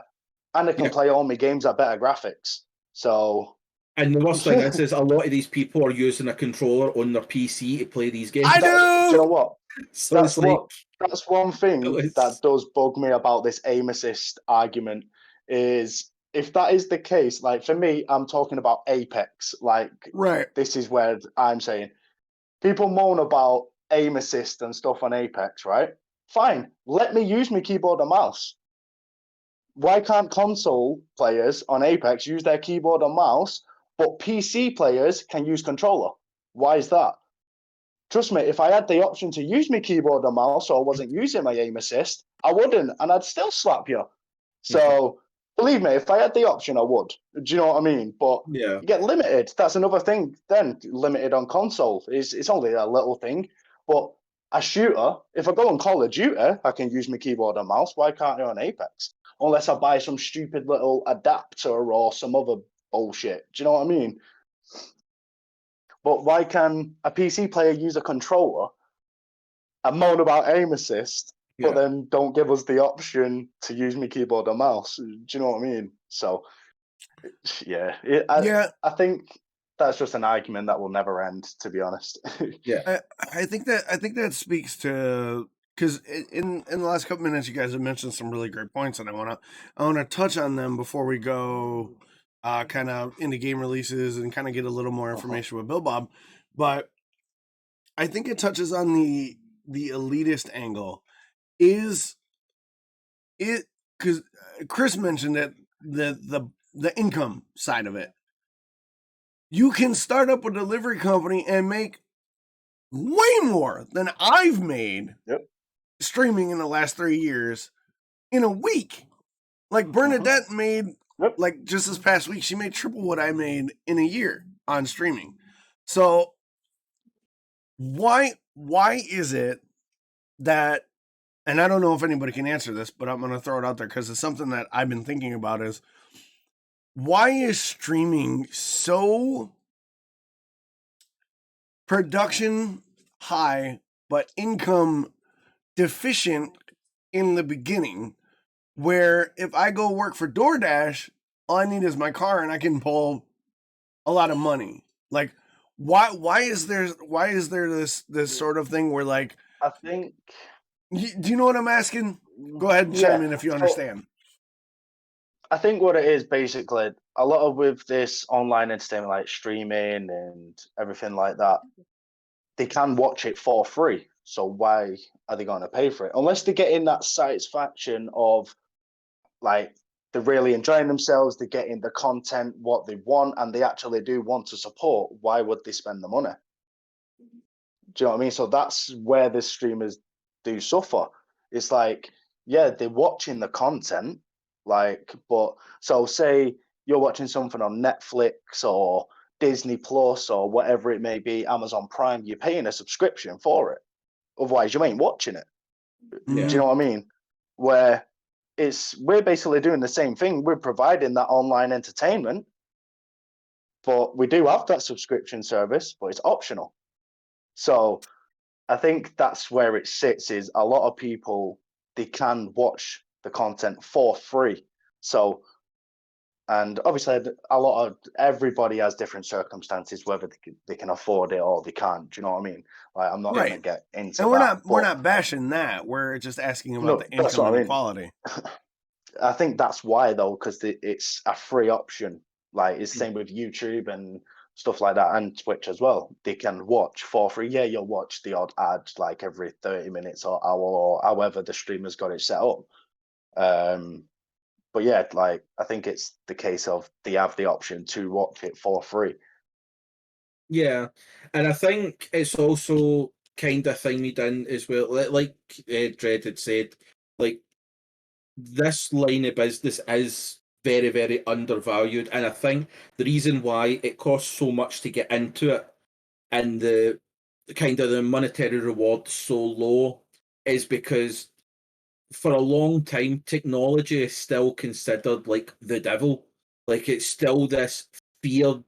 And it can play all my games at better graphics. So. And the worst thing is a lot of these people are using a controller on their PC to play these games. I Do you know do. what? So That's it's like, that's one thing it's- that does bug me about this aim assist argument is if that is the case, like for me, I'm talking about Apex. Like Right. this is where I'm saying people moan about aim assist and stuff on Apex, right? Fine, let me use my keyboard and mouse. Why can't console players on Apex use their keyboard and mouse, but PC players can use controller? Why is that? Trust me, if I had the option to use my keyboard and mouse or wasn't using my aim assist, I wouldn't, and I'd still slap you. So believe me, if I had the option, I would. Do you know what I mean? But yeah. you get limited. That's another thing. Then limited on console it's only a little thing. But a shooter, if I go on Call of Duty, I can use my keyboard and mouse. Why can't I on Apex? Unless I buy some stupid little adapter or some other bullshit. Do you know what I mean? But why can a PC player use a controller and moan about aim assist, but then don't give us the option to use my keyboard and mouse? Do you know what I mean? So, yeah. I think that's just an argument that will never end, to be honest. Yeah. I think that speaks to, because in the last couple minutes you guys have mentioned some really great points, and I want to touch on them before we go kind of into game releases and kind of get a little more information with Billbob. But I think it touches on the elitist angle. Is it, because Chris mentioned it, the income side of it. You can start up a delivery company and make way more than I've made streaming in the last 3 years in a week. Like Bernadette made, like just this past week, she made triple what I made in a year on streaming. So why is it that, and I don't know if anybody can answer this, but I'm going to throw it out there because it's something that I've been thinking about, is why is streaming so production high but income deficient in the beginning, where if I go work for DoorDash, all I need is my car and I can pull a lot of money? Like, why is there this sort of thing where, like, I think, do you know what I'm asking? Go ahead and chime in if you understand. I think what it is, basically, a lot of with this online entertainment, like streaming and everything like that, they can watch it for free. So why are they going to pay for it? Unless they're getting that satisfaction of, like, they're really enjoying themselves, they're getting the content, what they want, and they actually do want to support, why would they spend the money? Do you know what I mean? So that's where the streamers do suffer. It's like, yeah, they're watching the content, like, but so say you're watching something on Netflix or Disney Plus or whatever it may be, Amazon Prime, you're paying a subscription for it. Otherwise, you ain't watching it. Yeah. Do you know what I mean? Where we're basically doing the same thing. We're providing that online entertainment, but we do have that subscription service, but it's optional. So I think that's where it sits, is a lot of people, they can watch the content for free. So, and obviously everybody has different circumstances, whether they can afford it or they can't. Do you know what I mean? Like, I'm not going to get into and we're not bashing that. We're just asking about the income and quality. I think that's why, though, because it's a free option. Like, it's the same with YouTube and stuff like that, and Twitch as well. They can watch for free. Yeah, you'll watch the odd ad like every 30 minutes or hour or however the streamer's got it set up. But yeah, like I think it's the case of they have the option to watch it for free. Yeah, and I think it's also kind of thingied in as well. Like Dredd had said, like this line of business is very, very undervalued, and I think the reason why it costs so much to get into it and the kind of the monetary reward so low is because for a long time technology is still considered like the devil. Like it's still this feared,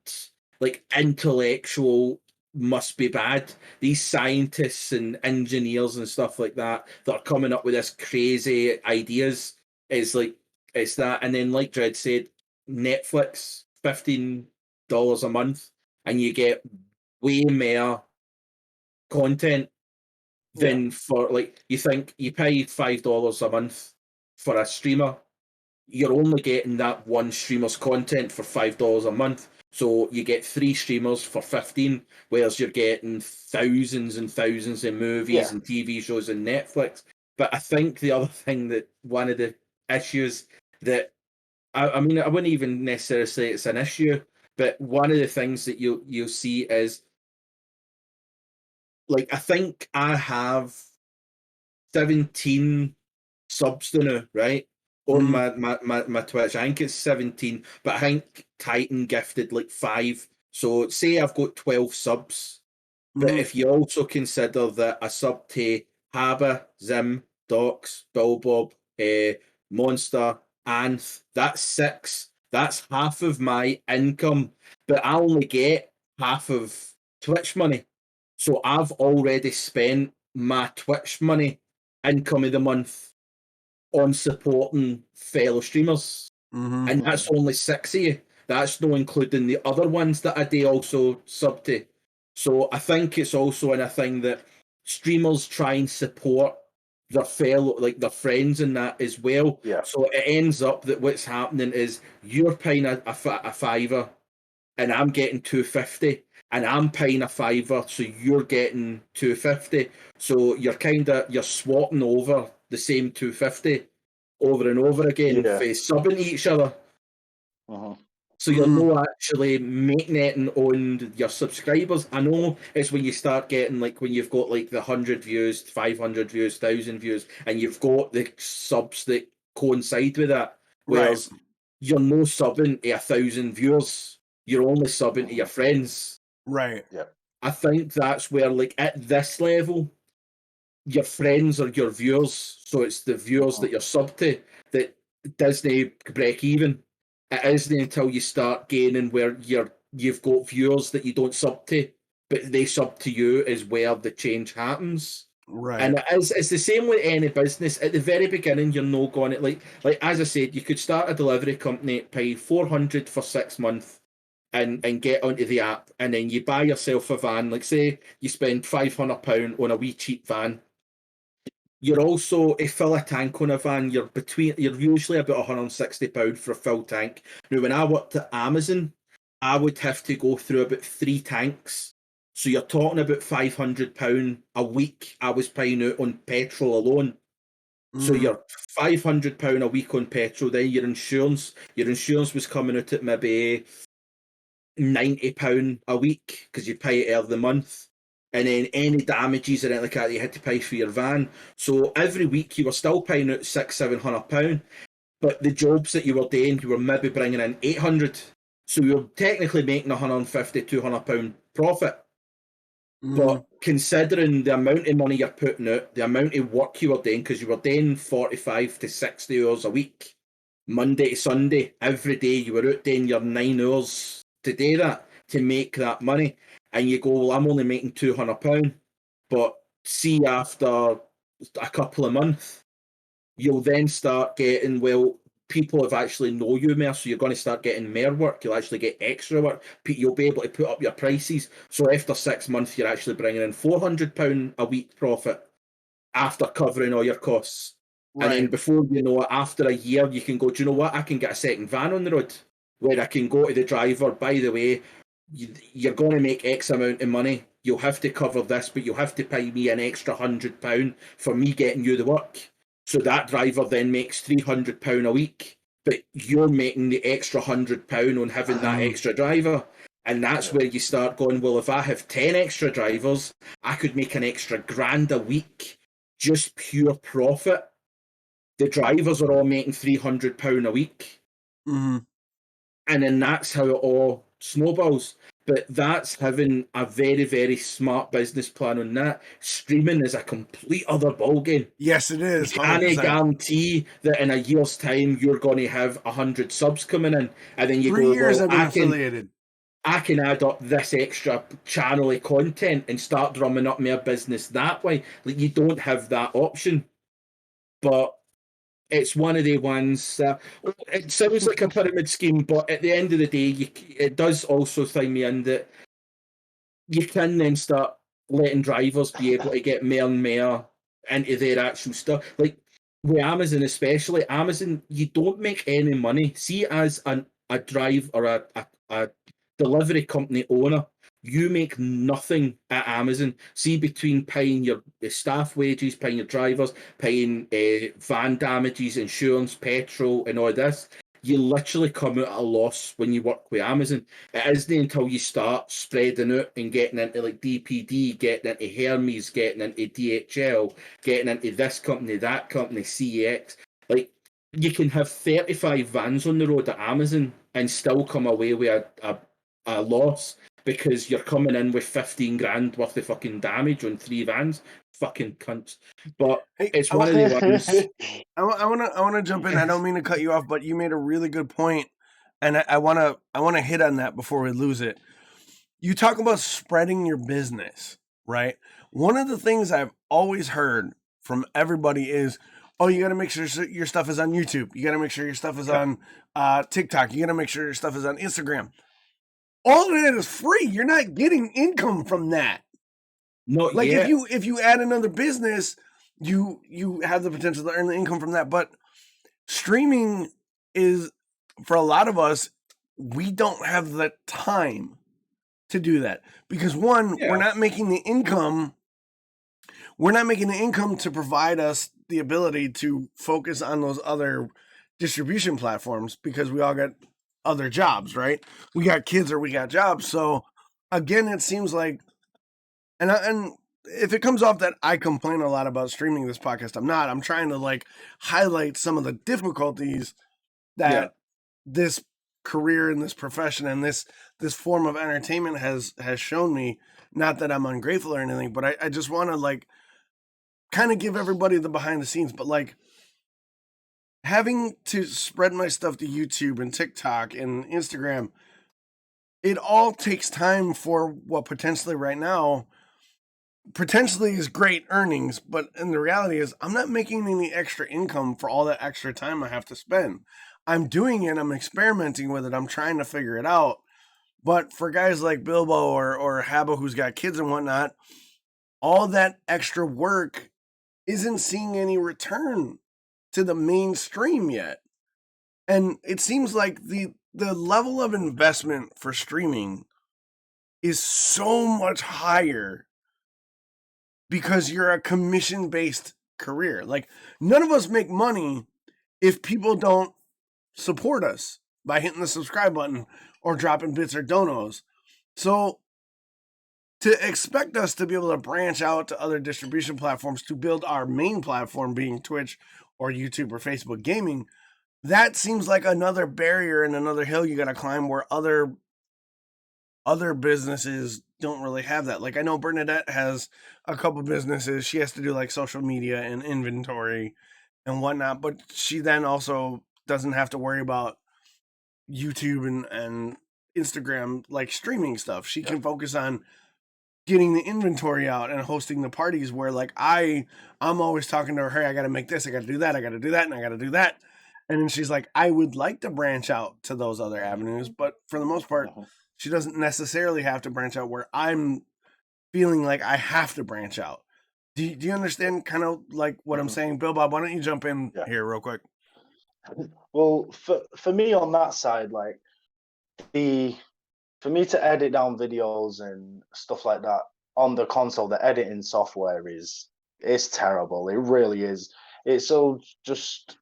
like intellectual must be bad. These scientists and engineers and stuff like that are coming up with this crazy ideas. It's like it's that, and then like Dredd said, Netflix, $15 a month, and you get way more content than for like you think you pay $5 a month for a streamer. You're only getting that one streamer's content for $5 a month. So you get 3 streamers for 15, whereas you're getting thousands and thousands of movies and TV shows and Netflix. But I think the other thing that one of the issues that I mean I wouldn't even necessarily say it's an issue, but one of the things that you'll see is like I think I have 17 subs now, right? On my Twitch. I think it's 17, but I think Titan gifted like 5. So say I've got 12 subs. But if you also consider that a sub to Haba, Zim, Dox, Billbob, Monster, Anth, that's 6. That's half of my income. But I only get half of Twitch money. So I've already spent my Twitch money income of the month on supporting fellow streamers. And that's only 6 of you. That's not including the other ones that I do also sub to. So I think it's also in a thing that streamers try and support their fellow, like their friends and that as well. Yeah. So it ends up that what's happening is you're paying a $5 and I'm getting $2.50, and I'm paying a $5, so you're getting $2.50. So you're swapping over the same $2.50 over and over again for subbing each other. So you're not actually making it on your subscribers. I know it's when you start getting like when you've got like the 100 views, 500 views, 1,000 views, and you've got the subs that coincide with that. Whereas you're no subbing to 1,000 viewers. You're only subbing to your friends. Right. Yeah. I think that's where, like, at this level, your friends are your viewers. So it's the viewers that you're sub to that doesn't break even. It isn't until you start gaining where you've got viewers that you don't sub to, but they sub to you is where the change happens. Right. And it's the same with any business. At the very beginning, you're no going it like as I said, you could start a delivery company, pay $400 for 6 months, and get onto the app, and then you buy yourself a van. Like say you spend £500 on a wee cheap van. You're also a fill a tank on a van. You're usually about £160 for a full tank. Now, when I worked at Amazon, I would have to go through about 3 tanks. So you're talking about £500 a week I was paying out on petrol alone. So you're £500 a week on petrol. Then your insurance was coming out at maybe £90 a week because you pay it every month. And then any damages or anything like that you had to pay for your van. So every week you were still paying out £600-700, but the jobs that you were doing, you were maybe bringing in £800. So you're technically making £150-200 profit. But considering the amount of money you're putting out, the amount of work you were doing, because you were doing 45 to 60 hours a week, Monday to Sunday, every day you were out doing your 9 hours to do that, to make that money. And you go, well, I'm only making £200. But see, after a couple of months, you'll then start getting, well, people have actually know you more, so you're going to start getting more work. You'll actually get extra work. You'll be able to put up your prices. So after 6 months, you're actually bringing in £400 a week profit after covering all your costs. Right. And then before you know it, after a year, you can go, do you know what? I can get a second van on the road where I can go to the driver, by the way, you're going to make X amount of money. You'll have to cover this, but you'll have to pay me an extra £100 for me getting you the work. So that driver then makes £300 a week, but you're making the extra £100 on having that extra driver. And that's where you start going, well, if I have 10 extra drivers, I could make an extra £1,000 a week, just pure profit. The drivers are all making £300 a week. Mm-hmm. And then that's how it all snowballs. But that's having a very, very smart business plan on that. Streaming is a complete other ballgame. Yes, it is. You can't guarantee that in a year's time you're going to have 100 subs coming in, and then you 3 go, years well, I've been affiliated. I can add up this extra channel of content and start drumming up more business that way. Like, you don't have that option. But it's one of the ones that it sounds like a pyramid scheme, but at the end of the day, it does also thing me in that you can then start letting drivers be able to get more and more into their actual stuff. Like with Amazon, especially, Amazon, you don't make any money. See, as a drive or a delivery company owner, you make nothing at Amazon. See, between paying your staff wages, paying your drivers, paying van damages, insurance, petrol, and all this, you literally come out at a loss when you work with Amazon. It isn't until you start spreading out and getting into like DPD, getting into Hermes, getting into DHL, getting into this company, that company, CEX. Like, you can have 35 vans on the road at Amazon and still come away with a loss, because you're coming in with 15 grand worth of fucking damage on 3 vans. Fucking cunts. But it's one of the ones. I want to jump in. I don't mean to cut you off, but you made a really good point, and I want to hit on that before we lose it. You talk about spreading your business, right? One of the things I've always heard from everybody is, oh, you got to make sure your stuff is on YouTube. You got to make sure your stuff is on TikTok. You got to make sure your stuff is on Instagram. All of that is free. You're not getting income from that. Not like yet. if you add another business, you have the potential to earn the income from that. But streaming is, for a lot of us, we don't have the time to do that, because one, we're not making the income. We're not making the income to provide us the ability to focus on those other distribution platforms, because we all got other jobs, right? We got kids or we got jobs. So again, it seems like, and if it comes off that I complain a lot about streaming this podcast, I'm not. I'm trying to like highlight some of the difficulties that this career and this profession and this form of entertainment has shown me. Not that I'm ungrateful or anything, but I just want to like kind of give everybody the behind the scenes. But like, having to spread my stuff to YouTube and TikTok and Instagram, it all takes time for what potentially right now is great earnings, but in the reality is I'm not making any extra income for all that extra time I have to spend. I'm doing it, I'm experimenting with it, I'm trying to figure it out. But for guys like Bilbo or Habba, who's got kids and whatnot, all that extra work isn't seeing any return to the mainstream yet. And it seems like the level of investment for streaming is so much higher because you're a commission-based career. Like, none of us make money if people don't support us by hitting the subscribe button or dropping bits or donos. So to expect us to be able to branch out to other distribution platforms to build our main platform, being Twitch or YouTube or Facebook Gaming, that seems like another barrier and another hill you got to climb, where other businesses don't really have that. Like, I know Bernadette has a couple businesses. She has to do like social media and inventory and whatnot, but she then also doesn't have to worry about YouTube and Instagram, like streaming stuff. She can focus on getting the inventory out and hosting the parties, where like I'm always talking to her, hey, I got to make this, I got to do that, I got to do that, and I got to do that. And then she's like, I would like to branch out to those other avenues, but for the most part, she doesn't necessarily have to branch out where I'm feeling like I have to branch out. Do you understand kind of like what I'm saying? Billbob, why don't you jump in here real quick? Well, for me on that side, like for me to edit down videos and stuff like that on the console, the editing software it's terrible. It really is. It's so just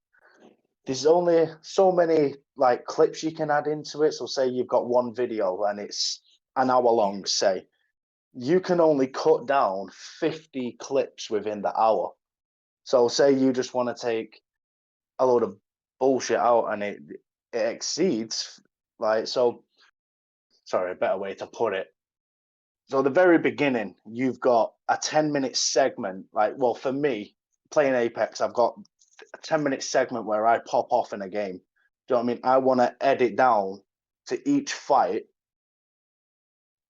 there's only so many like clips you can add into it. So say you've got one video and it's an hour long, say, you can only cut down 50 clips within the hour. So say you just want to take a load of bullshit out and it exceeds like so sorry, a better way to put it. So the very beginning, you've got a 10-minute segment. Like, well, for me, playing Apex, I've got a 10-minute segment where I pop off in a game. Do you know what I mean? I want to edit down to each fight.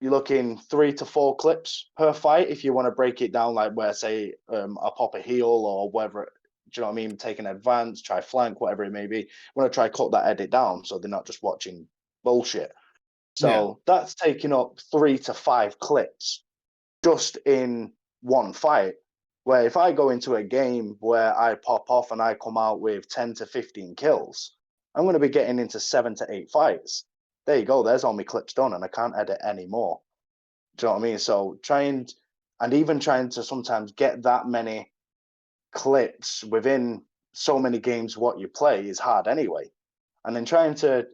You're looking 3 to 4 clips per fight if you want to break it down, like where, say, I pop a heal or whatever. Do you know what I mean? Take an advance, try flank, whatever it may be. I want to try cut that edit down so they're not just watching bullshit. So that's taking up 3 to 5 clips just in one fight. Where if I go into a game where I pop off and I come out with 10 to 15 kills, I'm going to be getting into 7 to 8 fights. There you go. There's all my clips done and I can't edit anymore. Do you know what I mean? So trying to sometimes get that many clips within so many games what you play is hard anyway. And then trying to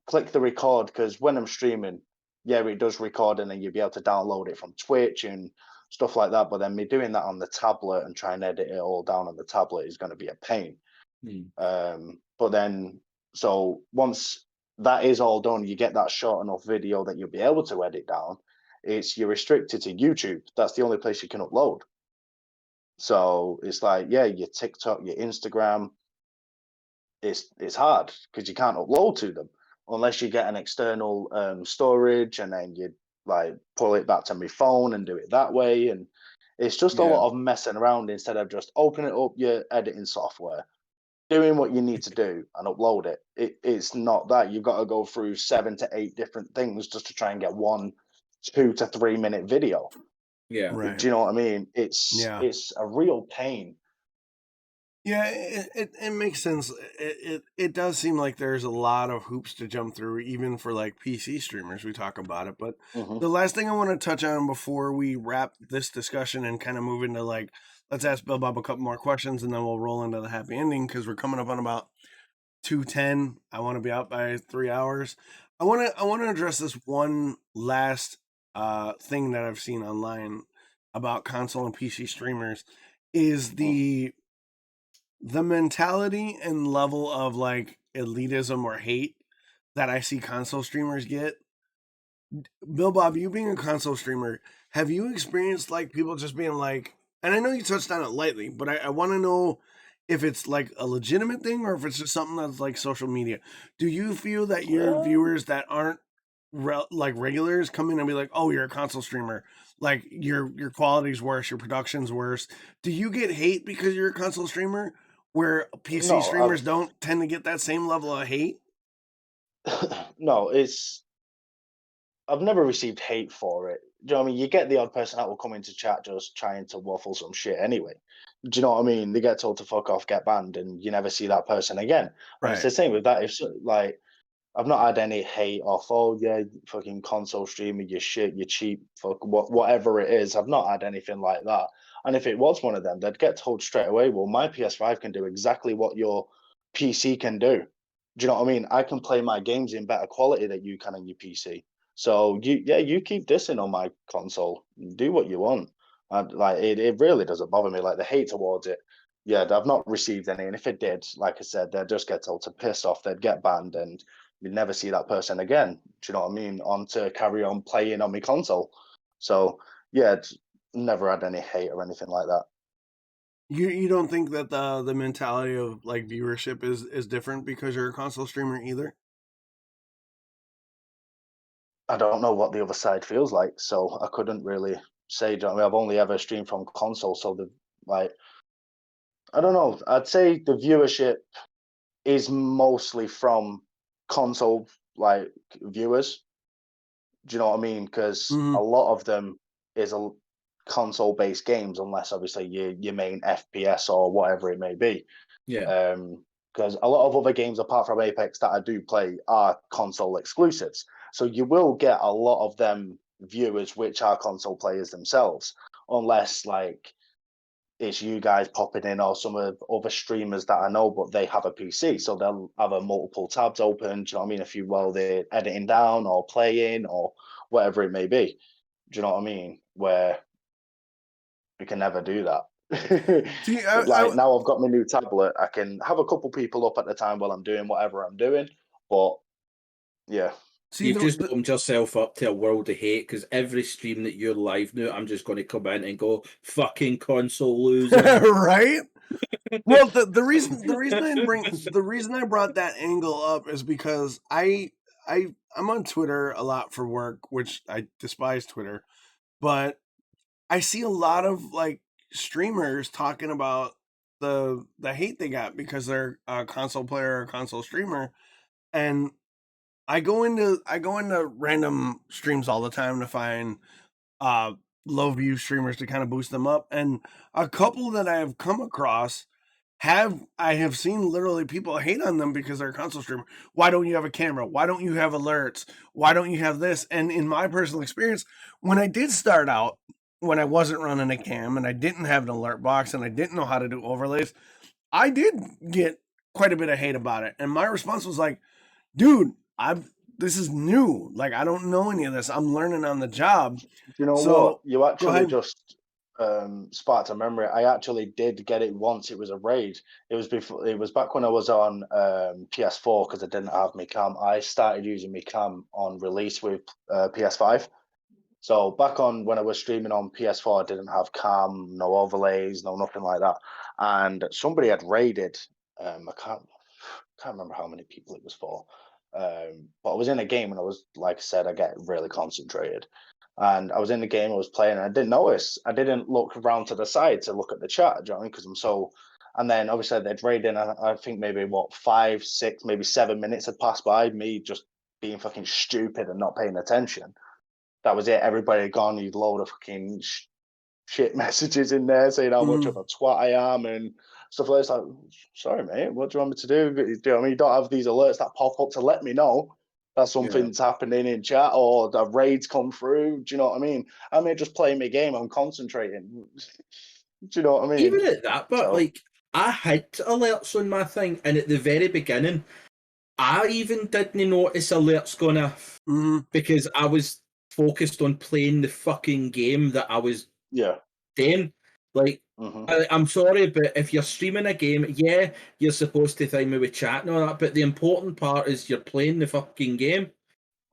click the record, because when I'm streaming, it does record and then you'll be able to download it from Twitch and stuff like that. But then me doing that on the tablet and trying to edit it all down on the tablet is going to be a pain. But then, so once that is all done, you get that short enough video that you'll be able to edit down. You're restricted to YouTube. That's the only place you can upload. So it's like, your TikTok, your Instagram, it's hard because you can't upload to them unless you get an external storage and then you like pull it back to my phone and do it that way. And it's just a lot of messing around instead of just opening up your editing software, doing what you need to do and upload it. It's not that. You've got to go through 7 to 8 different things just to try and get 1 2 to 3 minute video. Yeah. Right. Do you know what I mean? It's a real pain. Yeah, it makes sense. It does seem like there's a lot of hoops to jump through, even for like PC streamers. We talk about it, but the last thing I want to touch on before we wrap this discussion and kind of move into like, let's ask Billbob a couple more questions and then we'll roll into the happy ending because we're coming up on about 2:10. I want to be out by 3 hours. I want to address this one last thing that I've seen online about console and PC streamers is the mentality and level of like elitism or hate that I see console streamers get. Billbob, you being a console streamer, have you experienced like people just being like, and I know you touched on it lightly, but I want to know if it's like a legitimate thing or if it's just something that's like social media. Do you feel that your viewers that aren't like regulars come in and be like, oh, you're a console streamer, like your quality's worse, your production's worse? Do you get hate because you're a console streamer? Where PC streamers don't tend to get that same level of hate? No, I've never received hate for it. Do you know what I mean? You get the odd person that will come into chat just trying to waffle some shit anyway. Do you know what I mean? They get told to fuck off, get banned, and you never see that person again. Right. And it's the same with that. If like, I've not had any hate off, oh yeah, fucking console streamer, you shit, you cheap, fuck, whatever it is. I've not had anything like that. And if it was one of them, they'd get told straight away, well, my PS5 can do exactly what your PC can do. Do you know what I mean? I can play my games in better quality than you can on your PC. So you keep dissing on my console. Do what you want. Like it really doesn't bother me. Like the hate towards it, I've not received any. And if it did, like I said, they'd just get told to piss off. They'd get banned, and you'd never see that person again. Do you know what I mean? On to carry on playing on my console. So never had any hate or anything like that. You don't think that the mentality of like viewership is different because you're a console streamer either? I don't know what the other side feels like, so I couldn't really say. Do you know what I mean? I've only ever streamed from console, so I don't know. I'd say the viewership is mostly from console like viewers. Do you know what I mean? Because a lot of them is a console-based games, unless obviously your main FPS or whatever it may be. Because a lot of other games apart from Apex that I do play are console exclusives. So you will get a lot of them viewers which are console players themselves, unless like it's you guys popping in or some of other streamers that I know, but they have a PC, so they'll have a multiple tabs open. Do you know what I mean? If you while they're editing down or playing or whatever it may be. Do you know what I mean? Where we can never do that. See, now I've got my new tablet. I can have a couple people up at the time while I'm doing whatever I'm doing. But yeah. See, you've just opened yourself up to a world of hate, because every stream that you're live now, I'm just going to come in and go, fucking console loser. Right? Well, the reason I brought that angle up is because I'm on Twitter a lot for work, which I despise Twitter, but I see a lot of like streamers talking about the hate they got because they're a console player or a console streamer, and I go into random streams all the time to find low view streamers to kind of boost them up, and a couple that I have come across I have seen literally people hate on them because they're a console streamer. Why don't you have a camera? Why don't you have alerts? Why don't you have this? And in my personal experience, when I did start out, when I wasn't running a cam and I didn't have an alert box and I didn't know how to do overlays, I did get quite a bit of hate about it. And my response was like, dude, this is new. Like, I don't know any of this. I'm learning on the job. You know what? You actually just sparked a memory. I actually did get it once. It was a raid. It was back when I was on PS4 because I didn't have my cam. I started using my cam on release with PS5. So back on when I was streaming on PS4, I didn't have cam, no overlays, no nothing like that. And somebody had raided. I can't remember how many people it was for. But I was in a game and I was, like I said, I get really concentrated. And I was in the game, I was playing, and I didn't notice. I didn't look around to the side to look at the chat, do you know what I mean? Because I'm so... And then obviously they'd raid in, I think maybe 5, 6, maybe 7 minutes had passed by, me just being fucking stupid and not paying attention. That was it. Everybody had gone, you'd load of fucking shit messages in there saying how much of a twat I am and stuff like that. It's like, sorry, mate, what do you want me to do? Do you know what I mean? You don't have these alerts that pop up to let me know that something's happening in chat or the raids come through. Do you know what I mean? I mean, just playing my game, I'm concentrating. Do you know what I mean? Even at that, but like, I had alerts on my thing, and at the very beginning, I even didn't notice alerts going off because I was focused on playing the fucking game that I was doing. Like, I'm sorry, but if you're streaming a game, you're supposed to time me with chat and all that, but the important part is you're playing the fucking game.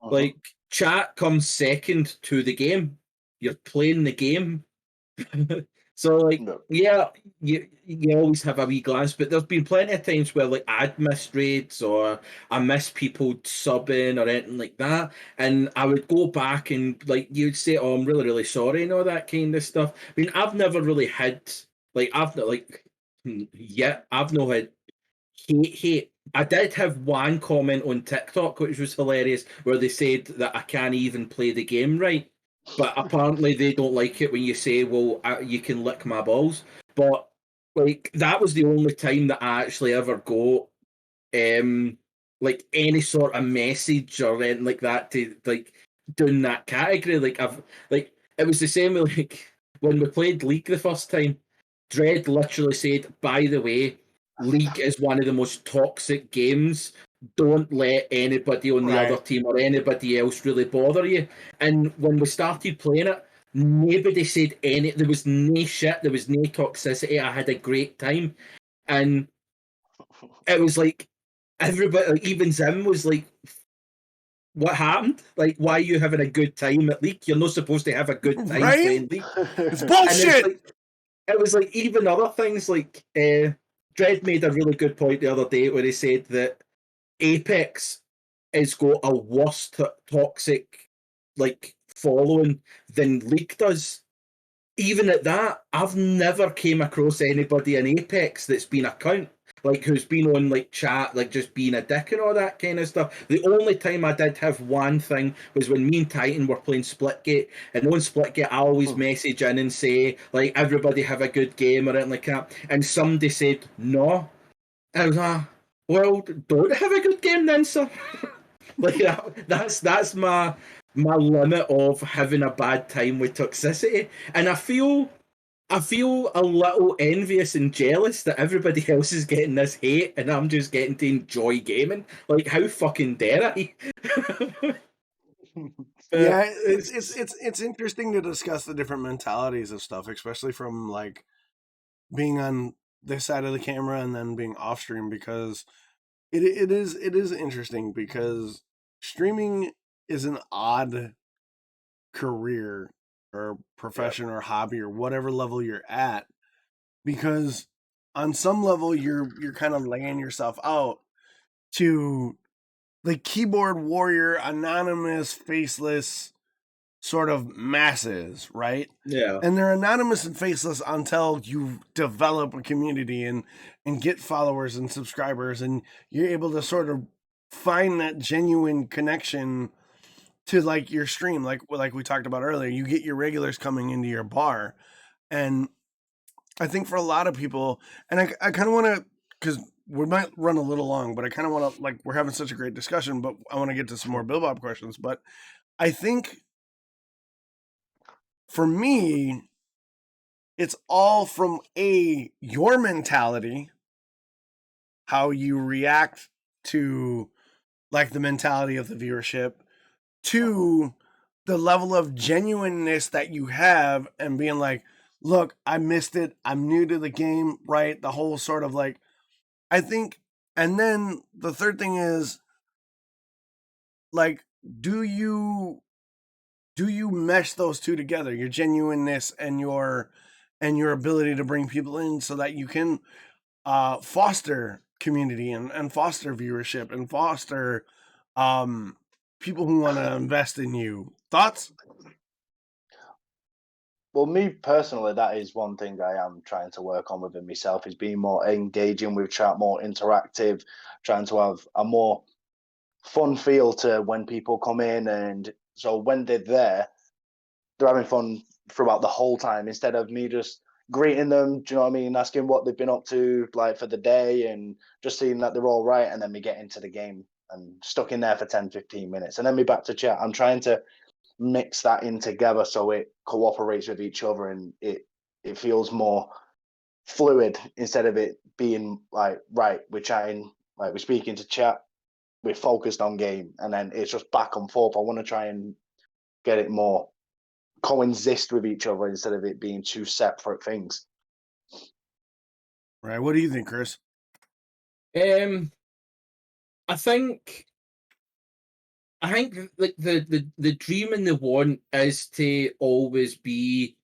Like, chat comes second to the game. You're playing the game. So, like, you always have a wee glance, but there's been plenty of times where, like, I'd missed raids or I missed people subbing or anything like that, and I would go back and, like, you'd say, oh, I'm really, really sorry and all that kind of stuff. I mean, I've never really had, like, I've not had hate. I did have one comment on TikTok, which was hilarious, where they said that I can't even play the game right. But apparently they don't like it when you say, well, you can lick my balls. But, like, that was the only time that I actually ever got, like, any sort of message or anything like that to, like, doing that category. Like, it was the same with, like, when we played League the first time, Dredd literally said, by the way, League is one of the most toxic games. Don't let anybody on the other team or anybody else really bother you. And when we started playing it, nobody said there was no shit, there was no toxicity. I had a great time. And it was like, everybody, like, even Zim was like, what happened? Like, why are you having a good time at League? You're not supposed to have a good time playing League. It's bullshit! It was like even other things, like, Dredd made a really good point the other day where he said that Apex has got a worse toxic, like, following than League does. Even at that, I've never came across anybody in Apex that's been a cunt, like, who's been on, like, chat, like, just being a dick and all that kind of stuff. The only time I did have one thing was when me and Titan were playing Splitgate, and on Splitgate I always message in and say, like, everybody have a good game or anything like that, and somebody said no. I was like, well, don't have a good game then, sir. Like that's my limit of having a bad time with toxicity, and I feel a little envious and jealous that everybody else is getting this hate and I'm just getting to enjoy gaming. Like, how fucking dare I? Yeah, it's interesting to discuss the different mentalities of stuff, especially from like being on this side of the camera and then being off stream, because it is interesting because streaming is an odd career or profession or hobby or whatever level you're at, because on some level you're kind of laying yourself out to the keyboard warrior, anonymous, faceless sort of masses, right? Yeah. And they're anonymous and faceless until you develop a community and get followers and subscribers, and you're able to sort of find that genuine connection to like your stream, like we talked about earlier. You get your regulars coming into your bar, and I think for a lot of people, and I kind of want to, because we might run a little long, but I kind of want to, like, we're having such a great discussion, but I want to get to some more Billbob questions. But I think for me, it's all from your mentality, how you react to like the mentality of the viewership, to the level of genuineness that you have and being like, look, I missed it. I'm new to the game, right? The whole sort of like, I think, and then the third thing is like, do you mesh those two together, your genuineness and your ability to bring people in so that you can foster community and foster viewership and foster people who want to invest in you? Thoughts? Well, me personally, that is one thing I am trying to work on within myself, is being more engaging with chat, more interactive, trying to have a more fun feel to when people come in. And so when they're there, they're having fun throughout the whole time, instead of me just greeting them, do you know what I mean, asking what they've been up to like for the day and just seeing that they're all right, and then we get into the game and stuck in there for 10-15 minutes and then we back to chat. I'm trying to mix that in together so it cooperates with each other and it feels more fluid, instead of it being like, right, we're chatting, like we're speaking to chat, we're focused on game, and then it's just back and forth. I want to try and get it more coexist with each other instead of it being two separate things. Right. What do you think, Chris? I think like the dream and the want is to always be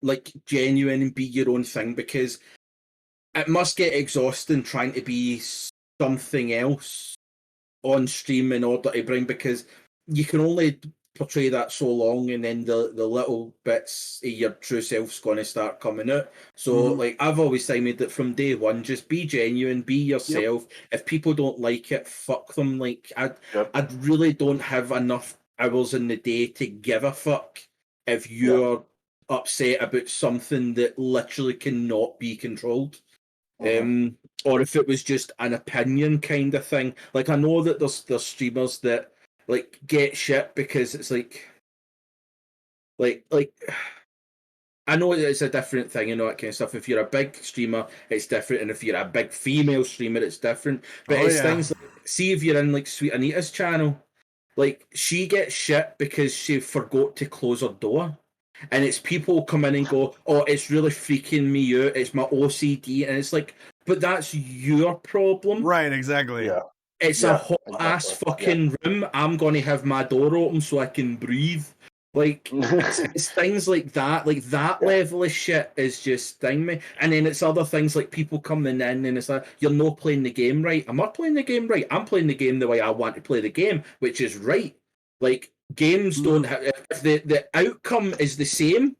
like genuine and be your own thing, because it must get exhausting trying to be something else on stream in order to bring, because you can only portray that so long, and then the little bits of your true self's going to start coming out. So like I've always said that from day one, just be genuine, be yourself. If people don't like it, fuck them. Like I really don't have enough hours in the day to give a fuck if you're upset about something that literally cannot be controlled. Or if it was just an opinion kind of thing. Like I know that there's streamers that like get shit because it's like I know it's a different thing, you know, that kind of stuff. If you're a big streamer, it's different, and if you're a big female streamer, it's different. But things like, see if you're in like Sweet Anita's channel, like she gets shit because she forgot to close her door. And it's people come in and go, oh, it's really freaking me out, it's my OCD, and it's like, but that's your problem. Right, exactly. Yeah. It's a hot-ass fucking room. I'm going to have my door open so I can breathe. Like, it's things like that. Like, that level of shit is just sting me. And then it's other things like people coming in and it's like, you're not playing the game right. I'm not playing the game right. I'm playing the game the way I want to play the game, which is right. Like, games don't have... If the outcome is the same,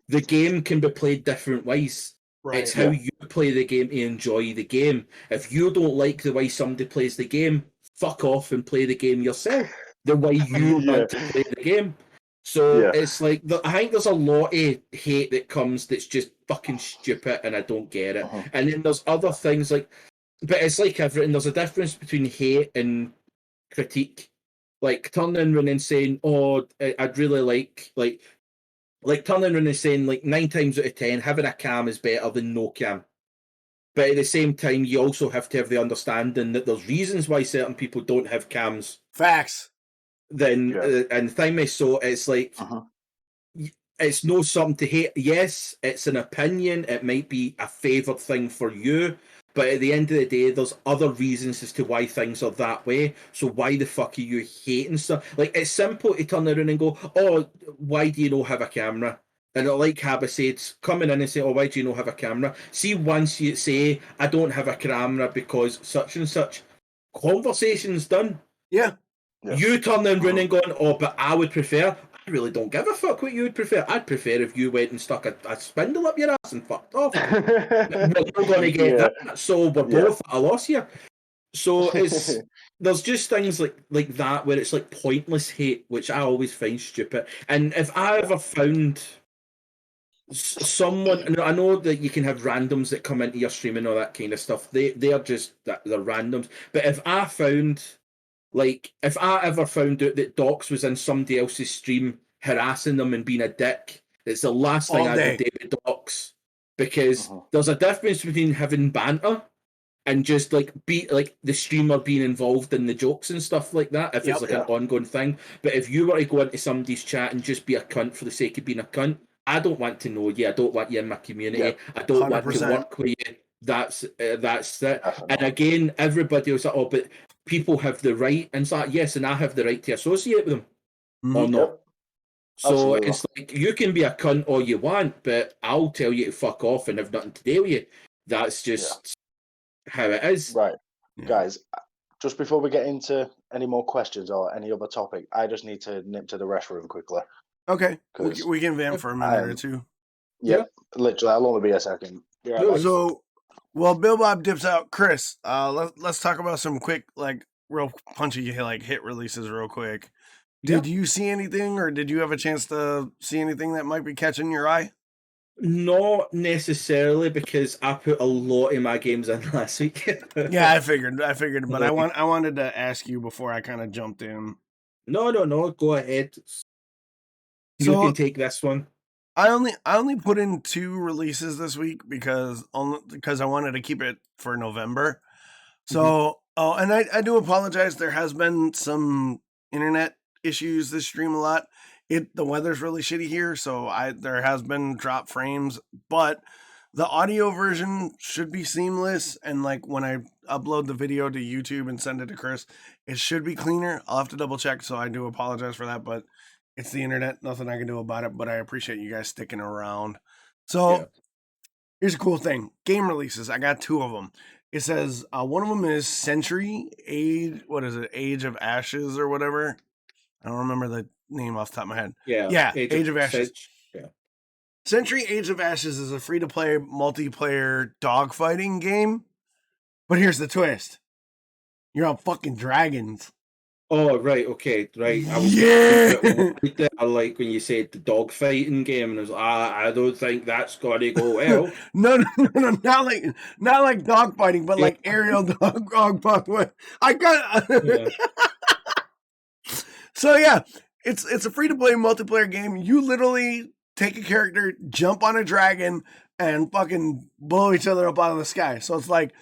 the game can be played different ways. Right, it's how you play the game to enjoy the game. If you don't like the way somebody plays the game, fuck off and play the game yourself the way you want to play the game. So it's like, I think there's a lot of hate that comes that's just fucking stupid and I don't get it. And then there's other things like, But it's like everything. There's a difference between hate and critique. Like turning around and saying, "Oh, I'd really like turning around and saying, like 9 times out of 10, having a cam is better than no cam." But at the same time, you also have to have the understanding that there's reasons why certain people don't have cams. Facts. Then Yeah. and thing so it's like it's no something to hate. Yes, it's an opinion. It might be a favoured thing for you, but at the end of the day, there's other reasons as to why things are that way. So why the fuck are you hating stuff? Like, it's simple to turn around and go, "Oh, why do you not have a camera?" And like Habba said, coming in and say, "Oh, why do you not have a camera?" See, once you say, "I don't have a camera because such and such," conversation's done. Yeah. Yeah. You turn around and going, "Oh, but I would prefer." I really don't give a fuck what you would prefer. I'd prefer if you went and stuck a spindle up your ass and fucked off. We're not going to get that, so we're both at a loss here. So there's just things like that where it's like pointless hate, which I always find stupid. And if I ever found someone, and I know that you can have randoms that come into your stream and all that kind of stuff. They're just they're randoms. But if I found, like, if I ever found out that Dox was in somebody else's stream harassing them and being a dick, it's the last thing I would do with Dox. Because there's a difference between having banter and just be like the streamer being involved in the jokes and stuff like that, if it's like an ongoing thing. But if you were to go into somebody's chat and just be a cunt for the sake of being a cunt, I don't want to know you. I don't want you in my community. I don't 100%. Want to work with you. That's it. And again, everybody was like, "Oh, but people have the right," and it's like, yes, and I have the right to associate with them or not. So absolutely. It's like, you can be a cunt all you want, but I'll tell you to fuck off and have nothing to do with you. That's just how it is. Right. Guys, just before we get into any more questions or any other topic, I just need to nip to the restroom quickly. Okay. We can vamp for a minute or two. Yeah, literally, I'll only be a second. So, well, Billbob dips out. Chris, let's talk about some quick, real punchy, hit releases real quick. Did you see anything, or did you have a chance to see anything that might be catching your eye? Not necessarily, because I put a lot of my games in last week. Yeah, I figured, but I wanted to ask you before I kind of jumped in. No, go ahead. You can take this one. I only put in 2 releases this week because I wanted to keep it for November. So, and I do apologize. There has been some internet issues this stream a lot. The weather's really shitty here, so there has been drop frames, but the audio version should be seamless. And when I upload the video to YouTube and send it to Chris, it should be cleaner. I'll have to double check, so I do apologize for that, but it's the internet, nothing I can do about it, but I appreciate you guys sticking around. So here's a cool thing. Game releases. I got 2 of them. It says one of them is Century Age of Ashes or whatever. I don't remember the name off the top of my head. Yeah, Age of Ashes. Century Age of Ashes is a free-to-play multiplayer dogfighting game. But here's the twist. You're on fucking dragons. Oh, right, okay, right. I like when you said the dog fighting game, and I was like, I don't think that's going to go well. No, not like dog fighting, but like aerial dog fighting. I got. So it's a free to play multiplayer game. You literally take a character, jump on a dragon, and fucking blow each other up out of the sky. So it's like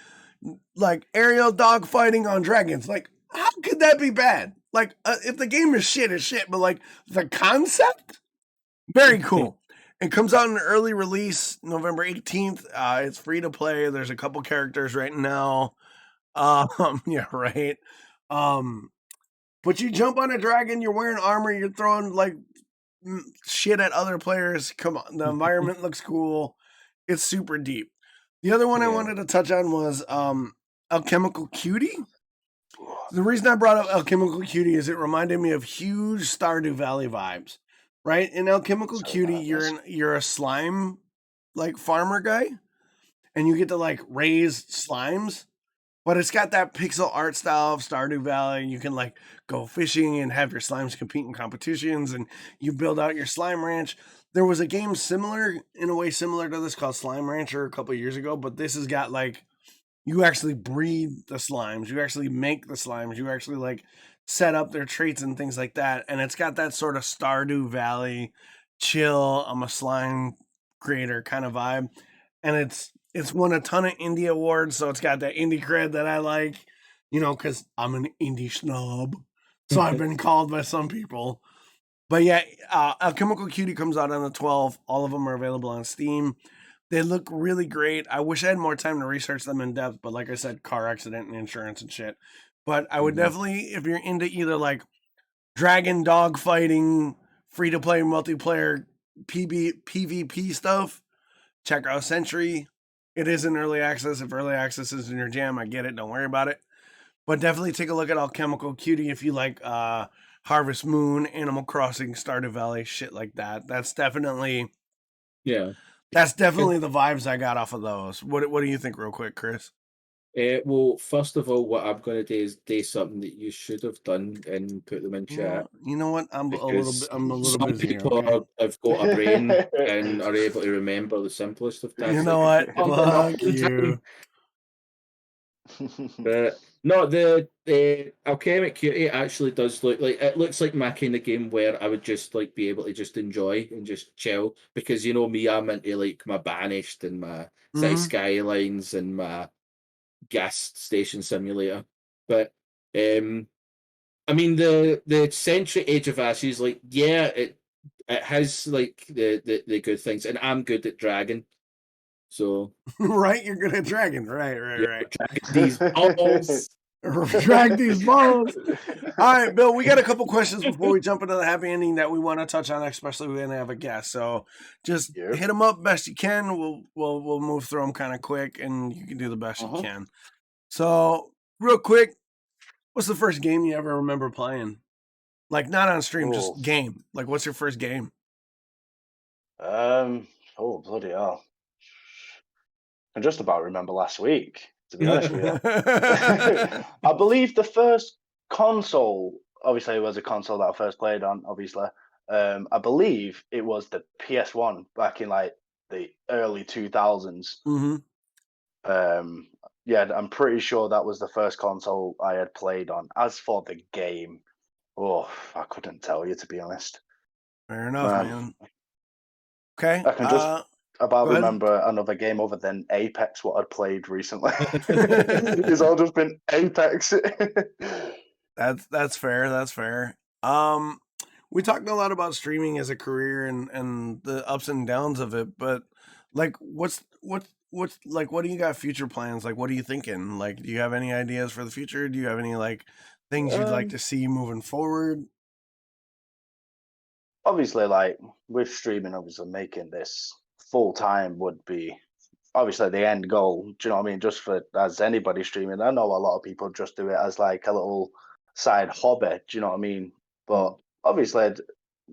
aerial dog fighting on dragons. Like, how could that be bad? If the game is shit, it's shit. But the concept, very cool. It comes out in an early release, November 18th. It's free to play. There's a couple characters right now. Yeah, right. But you jump on a dragon, you're wearing armor, you're throwing shit at other players. Come on, the environment looks cool. It's super deep. The other one I wanted to touch on was Alchemical Cutie. The reason I brought up Alchemical Cutie is it reminded me of huge Stardew Valley vibes. Right? In Alchemical Cutie, you're a slime farmer guy, and you get to raise slimes. But it's got that pixel art style of Stardew Valley. You can go fishing and have your slimes compete in competitions, and you build out your slime ranch. There was a game in a way similar to this called Slime Rancher a couple of years ago, but this has got you actually breed the slimes, you actually make the slimes, you actually like set up their traits and things like that. And it's got that sort of Stardew Valley chill, I'm a slime creator kind of vibe. And it's won a ton of indie awards, so it's got that indie cred that I like, because I'm an indie snob. So I've been called by some people. But yeah, Alchemical Cutie comes out on the 12th. All of them are available on Steam. They look really great. I wish I had more time to research them in depth, but like I said, car accident and insurance and shit. But I would definitely, if you're into either like dragon dog fighting, free to play multiplayer PvP stuff, check out Century. It is in early access. If early access is in your jam, I get it. Don't worry about it. But definitely take a look at Alchemical Cutie if you like Harvest Moon, Animal Crossing, Stardew Valley, shit like that. That's definitely the vibes I got off of those. What do you think, real quick, Chris? Well, first of all, what I'm going to do is do something that you should have done and put them in chat. You know what? I'm a little busy. People Okay? have got a brain and are able to remember the simplest of tasks. You know what? Fuck you. But no, the Alchemic Cutie actually does look like, it looks like my kind of game where I would just like be able to just enjoy and just chill, because you know me, I'm into like my Banished and my City Skylines and my gas station simulator. But I mean the Century Age of Ashes, like, yeah, it has like the good things, and I'm good at dragon. So right, you're good at dragon. Right. Drag these balls. Drag these balls. All right, Bill, we got a couple questions before we jump into the happy ending that we want to touch on, especially when we have a guest. So just hit them up best you can. We'll move through them kind of quick, and you can do the best you can. So real quick, what's the first game you ever remember playing? Like not on stream, just game. Like what's your first game? Oh bloody hell! I just about remember last week, to be honest with you. I believe the first console, obviously it was a console that I first played on, obviously. I believe it was the PS1 back in like the early 2000s. Yeah, I'm pretty sure that was the first console I had played on. As for the game, I couldn't tell you, to be honest. Fair enough, man. Okay. I can just about remember another game other than Apex, what I'd played recently. It's all just been Apex. That's fair. That's fair. We talked a lot about streaming as a career and the ups and downs of it, but like what's like, what do you got future plans? Like, what are you thinking? Like, do you have any ideas for the future? Do you have any like things you'd like to see moving forward? Obviously, like with streaming, obviously making this full time would be obviously the end goal. Do you know what I mean? Just for as anybody streaming, I know a lot of people just do it as like a little side hobby. Do you know what I mean? But obviously,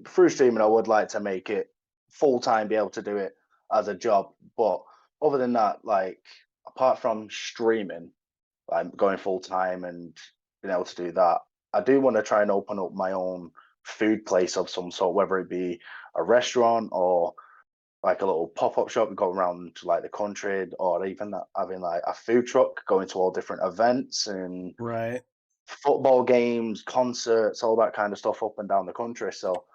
through streaming, I would like to make it full time, be able to do it as a job. But other than that, like apart from streaming, like going full time and being able to do that, I do want to try and open up my own food place of some sort, whether it be a restaurant or like a little pop-up shop going around like the country, or even having like a food truck going to all different events and football games, concerts, all that kind of stuff up and down the country. So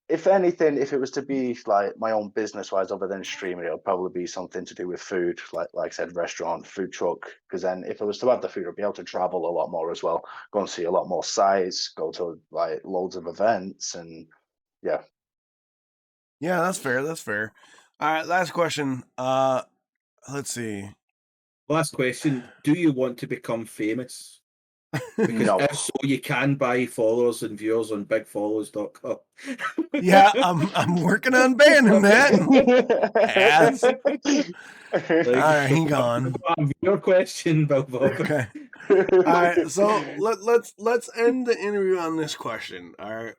if anything, if it was to be like my own business wise other than streaming, it would probably be something to do with food, like I said, restaurant, food truck. Because then if I was to have the food, I'd be able to travel a lot more as well, go and see a lot more sites, go to like loads of events, and yeah. Yeah, that's fair. That's fair. All right, last question. Let's see. Last question. Do you want to become famous? Because if so, you can buy followers and viewers on bigfollows.com. Yeah, I'm working on banning that. Ass. All right, hang on. Your question, Billbob. Okay. All right, so let's end the interview on this question. All right.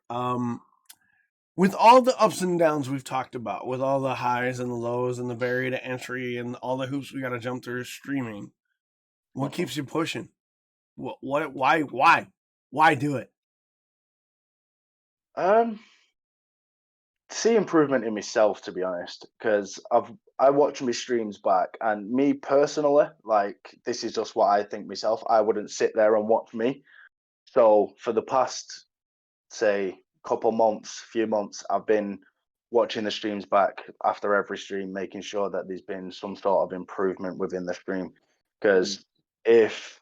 With all the ups and downs we've talked about, with all the highs and the lows and the barrier to entry and all the hoops we got to jump through streaming, what keeps you pushing? Why do it? See improvement in myself, to be honest, because I watch my streams back, and me personally, like, this is just what I think myself. I wouldn't sit there and watch me. So for the past, say, few months, I've been watching the streams back after every stream, making sure that there's been some sort of improvement within the stream. Because if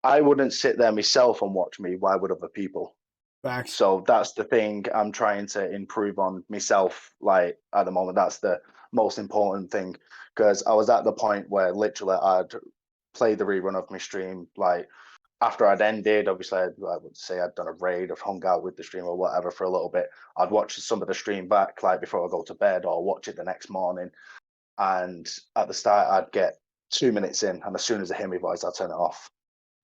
I wouldn't sit there myself and watch me, why would other people? Facts. So that's the thing I'm trying to improve on myself. Like at the moment, that's the most important thing, because I was at the point where literally I'd play the rerun of my stream. Like after I'd ended, obviously I would say I'd done a raid, I've hung out with the stream or whatever for a little bit. I'd watch some of the stream back, like before I go to bed, or watch it the next morning. And at the start, I'd get 2 minutes in, and as soon as I hear my voice, I'd turn it off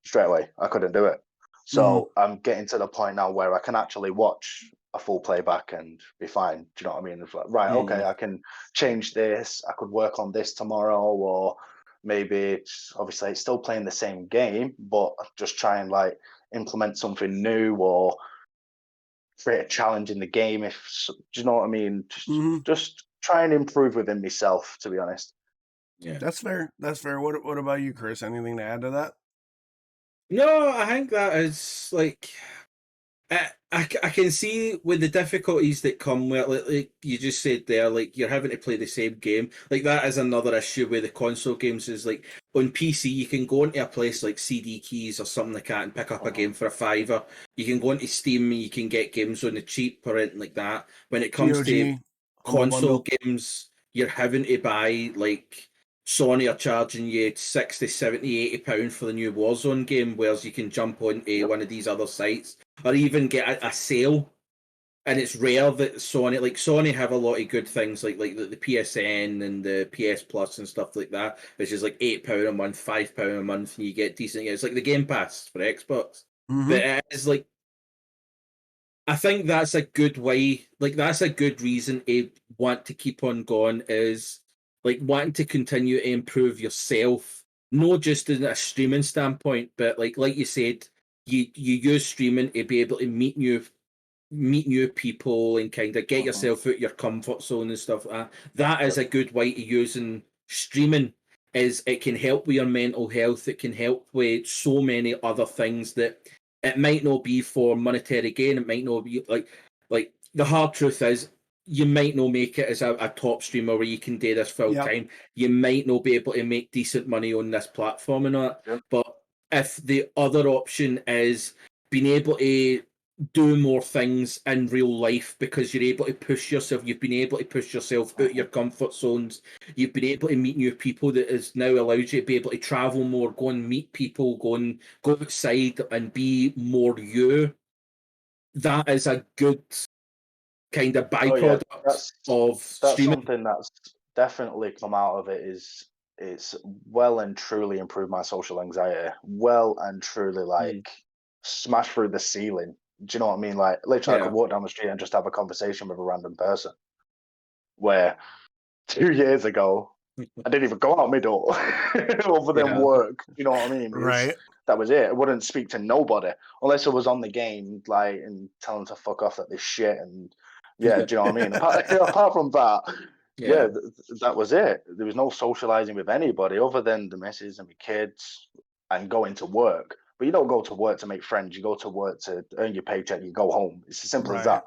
straight away. I couldn't do it. So I'm getting to the point now where I can actually watch a full playback and be fine. Do you know what I mean? It's like, right, okay, I can change this. I could work on this tomorrow, or maybe it's obviously it's still playing the same game, but just try and like implement something new or create a challenge in the game. Do you know what I mean? Just try and improve within myself, to be honest. Yeah, that's fair. That's fair. What about you, Chris? Anything to add to that? No, I think that is like I can see with the difficulties that come with like you just said there, like you're having to play the same game. Like that is another issue with the console games. Is like on PC you can go into a place like CD Keys or something like that and pick up a game for $5. You can go into Steam and you can get games on the cheap or anything like that. When it comes to console games, you're having to buy like. Sony are charging you 60, 70, 80 pounds for the new Warzone game, whereas you can jump onto one of these other sites or even get a sale. And it's rare that Sony have a lot of good things like the PSN and the PS Plus and stuff like that, which is like £8 a month, £5 a month, and you get decent. It's like the Game Pass for Xbox, but it is like. I think that's a good way. Like that's a good reason to want to keep on going is. Like wanting to continue to improve yourself, not just in a streaming standpoint, but like you said, you use streaming to be able to meet new people and kind of get yourself out your comfort zone and stuff like that. That is a good way to using streaming. Is it can help with your mental health. It can help with so many other things that it might not be for monetary gain. It might not be like the hard truth is. You might not make it as a top streamer where you can do this full time. You might not be able to make decent money on this platform and all that. Yep. But if the other option is being able to do more things in real life because you're able to push yourself, you've been able to push yourself out of your comfort zones, you've been able to meet new people that has now allowed you to be able to travel more, go and meet people, go outside and be more you. That is a good kind of byproduct of streaming. Something that's definitely come out of it is it's well and truly improved my social anxiety. Well and truly like smash through the ceiling. Do you know what I mean? Like literally I could walk down the street and just have a conversation with a random person. Where 2 years ago I didn't even go out my door other than work. You know what I mean? Right. That was it. I wouldn't speak to nobody unless I was on the game, like, and tell them to fuck off at this shit. And do you know what I mean? Apart from that, that was it. There was no socializing with anybody other than the missus and my kids and going to work. But you don't go to work to make friends. You go to work to earn your paycheck. You go home. It's as simple as that.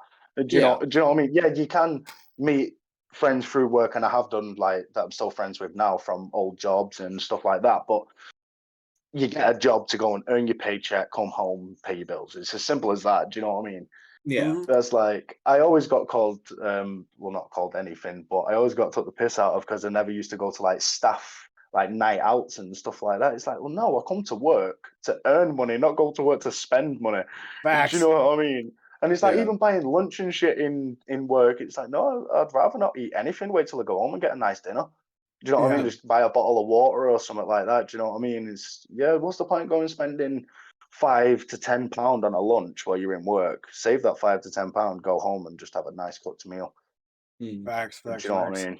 Do you know what I mean? Yeah, you can meet friends through work, and I have done like that. I'm still friends with now from old jobs and stuff like that. But you get a job to go and earn your paycheck, come home, pay your bills. It's as simple as that. Do you know what I mean? Yeah. That's like, I always got called, well, not called anything, but I always got took the piss out of because I never used to go to like staff, like night outs and stuff like that. It's like, well, no, I come to work to earn money, not go to work to spend money. Facts. Do you know what I mean? And it's like, even buying lunch and shit in work, it's like, no, I'd rather not eat anything, wait till I go home and get a nice dinner. Do you know what I mean? Just buy a bottle of water or something like that. Do you know what I mean? It's what's the point going spending £5 to £10 on a lunch while you're in work? Save that £5 to £10, go home and just have a nice cooked meal. Facts. Do you know what I mean?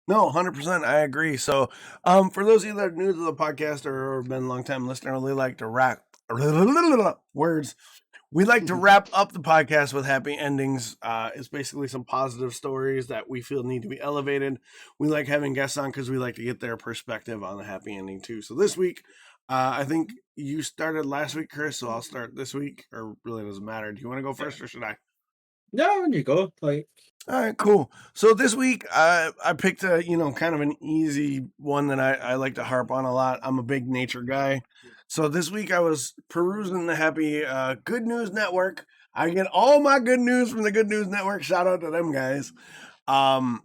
No, 100%. I agree. So, for those of you that are new to the podcast or been a long time listener, really like to rack words. We like to wrap up the podcast with happy endings. It's basically some positive stories that we feel need to be elevated. We like having guests on because we like to get their perspective on the happy ending too. So this week, I think you started last week, Chris, so I'll start this week, or really doesn't matter. Do you want to go first or should I? No, and you go. Like, all right, cool. So this week, I picked a kind of an easy one that I like to harp on a lot. I'm a big nature guy, so this week I was perusing the happy Good News Network. I get all my good news from the Good News Network. Shout out to them guys. And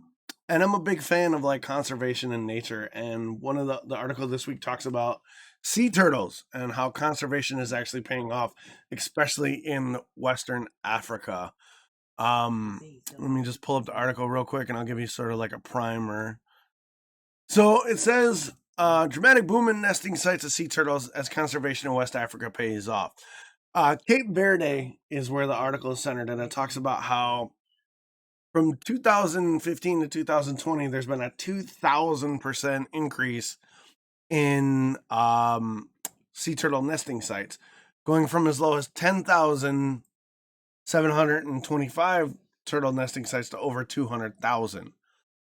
I'm a big fan of like conservation and nature. And one of the article this week talks about sea turtles and how conservation is actually paying off, especially in Western Africa. Let me just pull up the article real quick and I'll give you sort of like a primer. So it says, dramatic boom in nesting sites of sea turtles as conservation in West Africa pays off. Cape Verde is where the article is centered, and it talks about how from 2015 to 2020, there's been a 2,000% increase in sea turtle nesting sites, going from as low as 10,725 turtle nesting sites to over 200,000.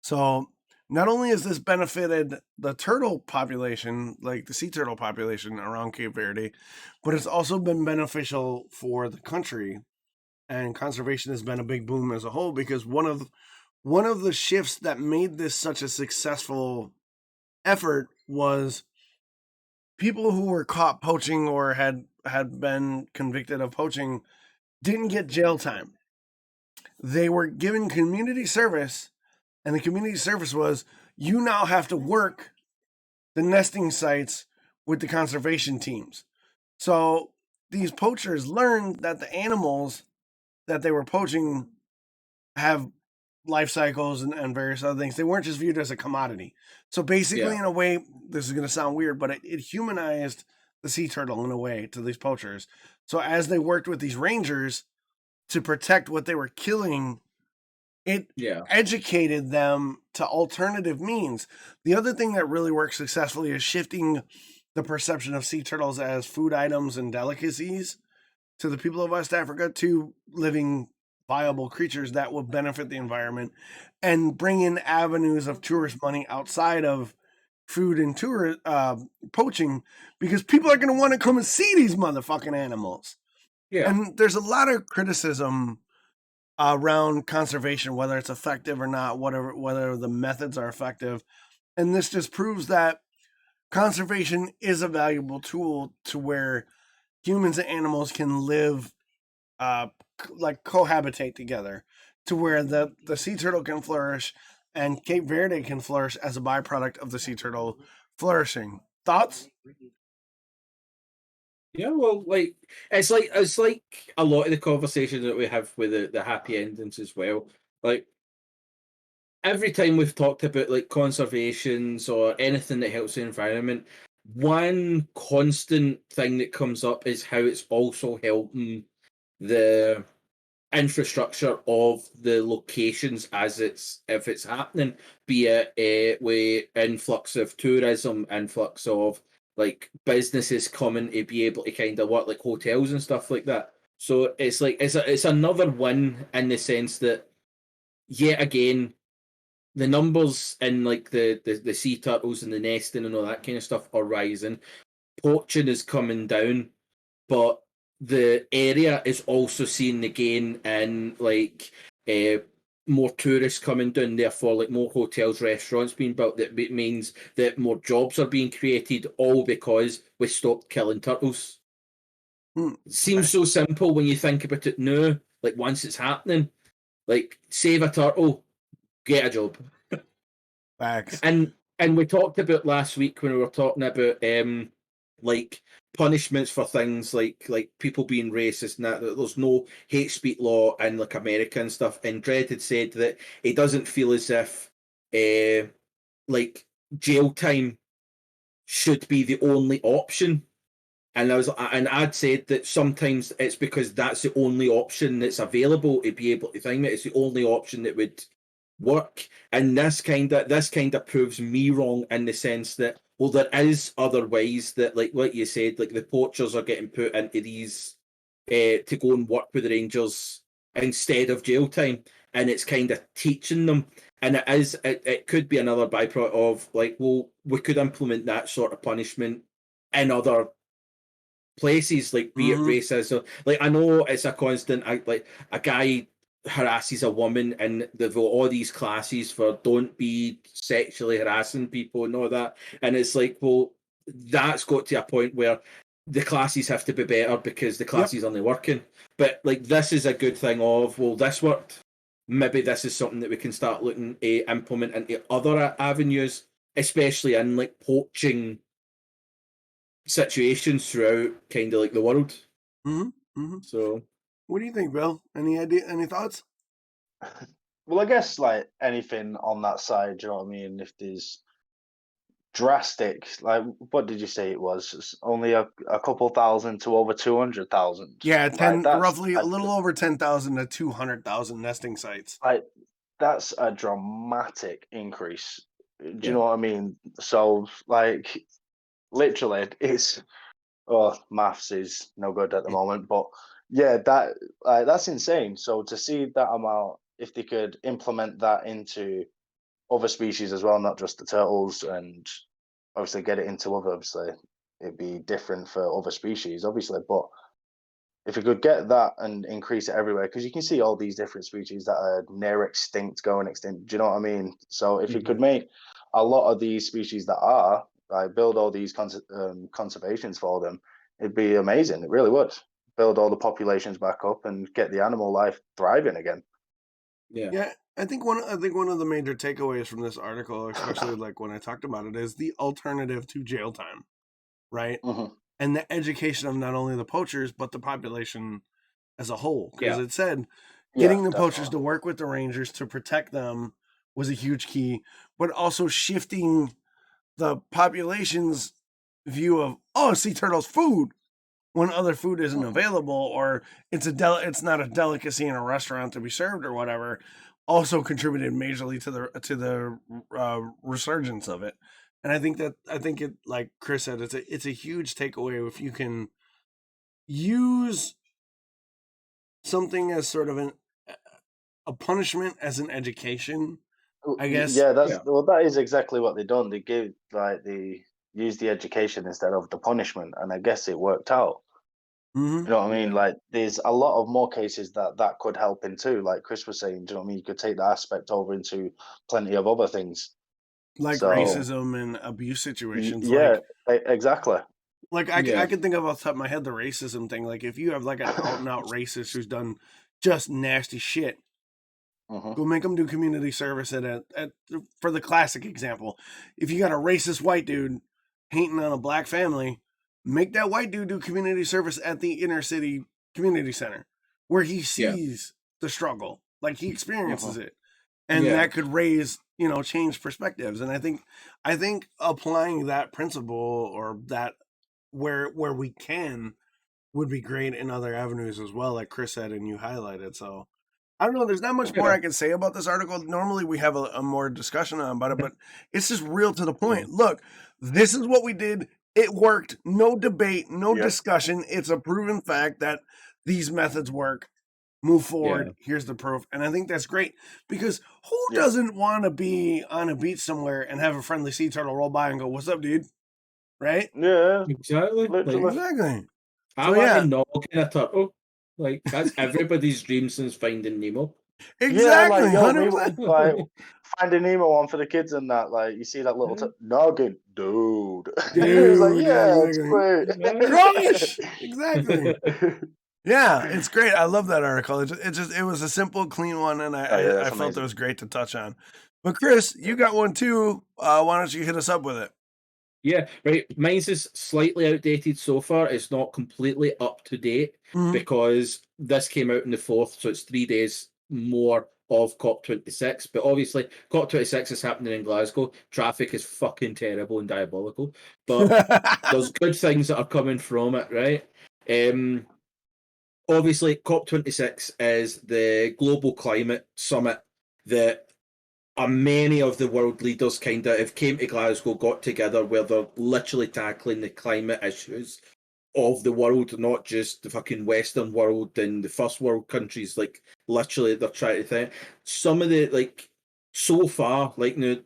So not only has this benefited the turtle population, like the sea turtle population around Cape Verde, but it's also been beneficial for the country. And conservation has been a big boom as a whole, because one of the shifts that made this such a successful effort was people who were caught poaching or had been convicted of poaching didn't get jail time. They were given community service, and the community service was, you now have to work the nesting sites with the conservation teams. So these poachers learned that the animals that they were poaching have life cycles and various other things. They weren't just viewed as a commodity. So basically, in a way, this is going to sound weird, but it humanized the sea turtle in a way to these poachers. So as they worked with these rangers to protect what they were killing, it educated them to alternative means. The other thing that really works successfully is shifting the perception of sea turtles as food items and delicacies to the people of West Africa to living, viable creatures that will benefit the environment and bring in avenues of tourist money outside of food and poaching, because people are going to want to come and see these motherfucking animals. Yeah. And there's a lot of criticism around conservation, whether it's effective or not, whether the methods are effective. And this just proves that conservation is a valuable tool to where humans and animals can live, like cohabitate together, to where the sea turtle can flourish and Cape Verde can flourish as a byproduct of the sea turtle flourishing. Thoughts? Yeah, well, like it's like a lot of the conversation that we have with the happy endings as well. Like every time we've talked about like conservations or anything that helps the environment, one constant thing that comes up is how it's also helping the infrastructure of the locations if it's happening, be it with influx of tourism, influx of like businesses coming to be able to kind of work, like hotels and stuff like that. So it's like it's another win in the sense that yet again the numbers in like the sea turtles and the nesting and all that kind of stuff are rising. Poaching is coming down, but the area is also seeing the gain in like more tourists coming down, therefore like more hotels, restaurants being built. That means that more jobs are being created, all because we stopped killing turtles. Seems so simple when you think about it now. Like once it's happening, like save a turtle, get a job. Facts. And we talked about last week when we were talking about like punishments for things like people being racist and that there's no hate speech law in like America and stuff. And Dredd had said that it doesn't feel as if like jail time should be the only option. And I'd said that sometimes it's because that's the only option that's available to be able to think that it's the only option that would work. And this kind of proves me wrong in the sense that, well, there is other ways that like you said, like the poachers are getting put into these to go and work with the Rangers instead of jail time, and it's kind of teaching them. And it could be another byproduct of like, well, we could implement that sort of punishment in other places, like be it racism. Like, I know it's a constant. Like a guy harasses a woman, and they've got all these classes for don't be sexually harassing people and all that. And it's like, well, that's got to a point where the classes have to be better because the classes aren't working. But like, this is a good thing of, well, this worked. Maybe this is something that we can start looking to implement into other avenues, especially in like poaching situations throughout kind of like the world. So, what do you think, Bill? Any idea? Any thoughts? Well, I guess like anything on that side, you know what I mean? If there's drastic, like what did you say it was? It's only a couple thousand to over 200,000. Yeah, like, roughly a little over 10,000 to 200,000 nesting sites. Like, that's a dramatic increase. Do you know what I mean? So, like, literally, it's maths is no good at the moment, but yeah, that's insane. So to see that amount, if they could implement that into other species as well, not just the turtles, and obviously get it into other, obviously it'd be different for other species, obviously, but if you could get that and increase it everywhere, because you can see all these different species that are near extinct, going extinct. Do you know what I mean? So if you could make a lot of these species that are, like, build all these conservations for them, it'd be amazing. It really would. Build all the populations back up and get the animal life thriving again. Yeah, I think one of the major takeaways from this article, especially like when I talked about it, is the alternative to jail time, right? And the education of not only the poachers but the population as a whole. Because it said getting the poachers to work with the rangers to protect them was a huge key, but also shifting the population's view of sea turtles food when other food isn't available, or it's not a delicacy in a restaurant to be served or whatever, also contributed majorly to the resurgence of it. And I think it, like Chris said, it's a huge takeaway if you can use something as sort of a punishment as an education, I guess. Yeah, that is exactly what they done. They used the education instead of the punishment, and I guess it worked out. You know what I mean? Like, there's a lot of more cases that could help in too. Like Chris was saying, do you know what I mean? You could take that aspect over into plenty of other things, like racism and abuse situations. Yeah, exactly. Like I can think of off the top of my head the racism thing. Like, if you have like an out and out racist who's done just nasty shit, go make them do community service for the classic example. If you got a racist white dude hating on a black family, make that white dude do community service at the inner city community center where he sees the struggle, like he experiences it. And that could raise, change perspectives. And I think applying that principle, or that where we can, would be great in other avenues as well, like Chris said and you highlighted. So I don't know, there's not much more I can say about this article. Normally we have a more discussion about it, but it's just real to the point. Look, this is what we did. It worked. No debate, no discussion. It's a proven fact that these methods work. Move forward. Here's the proof. And I think that's great, because who doesn't want to be on a beach somewhere and have a friendly sea turtle roll by and go, "What's up, dude?" Right? Yeah. Exactly. Exactly. I want to knock in a turtle. Like, that's everybody's dream since Finding Nemo. Exactly. Yeah, like Finding Nemo one for the kids and that. Like, you see that little noggin, dude. It's like, it's great. Crush! Exactly. Yeah, it's great. I love that article. It was a simple, clean one, and I felt it was great to touch on. But Chris, you got one too. Why don't you hit us up with it? Yeah, right. Mine's is slightly outdated so far. It's not completely up to date because this came out in the 4th, so it's 3 days more of COP26. But obviously, COP26 is happening in Glasgow. Traffic is fucking terrible and diabolical. But there's good things that are coming from it, right? Obviously, COP26 is the global climate summit that many of the world leaders kind of have came to Glasgow, got together, where they're literally tackling the climate issues. of the world, not just the fucking Western world and the first world countries. Like, literally, they're trying to think. Some of the, like, so far, like, now,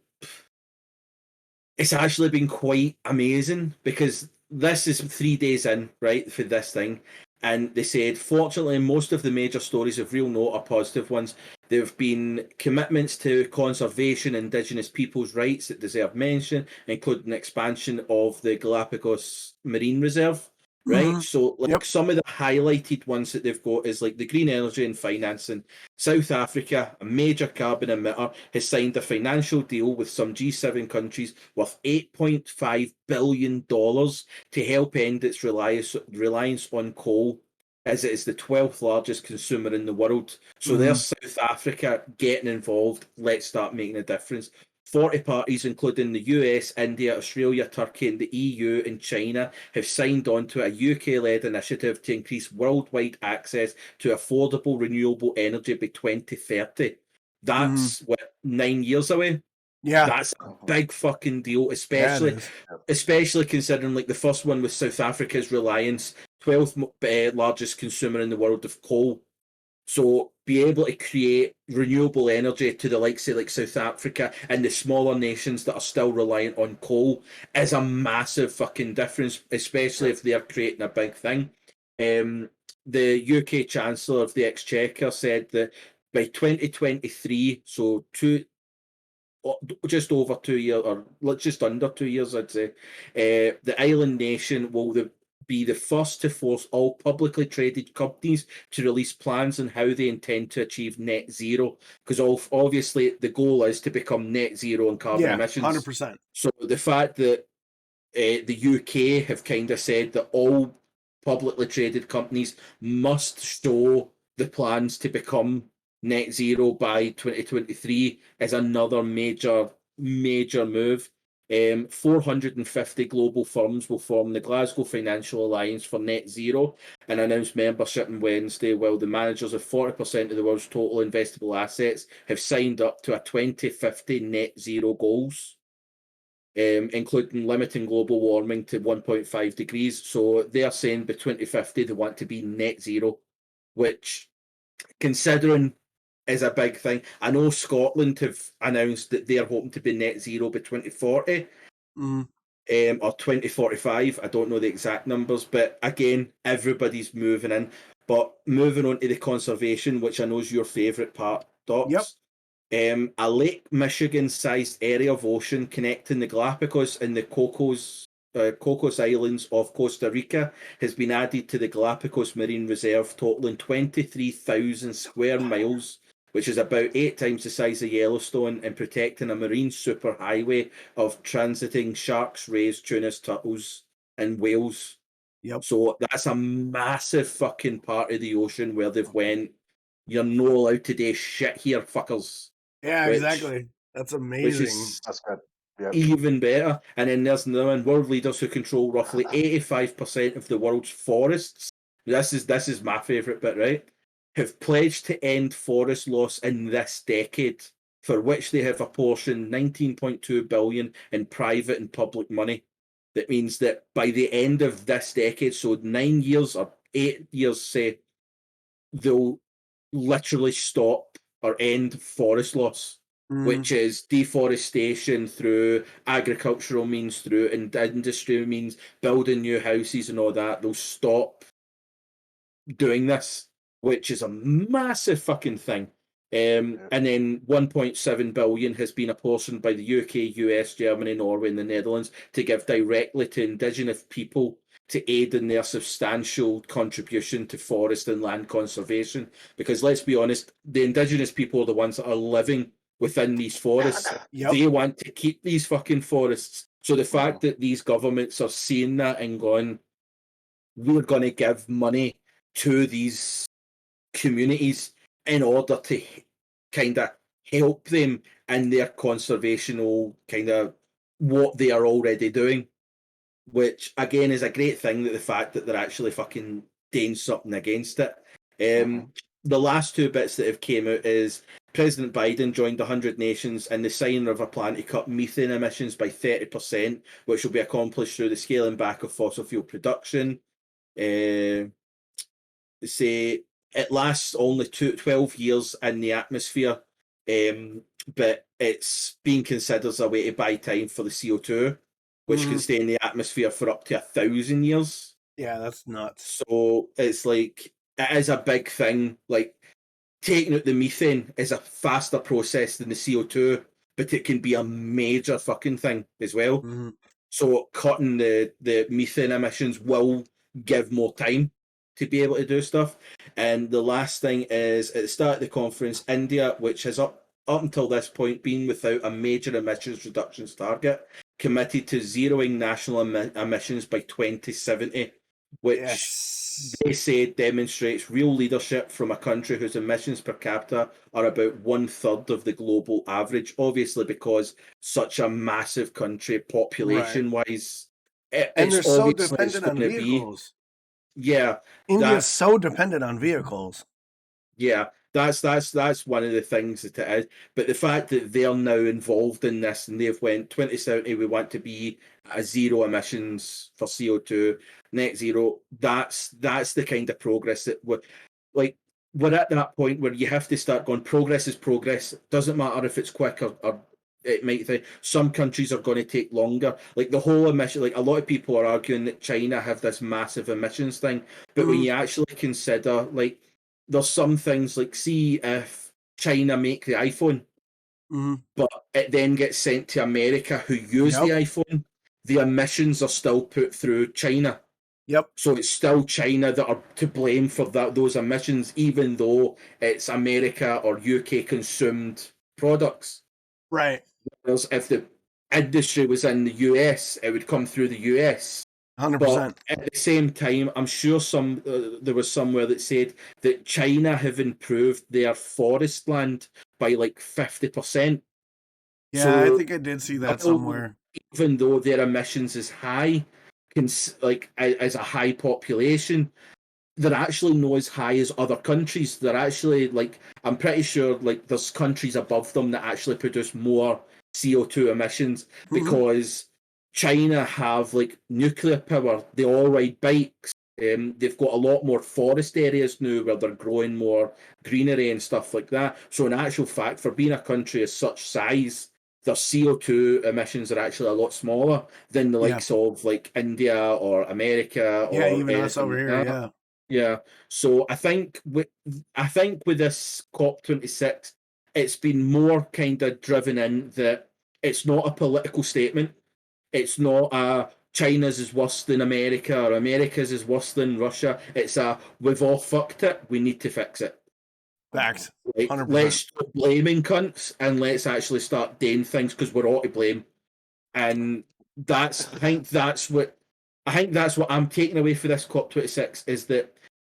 it's actually been quite amazing because this is 3 days in, right, for this thing. And they said, fortunately, most of the major stories of real note are positive ones. There have been commitments to conservation, Indigenous peoples' rights that deserve mention, including expansion of the Galapagos Marine Reserve. Right, so like some of the highlighted ones that they've got is like the green energy and financing. South Africa, a major carbon emitter, has signed a financial deal with some G7 countries worth $8.5 billion to help end its reliance on coal, as it is the 12th largest consumer in the world. So there's South Africa getting involved. Let's start making a difference. 40 parties, including the US, India, Australia, Turkey, and the EU and China, have signed on to a UK-led initiative to increase worldwide access to affordable renewable energy by 2030. That's, 9 years away? Yeah. That's a big fucking deal, especially considering like the first one with South Africa's reliance, 12th largest consumer in the world of coal. So be able to create renewable energy to the likes of like South Africa and the smaller nations that are still reliant on coal is a massive fucking difference, especially if they're creating a big thing. The UK Chancellor of the Exchequer said that by 2023, so just over 2 years, or just under 2 years, I'd say, the island nation will be the first to force all publicly traded companies to release plans on how they intend to achieve net zero. Because obviously the goal is to become net zero on carbon emissions. 100%. So the fact that the UK have kind of said that all publicly traded companies must show the plans to become net zero by 2023 is another major move. 450 global firms will form the Glasgow Financial Alliance for Net Zero and announce membership on Wednesday, while the managers of 40% of the world's total investable assets have signed up to a 2050 net zero goals, including limiting global warming to 1.5 degrees. So they're saying by 2050 they want to be net zero, which, considering, is a big thing. I know Scotland have announced that they're hoping to be net zero by 2040 or 2045. I don't know the exact numbers, but again, everybody's moving in. But moving on to the conservation, which I know is your favourite part, Dox. A Lake Michigan-sized area of ocean connecting the Galapagos and the Cocos Islands of Costa Rica has been added to the Galapagos Marine Reserve, totaling 23,000 square miles, which is about 8 times the size of Yellowstone, and protecting a marine superhighway of transiting sharks, rays, tunas, turtles, and whales. So that's a massive fucking part of the ocean where they've went, you're not allowed to do shit here, fuckers. Yeah, exactly. That's amazing. That's good. Yep. Even better. And then there's another one, world leaders who control roughly 85% of the world's forests. This is my favourite bit, right? Have pledged to end forest loss in this decade, for which they have apportioned 19.2 billion in private and public money. That means that by the end of this decade, so 9 years or 8 years, say, they'll literally stop or end forest loss, which is deforestation through agricultural means, through industry means, building new houses and all that. They'll stop doing this, which is a massive fucking thing. And then 1.7 billion has been apportioned by the UK, US, Germany, Norway, and the Netherlands to give directly to Indigenous people to aid in their substantial contribution to forest and land conservation. Because let's be honest, the Indigenous people are the ones that are living within these forests. They want to keep these fucking forests. So the fact that these governments are seeing that and going, we're going to give money to these communities in order to kind of help them in their conservational kind of what they are already doing, which again is a great thing, that the fact that they're actually fucking doing something against it. The last two bits that have came out is President Biden joined 100 nations in the signing of a plan to cut methane emissions by 30%, which will be accomplished through the scaling back of fossil fuel production. say it lasts only 12 years in the atmosphere, but it's being considered as a way to buy time for the CO2, which can stay in the atmosphere for up to 1,000 years. Yeah, that's nuts. So it's like, it is a big thing. Like, taking out the methane is a faster process than the CO2, but it can be a major fucking thing as well. So cutting the methane emissions will give more time to be able to do stuff. And the last thing is, at the start of the conference, India, which has up until this point been without a major emissions reductions target, committed to zeroing national emissions by 2070, which they say demonstrates real leadership from a country whose emissions per capita are about 1/3 of the global average. Obviously, because such a massive country, population-wise, and they're so dependent on vehicles. India's so dependent on vehicles. Yeah, that's one of the things that it is. But the fact that they're now involved in this, and they've went 2070, we want to be a zero emissions for CO2, net zero. That's the kind of progress that we're at that point where you have to start going. Progress is progress. Doesn't matter if it's quick or it might think some countries are going to take longer. Like the whole emission, like a lot of people are arguing that China have this massive emissions thing, but when you actually consider, like, there's some things like, see if China make the iPhone, but it then gets sent to America who use the iPhone, the emissions are still put through China. So it's still China that are to blame for those emissions, even though it's America or UK consumed products. Right. Whereas if the industry was in the US, it would come through the US. 100%. But at the same time, I'm sure there was somewhere that said that China have improved their forest land by like 50%. Yeah, so, I think I did see that somewhere. Even though their emissions is high, as a high population, they're actually not as high as other countries. They're actually, like, I'm pretty sure, like, there's countries above them that actually produce more CO2 emissions because China have, like, nuclear power. They all ride bikes. They've got a lot more forest areas now where they're growing more greenery and stuff like that. So in actual fact, for being a country of such size, their CO2 emissions are actually a lot smaller than the likes of, like, India or America or even us over here. Yeah, so I think with this COP26, it's been more kind of driven in that it's not a political statement. It's not China's is worse than America or America's is worse than Russia. It's we've all fucked it. We need to fix it. Facts. Like, let's stop blaming cunts and let's actually start doing things because we're all to blame. And I think that's what I'm taking away for this COP26 is that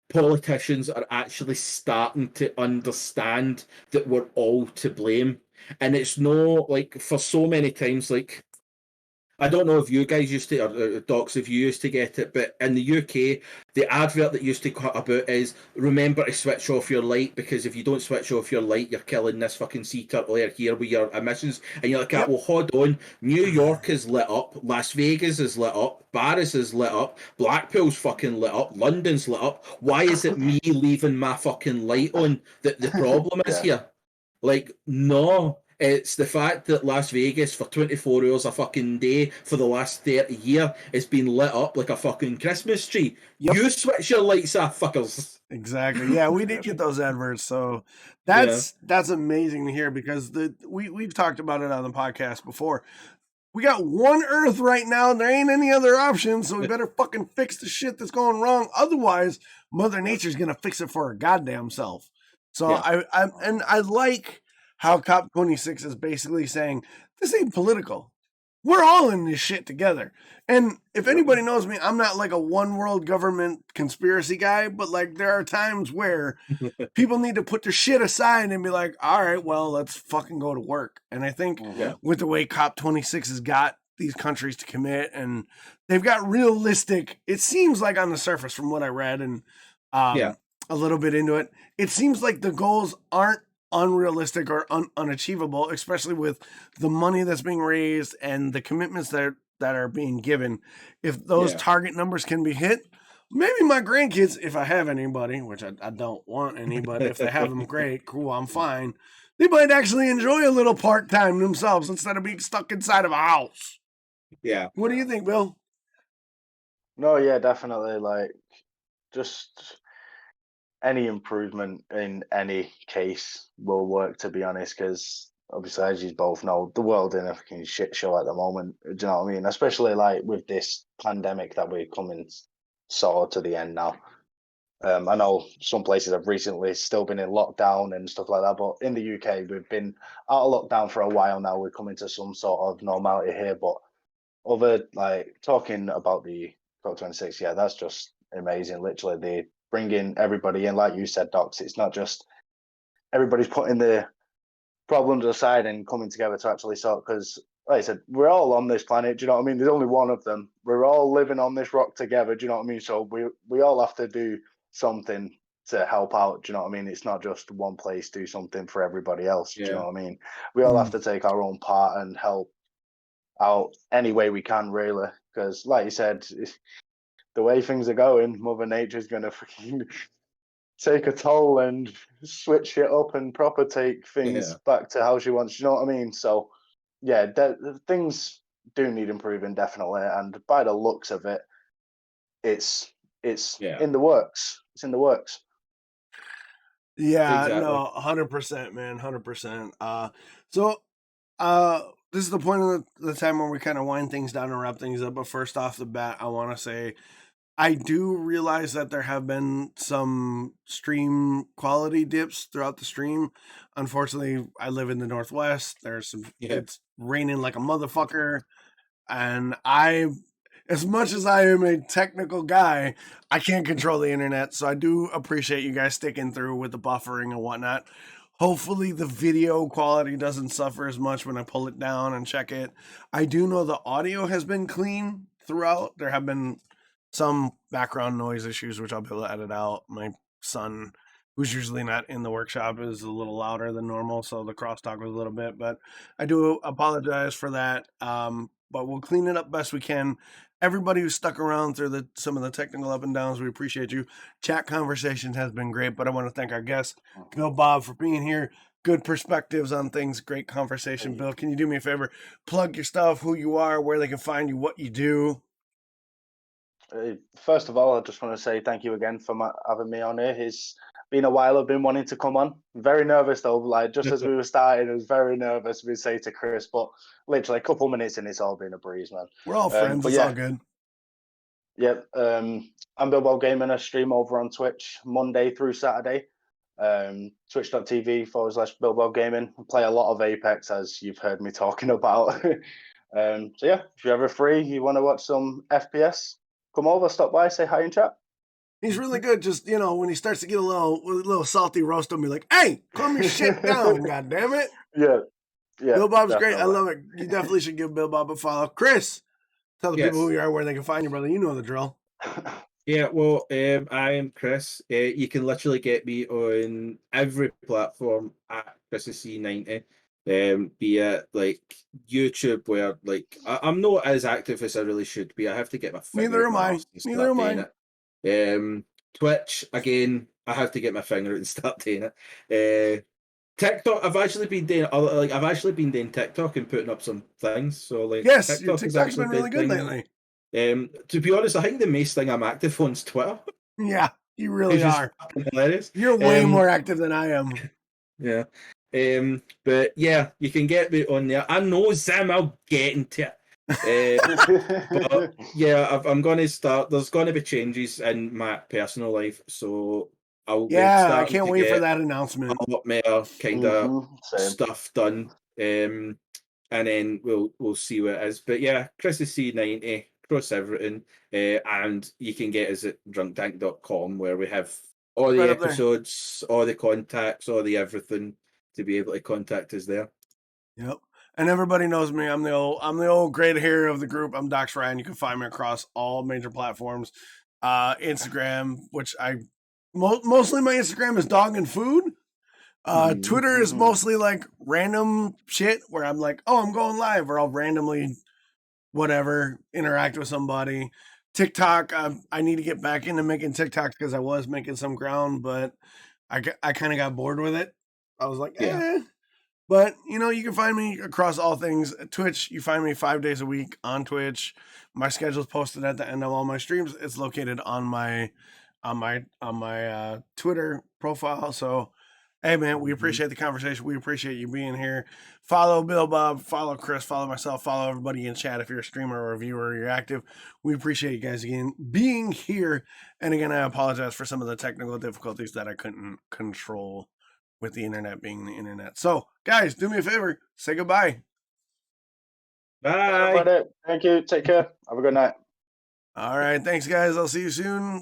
politicians are actually starting to understand that we're all to blame. And it's no, like, for so many times, like, I don't know if you guys used to, or Docs, if you used to get it, but in the UK, the advert that used to cut about is, remember to switch off your light, because if you don't switch off your light, you're killing this fucking sea turtle air here with your emissions. And you're like, well, hold on. New York is lit up. Las Vegas is lit up. Paris is lit up. Blackpool's fucking lit up. London's lit up. Why is it me leaving my fucking light on that the problem is here? Like, no. It's the fact that Las Vegas for 24 hours a fucking day for the last 30 years has been lit up like a fucking Christmas tree. You switch your lights off, fuckers. Exactly. Yeah, we did get those adverts, so that's amazing to hear because we've talked about it on the podcast before. We got one Earth right now, and there ain't any other options, so we better fucking fix the shit that's going wrong. Otherwise, Mother Nature's gonna fix it for her goddamn self. So I like how COP26 is basically saying, this ain't political. We're all in this shit together. And if anybody knows me, I'm not like a one world government conspiracy guy, but like there are times where people need to put their shit aside and be like, all right, well, let's fucking go to work. And I think with the way COP26 has got these countries to commit and they've got realistic, it seems like on the surface from what I read and a little bit into it, it seems like the goals aren't unrealistic or unachievable, especially with the money that's being raised and the commitments that are being given. If those target numbers can be hit, maybe my grandkids, if I have anybody, which I don't want any, but if they have them, great, cool, I'm fine. They might actually enjoy a little part time themselves instead of being stuck inside of a house. Yeah. What do you think, Bill? No, yeah, definitely. Like, just any improvement in any case will work, to be honest, because obviously, as you both know, the world in a fucking shit show at the moment. Do you know what I mean? Especially like with this pandemic that we're coming sort of to the end now. I know some places have recently still been in lockdown and stuff like that, but in the UK, we've been out of lockdown for a while now. We're coming to some sort of normality here, but other like talking about the COP26, yeah, that's just amazing. Literally, they bringing everybody in, like you said, Docs. It's not just everybody's putting the problems aside and coming together to actually sort. Because, like I said, we're all on this planet. Do you know what I mean? There's only one of them. We're all living on this rock together. Do you know what I mean? So we all have to do something to help out. Do you know what I mean? It's not just one place do something for everybody else. Do you know what I mean? We all have to take our own part and help out any way we can, really. Because, like you said, the way things are going, Mother Nature's going to fucking take a toll and switch it up and proper take things back to how she wants. You know what I mean? So, yeah, things do need improving, definitely. And by the looks of it, it's in the works. It's in the works. Yeah, Exactly. no, 100%, man, 100%. This is the point of the time where we kind of wind things down and wrap things up. But first off the bat, I want to say I do realize that there have been some stream quality dips throughout the stream. Unfortunately, I live in the Northwest. It's raining like a motherfucker. And as much as I am a technical guy, I can't control the internet. So I do appreciate you guys sticking through with the buffering and whatnot. Hopefully the video quality doesn't suffer as much when I pull it down and check it. I do know the audio has been clean throughout. There have been some background noise issues, which I'll be able to edit out. My son, who's usually not in the workshop, is a little louder than normal, so the crosstalk was a little bit. But I do apologize for that. But we'll clean it up best we can. Everybody who's stuck around through some of the technical up and downs, we appreciate you. Chat conversation has been great, but I want to thank our guest, Billbob, for being here. Good perspectives on things. Great conversation. Bill, can you do me a favor? Plug your stuff, who you are, where they can find you, what you do. First of all, I just want to say thank you again for having me on here. It's been a while. I've been wanting to come on. Very nervous though. Like just as we were starting, I was very nervous. We say to Chris, but literally a couple minutes and it's all been a breeze, man. We're all friends. It's all good. Yep. I'm Billbob Gaming. I stream over on Twitch Monday through Saturday. Twitch.tv/Billbob Gaming. I play a lot of Apex, as you've heard me talking about. So yeah, if you're ever free, you want to watch some FPS, come over, stop by, say hi in chat. He's really good. Just, when he starts to get a little salty, roast him, be like, hey, calm your shit down, God damn it. Yeah. Billbob's great. I love it. You definitely should give Billbob a follow. Chris, tell the people who you are, where they can find you, brother. You know the drill. Yeah, well, I am Chris. You can literally get me on every platform at ChrisC90. Be it like YouTube, where like I'm not as active as I really should be. I have to get my finger. Neither am I. Twitch again. I have to get my finger out and start doing it. TikTok. I've actually been doing TikTok and putting up some things. So like, yes, your TikTok's been really good lately. To be honest, I think the most thing I'm active on is Twitter. Yeah, you really are. Hilarious. You're way more active than I am. Yeah. But yeah, you can get me on there. I know, Sam, I'll get into it. But yeah, I'm going to start. There's going to be changes in my personal life, so I can't wait for that announcement. A lot more kind of stuff done, and then we'll see what it is. But yeah, ChrisC90 across everything, and you can get us at drunktank.com, where we have all the episodes, all the contacts, all the everything to be able to contact us there. Yep. And everybody knows me. I'm the old great hair of the group. I'm DoxRyan. You can find me across all major platforms. Instagram, which mostly my Instagram is dog and food. Twitter is mostly like random shit where I'm like, oh, I'm going live, or I'll randomly interact with somebody. TikTok. I need to get back into making TikToks because I was making some ground, but I kind of got bored with it. I was like, But, you know, you can find me across all things. Twitch, you find me 5 days a week on Twitch. My schedule's posted at the end of all my streams. It's located on my Twitter profile. So, hey, man, we appreciate the conversation. We appreciate you being here. Follow Billbob, follow Chris, follow myself, follow everybody in chat if you're a streamer or a viewer or you're active. We appreciate you guys again being here. And again, I apologize for some of the technical difficulties that I couldn't control with the internet being the internet. So, guys, do me a favor. Say goodbye. Bye. Everybody, thank you. Take care. Have a good night. All right. Thanks, guys. I'll see you soon.